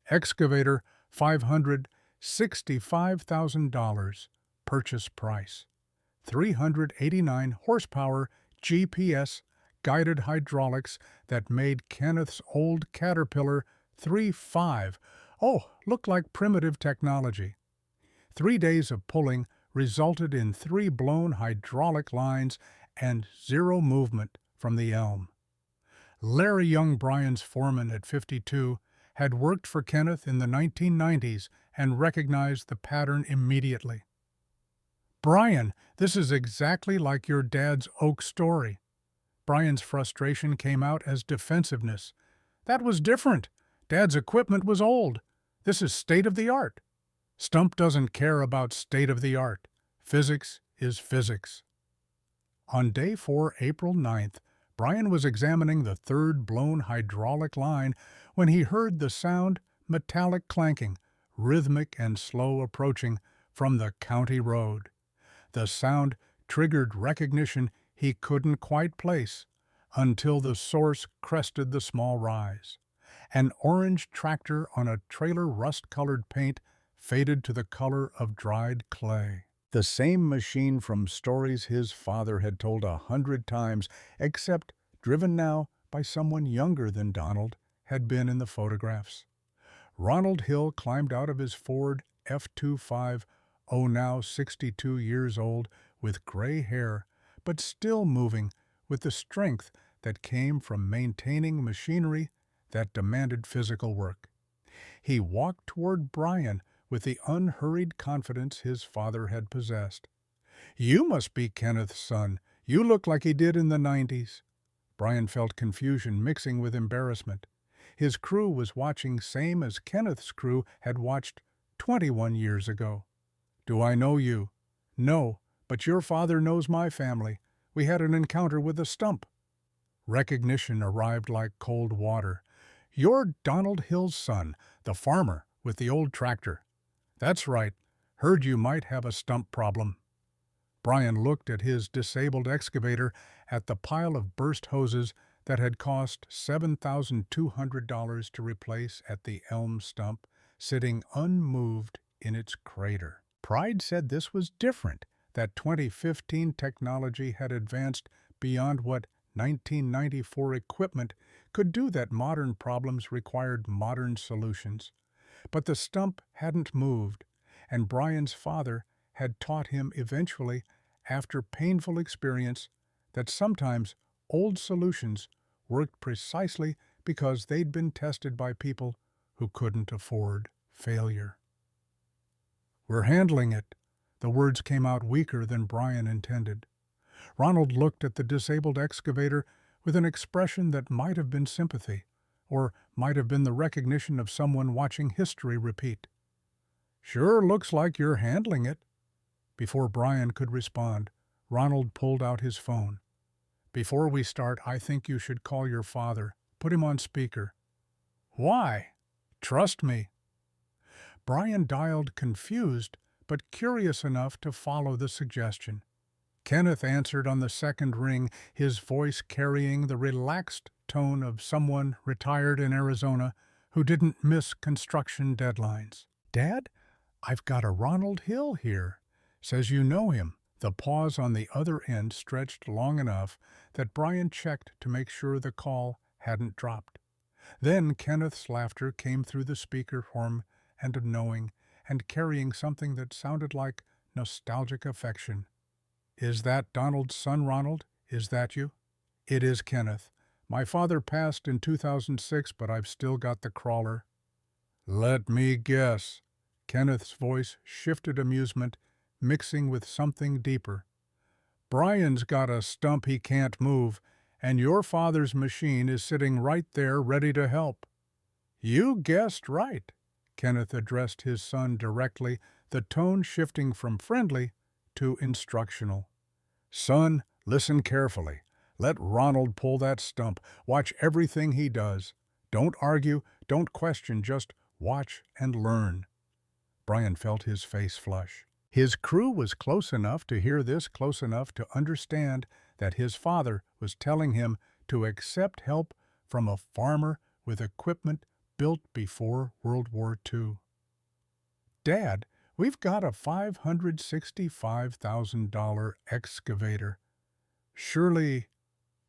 Excavator, $565,000. Purchase price. 389 horsepower GPS guided hydraulics that made Kenneth's old Caterpillar 3.5. Looked like primitive technology. 3 days of pulling resulted in 3 blown hydraulic lines and 0 movement from the elm. Larry Young, Brian's foreman at 52, had worked for Kenneth in the 1990s and recognized the pattern immediately. "Brian, this is exactly like your dad's oak story." Brian's frustration came out as defensiveness. "That was different. Dad's equipment was old. This is state-of-the-art." Stump doesn't care about state-of-the-art. Physics is physics. On day 4, April 9th, Brian was examining the 3rd blown hydraulic line when he heard the sound, metallic clanking, rhythmic and slow approaching from the county road. The sound triggered recognition he couldn't quite place until the source crested the small rise. An orange tractor on a trailer rust-colored paint faded to the color of dried clay. The same machine from stories his father had told 100 times, except driven now by someone younger than Donald had been in the photographs. Ronald Hill climbed out of his Ford F-25, now 62 years old, with gray hair, but still moving with the strength that came from maintaining machinery that demanded physical work. He walked toward Brian with the unhurried confidence his father had possessed. "You must be Kenneth's son. You look like he did in the 90s. Brian felt confusion mixing with embarrassment. His crew was watching same as Kenneth's crew had watched 21 years ago. "Do I know you?" "No, but your father knows my family. We had an encounter with a stump." Recognition arrived like cold water. "You're Donald Hill's son, the farmer with the old tractor." "That's right. Heard you might have a stump problem." Brian looked at his disabled excavator, at the pile of burst hoses that had cost $7,200 to replace at the elm stump, sitting unmoved in its crater. Pride said this was different, that 2015 technology had advanced beyond what 1994 equipment could do, that modern problems required modern solutions. But the stump hadn't moved, and Brian's father had taught him eventually, after painful experience, that sometimes Old solutions worked precisely because they'd been tested by people who couldn't afford failure. "We're handling it." The words came out weaker than Brian intended. Ronald looked at the disabled excavator with an expression that might have been sympathy, or might have been the recognition of someone watching history repeat. "Sure looks like you're handling it." Before Brian could respond, Ronald pulled out his phone. "Before we start, I think you should call your father. Put him on speaker." "Why?" "Trust me." Brian dialed, confused, but curious enough to follow the suggestion. Kenneth answered on the second ring, his voice carrying the relaxed tone of someone retired in Arizona who didn't miss construction deadlines. "Dad, I've got a Ronald Hill here. Says you know him." The pause on the other end stretched long enough that Brian checked to make sure the call hadn't dropped. Then Kenneth's laughter came through the speakerphone, and knowing, and carrying something that sounded like nostalgic affection. "Is that Donald's son, Ronald? Is that you?" "It is, Kenneth. My father passed in 2006, but I've still got the crawler." "Let me guess." Kenneth's voice shifted amusement, mixing with something deeper. "Brian's got a stump he can't move, and your father's machine is sitting right there ready to help." "You guessed right." Kenneth addressed his son directly, the tone shifting from friendly to instructional. "Son, listen carefully. Let Ronald pull that stump. Watch everything he does. Don't argue, don't question, just watch and learn." Brian felt his face flush. His crew was close enough to hear this, close enough to understand that his father was telling him to accept help from a farmer with equipment built before World War II. "Dad, we've got a $565,000 excavator. Surely—"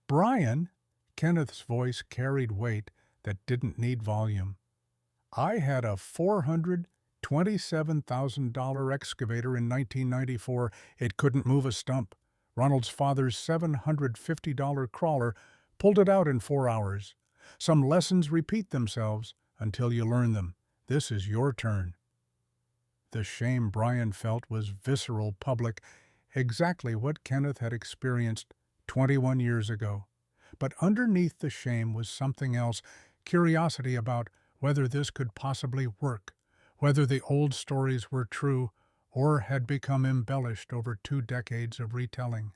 "Brian," Kenneth's voice carried weight that didn't need volume. "I had a $427,000 excavator in 1994. It couldn't move a stump. Ronald's father's $750 crawler pulled it out in 4 hours. Some lessons repeat themselves until you learn them. This is your turn." The shame Brian felt was visceral, public, exactly what Kenneth had experienced 21 years ago. But underneath the shame was something else, curiosity about whether this could possibly work, whether the old stories were true or had become embellished over 2 decades of retelling.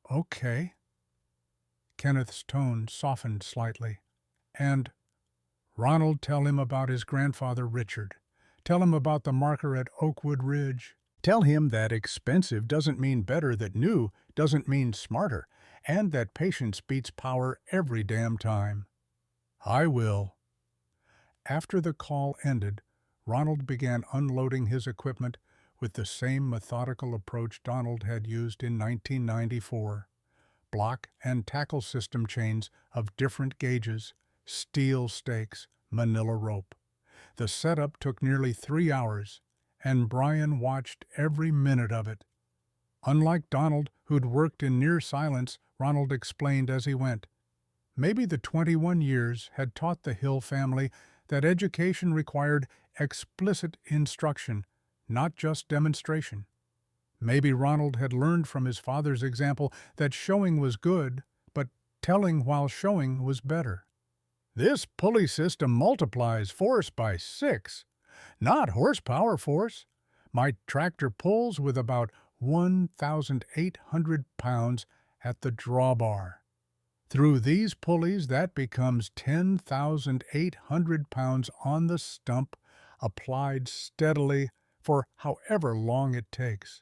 "Okay." Kenneth's tone softened slightly. "And Ronald, tell him about his grandfather Richard. Tell him about the marker at Oakwood Ridge. Tell him that expensive doesn't mean better, that new doesn't mean smarter, and that patience beats power every damn time." "I will." After the call ended, Ronald began unloading his equipment with the same methodical approach Donald had used in 1994. Block and tackle system chains of different gauges, steel stakes, manila rope. The setup took nearly 3 hours, and Brian watched every minute of it. Unlike Donald, who'd worked in near silence, Ronald explained as he went. Maybe the 21 years had taught the Hill family that education required explicit instruction, not just demonstration. Maybe Ronald had learned from his father's example that showing was good, but telling while showing was better. "This pulley system multiplies force by 6, not horsepower force. My tractor pulls with about 1,800 pounds at the drawbar. Through these pulleys, that becomes 10,800 pounds on the stump, applied steadily for however long it takes."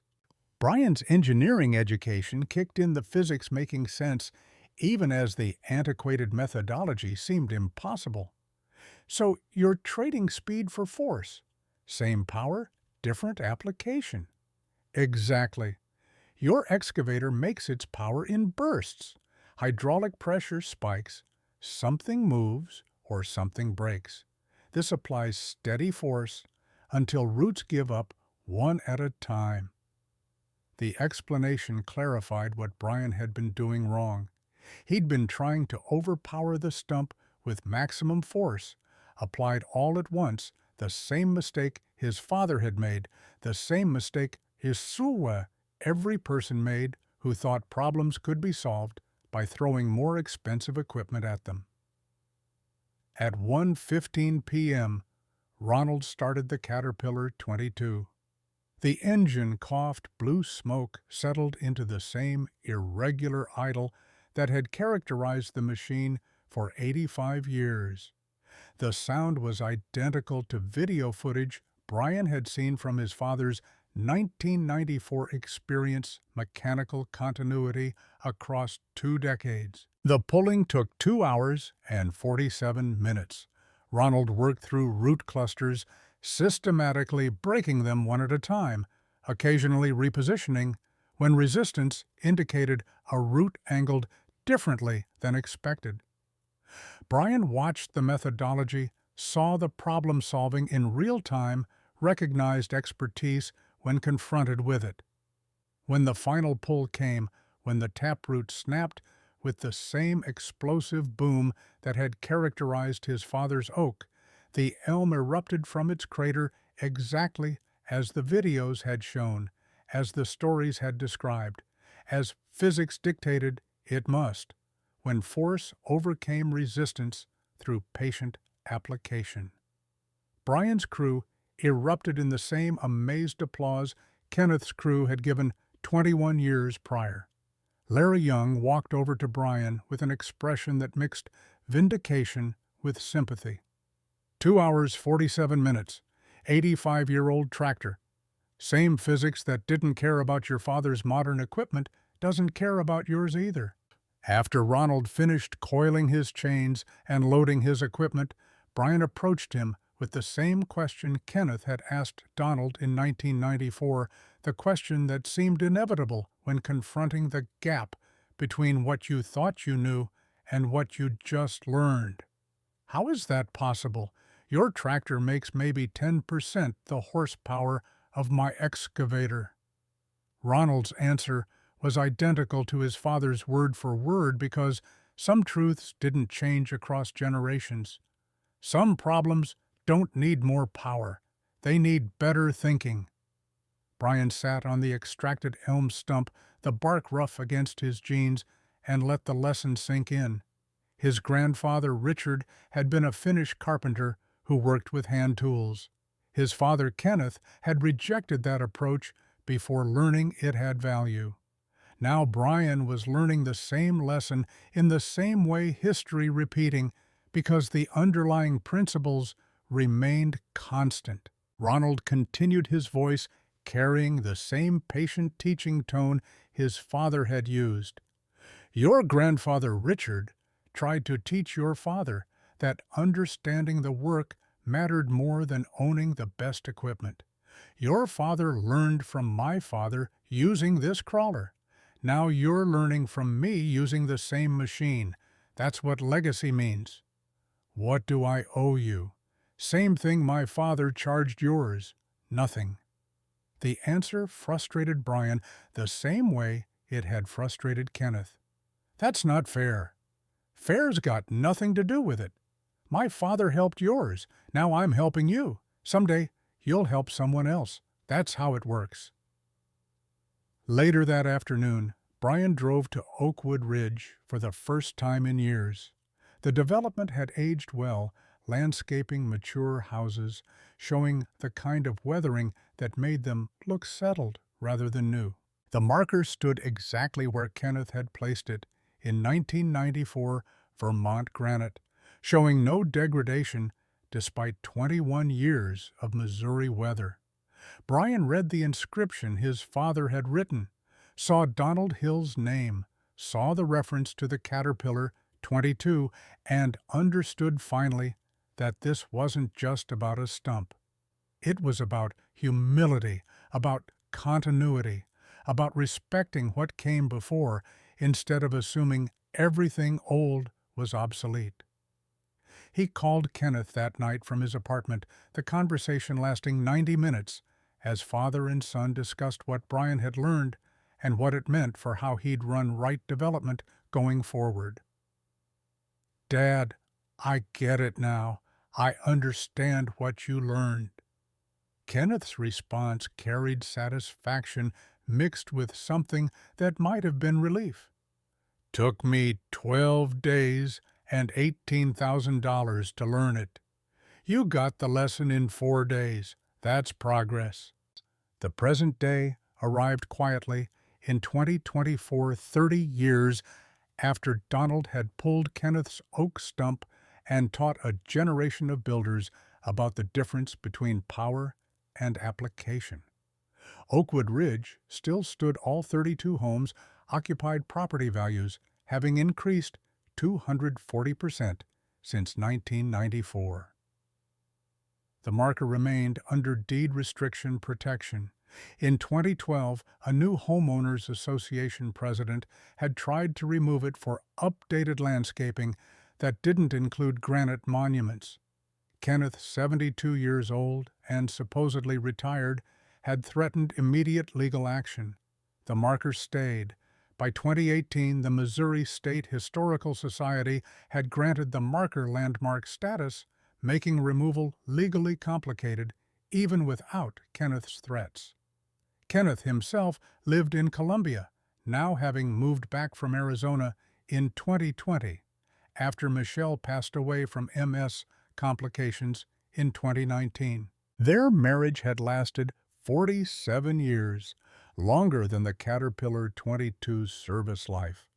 Brian's engineering education kicked in, the physics making sense, even as the antiquated methodology seemed impossible. "So you're trading speed for force. Same power, different application." "Exactly. Your excavator makes its power in bursts. Hydraulic pressure spikes, something moves or something breaks. This applies steady force until roots give up one at a time." The explanation clarified what Brian had been doing wrong. He'd been trying to overpower the stump with maximum force, applied all at once the same mistake his father had made, the same mistake every person made who thought problems could be solved by throwing more expensive equipment at them. At 1:15 p.m., Ronald started the Caterpillar 22. The engine coughed, blue smoke settled into the same irregular idle that had characterized the machine for 85 years. The sound was identical to video footage Brian had seen from his father's 1994 experience mechanical continuity across 2 decades. The pulling took 2 hours and 47 minutes. Ronald worked through root clusters, systematically breaking them one at a time, occasionally repositioning when resistance indicated a root angled differently than expected. Brian watched the methodology, saw the problem-solving in real time, recognized expertise when confronted with it. When the final pull came, when the taproot snapped with the same explosive boom that had characterized his father's oak, the elm erupted from its crater exactly as the videos had shown, as the stories had described, as physics dictated it must, when force overcame resistance through patient application. Brian's crew erupted in the same amazed applause Kenneth's crew had given 21 years prior. Larry Young walked over to Brian with an expression that mixed vindication with sympathy. 2 hours 47 minutes, 85-year-old tractor. Same physics that didn't care about your father's modern equipment doesn't care about yours either. After Ronald finished coiling his chains and loading his equipment, Brian approached him with the same question Kenneth had asked Donald in 1994, the question that seemed inevitable when confronting the gap between what you thought you knew and what you just learned. How is that possible? Your tractor makes maybe 10% the horsepower of my excavator. Ronald's answer was identical to his father's word for word because some truths didn't change across generations. Some problems don't need more power. They need better thinking. Brian sat on the extracted elm stump, the bark rough against his jeans, and let the lesson sink in. His grandfather, Richard, had been a Finnish carpenter who worked with hand tools. His father, Kenneth, had rejected that approach before learning it had value. Now Brian was learning the same lesson in the same way history repeating because the underlying principles remained constant. Ronald continued his voice, carrying the same patient teaching tone his father had used. Your grandfather Richard tried to teach your father that understanding the work mattered more than owning the best equipment. Your father learned from my father using this crawler. Now you're learning from me using the same machine. That's what legacy means. What do I owe you? Same thing my father charged yours. Nothing. The answer frustrated Brian the same way it had frustrated Kenneth. That's not fair. Fair's got nothing to do with it. My father helped yours. Now I'm helping you. Someday you'll help someone else. That's how it works. Later that afternoon, Brian drove to Oakwood Ridge for the first time in years. The development had aged well, landscaping mature houses, showing the kind of weathering that made them look settled rather than new. The marker stood exactly where Kenneth had placed it in 1994 Vermont granite, showing no degradation despite 21 years of Missouri weather. Brian read the inscription his father had written, saw Donald Hill's name, saw the reference to the Caterpillar 22, and understood finally that this wasn't just about a stump. It was about humility, about continuity, about respecting what came before instead of assuming everything old was obsolete. He called Kenneth that night from his apartment, the conversation lasting 90 minutes, as father and son discussed what Brian had learned and what it meant for how he'd run Wright Development going forward. "Dad, I get it now. I understand what you learned." Kenneth's response carried satisfaction mixed with something that might have been relief. "Took me 12 days and $18,000 to learn it. You got the lesson in 4 days. That's progress." The present day arrived quietly in 2024, 30 years after Donald had pulled Kenneth's oak stump and taught a generation of builders about the difference between power and application. Oakwood Ridge still stood, all 32 homes occupied, property values having increased 240% since 1994. The marker remained under deed restriction protection. In 2012, a new homeowners association president had tried to remove it for updated landscaping that didn't include granite monuments. Kenneth, 72 years old and supposedly retired, had threatened immediate legal action. The marker stayed. By 2018, the Missouri State Historical Society had granted the marker landmark status, making removal legally complicated even without Kenneth's threats. Kenneth himself lived in Columbia, now having moved back from Arizona in 2020, after Michelle passed away from MS complications in 2019. Their marriage had lasted 47 years, longer than the Caterpillar 22's service life.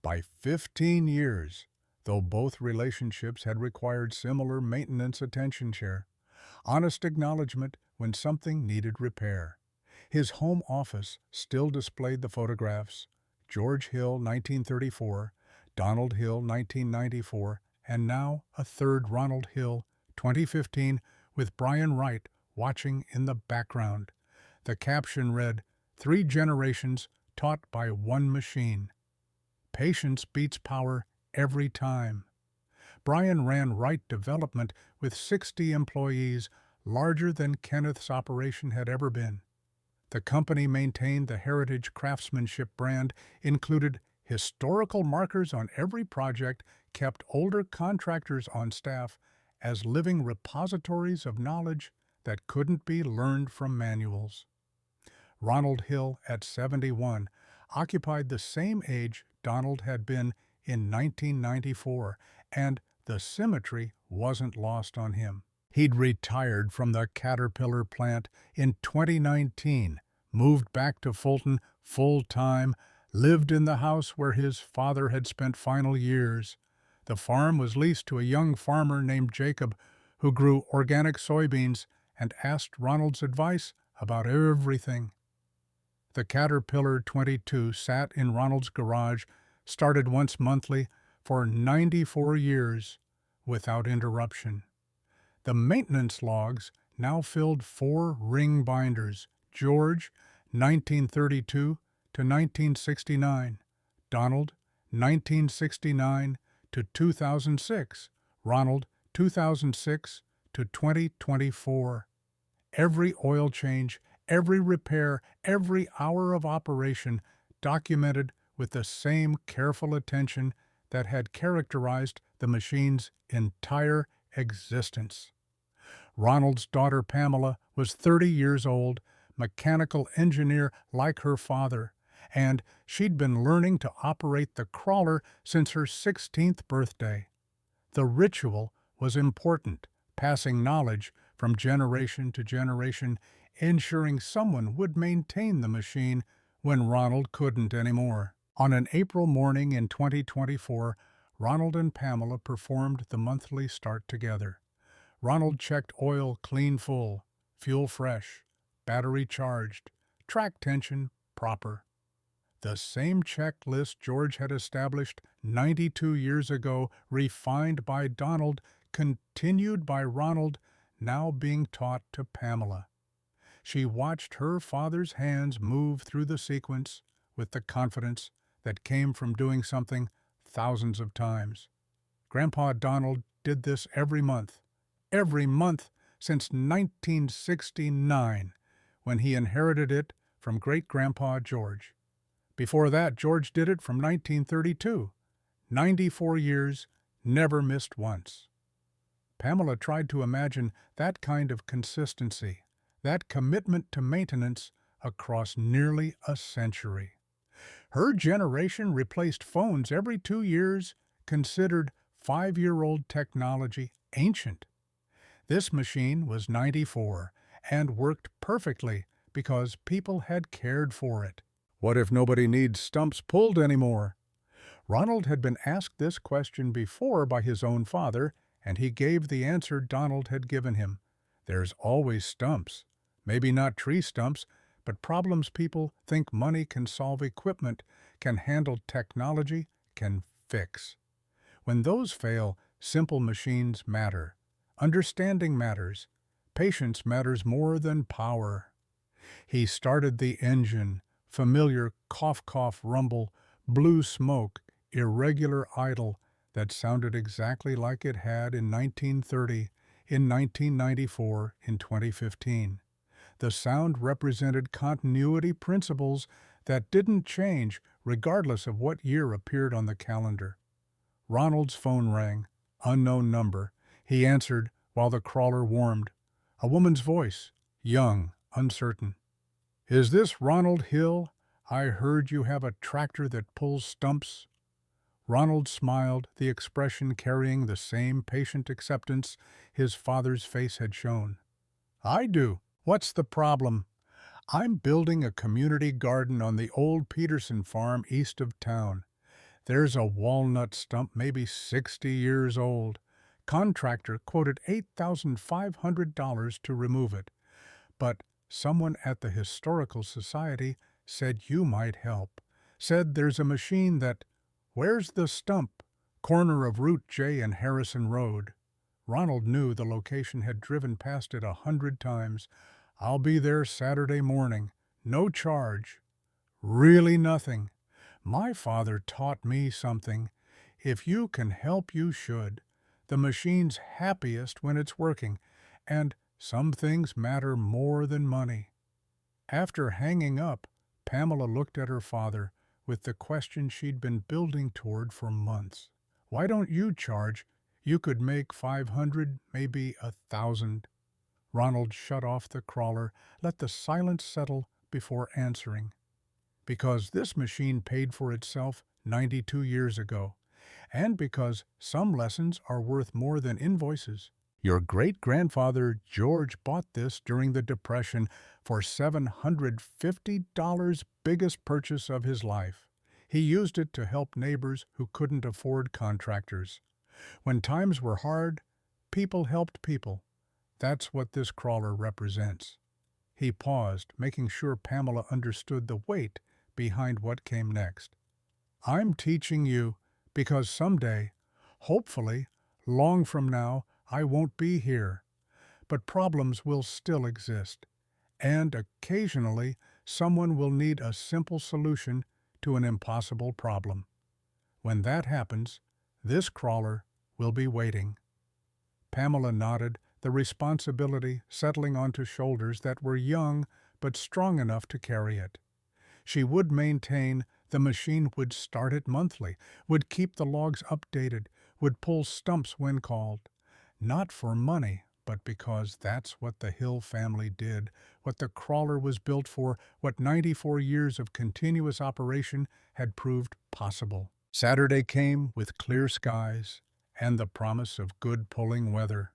By 15 years, though both relationships had required similar maintenance attention share. Honest acknowledgement when something needed repair. His home office still displayed the photographs: George Hill, 1934, Donald Hill, 1994, and now a third Ronald Hill, 2015, with Brian Wright watching in the background. The caption read, "3 generations taught by one machine. Patience beats power every time." Brian ran Wright Development with 60 employees, larger than Kenneth's operation had ever been. The company maintained the heritage craftsmanship brand, included historical markers on every project, kept older contractors on staff as living repositories of knowledge that couldn't be learned from manuals. Ronald Hill, at 71, occupied the same age Donald had been in 1994, and the symmetry wasn't lost on him. He'd retired from the Caterpillar plant in 2019, moved back to Fulton full-time, lived in the house where his father had spent final years. The farm was leased to a young farmer named Jacob, who grew organic soybeans and asked Ronald's advice about everything. The Caterpillar 22 sat in Ronald's garage, started once monthly, for 94 years, without interruption. The maintenance logs now filled 4 ring binders: George, 1932 to 1969, Donald, 1969 to 2006, Ronald, 2006 to 2024. Every oil change, every repair, every hour of operation documented with the same careful attention that had characterized the machine's entire existence. Ronald's daughter Pamela was 30 years old, mechanical engineer like her father, and she'd been learning to operate the crawler since her 16th birthday. The ritual was important, passing knowledge from generation to generation, ensuring someone would maintain the machine when Ronald couldn't anymore. On an April morning in 2024, Ronald and Pamela performed the monthly start together. Ronald checked oil clean full, fuel fresh, battery charged, track tension proper. The same checklist George had established 92 years ago, refined by Donald, continued by Ronald, now being taught to Pamela. She watched her father's hands move through the sequence with the confidence that came from doing something thousands of times. Grandpa Donald did this every month since 1969, when he inherited it from great-grandpa George. Before that, George did it from 1932. 94 years, never missed once. Pamela tried to imagine that kind of consistency, that commitment to maintenance across nearly a century. Her generation replaced phones every 2 years, considered 5-year-old technology ancient. This machine was 94 and worked perfectly because people had cared for it. What if nobody needs stumps pulled anymore? Ronald had been asked this question before by his own father, and he gave the answer Donald had given him. There's always stumps. Maybe not tree stumps, but problems people think money can solve, equipment can handle, technology can fix. When those fail, simple machines matter. Understanding matters. Patience matters more than power. He started the engine. Familiar cough-cough rumble, blue smoke, irregular idle that sounded exactly like it had in 1930, in 1994, in 2015. The sound represented continuity principles that didn't change regardless of what year appeared on the calendar. Ronald's phone rang. Unknown number. He answered while the crawler warmed. A woman's voice, young, uncertain. "Is this Ronald Hill? I heard you have a tractor that pulls stumps." Ronald smiled, the expression carrying the same patient acceptance his father's face had shown. "I do. What's the problem?" "I'm building a community garden on the old Peterson farm east of town. There's a walnut stump maybe 60 years old. Contractor quoted $8,500 to remove it. But someone at the Historical Society said you might help. Said there's a machine that— Where's the stump? Corner of Route J and Harrison Road." Ronald knew the location, had driven past it 100 times. "I'll be there Saturday morning. No charge." "Really nothing. My father taught me something. If you can help, you should. The machine's happiest when it's working, and some things matter more than money." After hanging up, Pamela looked at her father with the question she'd been building toward for months. "Why don't you charge? You could make 500, maybe 1,000. Ronald shut off the crawler, let the silence settle before answering. "Because this machine paid for itself 92 years ago, and because some lessons are worth more than invoices. Your great-grandfather George bought this during the Depression for $750, biggest purchase of his life. He used it to help neighbors who couldn't afford contractors. When times were hard, people helped people. That's what this crawler represents." He paused, making sure Pamela understood the weight behind what came next. "I'm teaching you because someday, hopefully, long from now, I won't be here. But problems will still exist, and occasionally someone will need a simple solution to an impossible problem. When that happens, this crawler will be waiting." Pamela nodded, the responsibility settling onto shoulders that were young but strong enough to carry it. She would maintain, the machine would start it monthly, would keep the logs updated, would pull stumps when called. Not for money, but because that's what the Hill family did, what the crawler was built for, what 94 years of continuous operation had proved possible. Saturday came with clear skies and the promise of good pulling weather.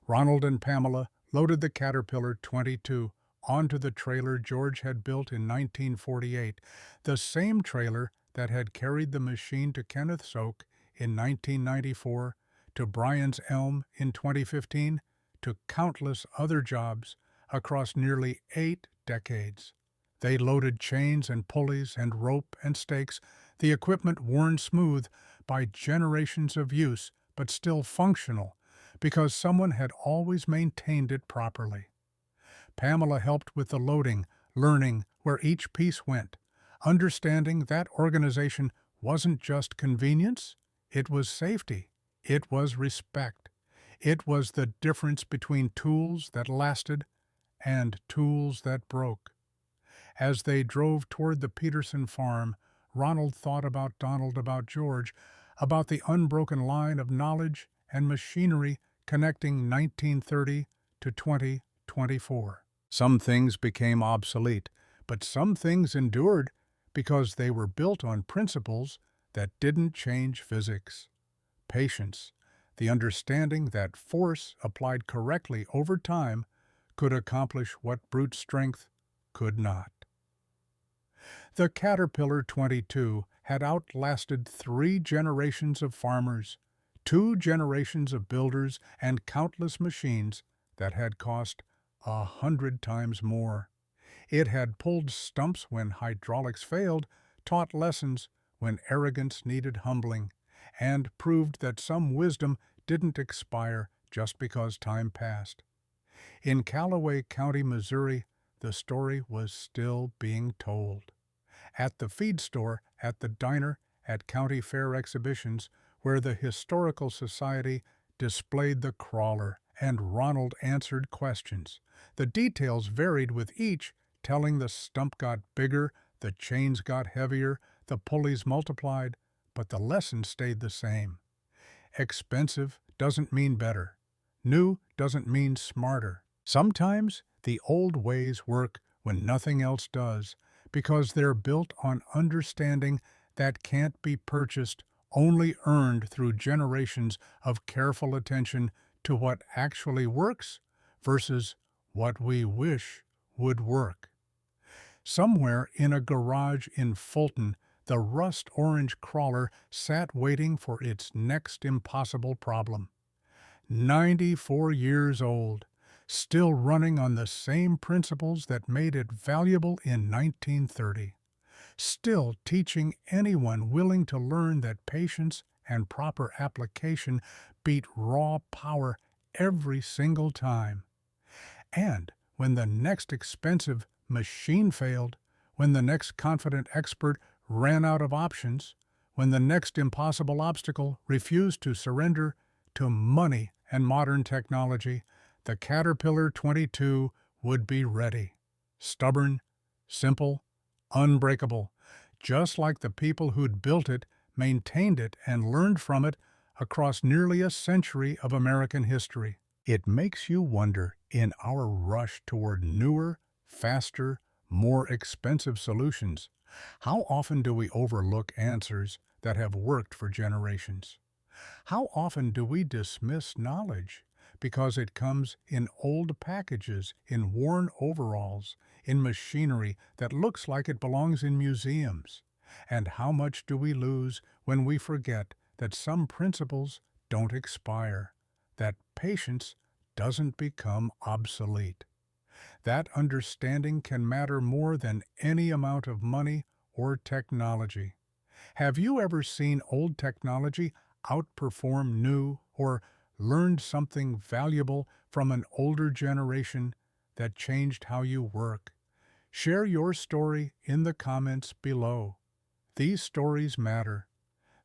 Ronald and Pamela loaded the Caterpillar 22 onto the trailer George had built in 1948, the same trailer that had carried the machine to Kenneth's Oak in 1994, to Brian's Elm in 2015, to countless other jobs across nearly 8 decades. They loaded chains and pulleys and rope and stakes, the equipment worn smooth by generations of use, but still functional, because someone had always maintained it properly. Pamela helped with the loading, learning where each piece went, understanding that organization wasn't just convenience, it was safety, it was respect, it was the difference between tools that lasted and tools that broke. As they drove toward the Peterson farm, Ronald thought about Donald, about George, about the unbroken line of knowledge and machinery connecting 1930 to 2024. Some things became obsolete, but some things endured because they were built on principles that didn't change physics. Patience, the understanding that force applied correctly over time could accomplish what brute strength could not. The Caterpillar 22 had outlasted 3 generations of farmers, 2 generations of builders, and countless machines that had cost 100 times more. It had pulled stumps when hydraulics failed, taught lessons when arrogance needed humbling, and proved that some wisdom didn't expire just because time passed. In Callaway County, Missouri, the story was still being told. At the feed store, at the diner, at county fair exhibitions, where the Historical Society displayed the crawler and Ronald answered questions. The details varied with each, telling the stump got bigger, the chains got heavier, the pulleys multiplied, but the lesson stayed the same. Expensive doesn't mean better. New doesn't mean smarter. Sometimes the old ways work when nothing else does, because they're built on understanding that can't be purchased, only earned through generations of careful attention to what actually works versus what we wish would work. Somewhere in a garage in Fulton, the rust-orange crawler sat waiting for its next impossible problem. 94 years old, still running on the same principles that made it valuable in 1930. Still teaching anyone willing to learn that patience and proper application beat raw power every single time. And when the next expensive machine failed, when the next confident expert ran out of options, when the next impossible obstacle refused to surrender to money and modern technology, the Caterpillar 22 would be ready. Stubborn, simple, unbreakable, just like the people who'd built it, maintained it, and learned from it across nearly a century of American history. It makes you wonder, in our rush toward newer, faster, more expensive solutions, how often do we overlook answers that have worked for generations? How often do we dismiss knowledge because it comes in old packages, in worn overalls, in machinery that looks like it belongs in museums? And how much do we lose when we forget that some principles don't expire, that patience doesn't become obsolete? That understanding can matter more than any amount of money or technology. Have you ever seen old technology outperform new, or learned something valuable from an older generation that changed how you work? Share your story in the comments below. These stories matter.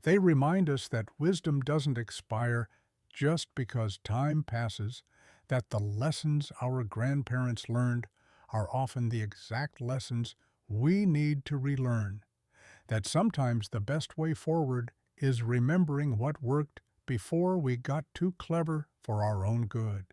They remind us that wisdom doesn't expire just because time passes, that the lessons our grandparents learned are often the exact lessons we need to relearn, that sometimes the best way forward is remembering what worked before we got too clever for our own good.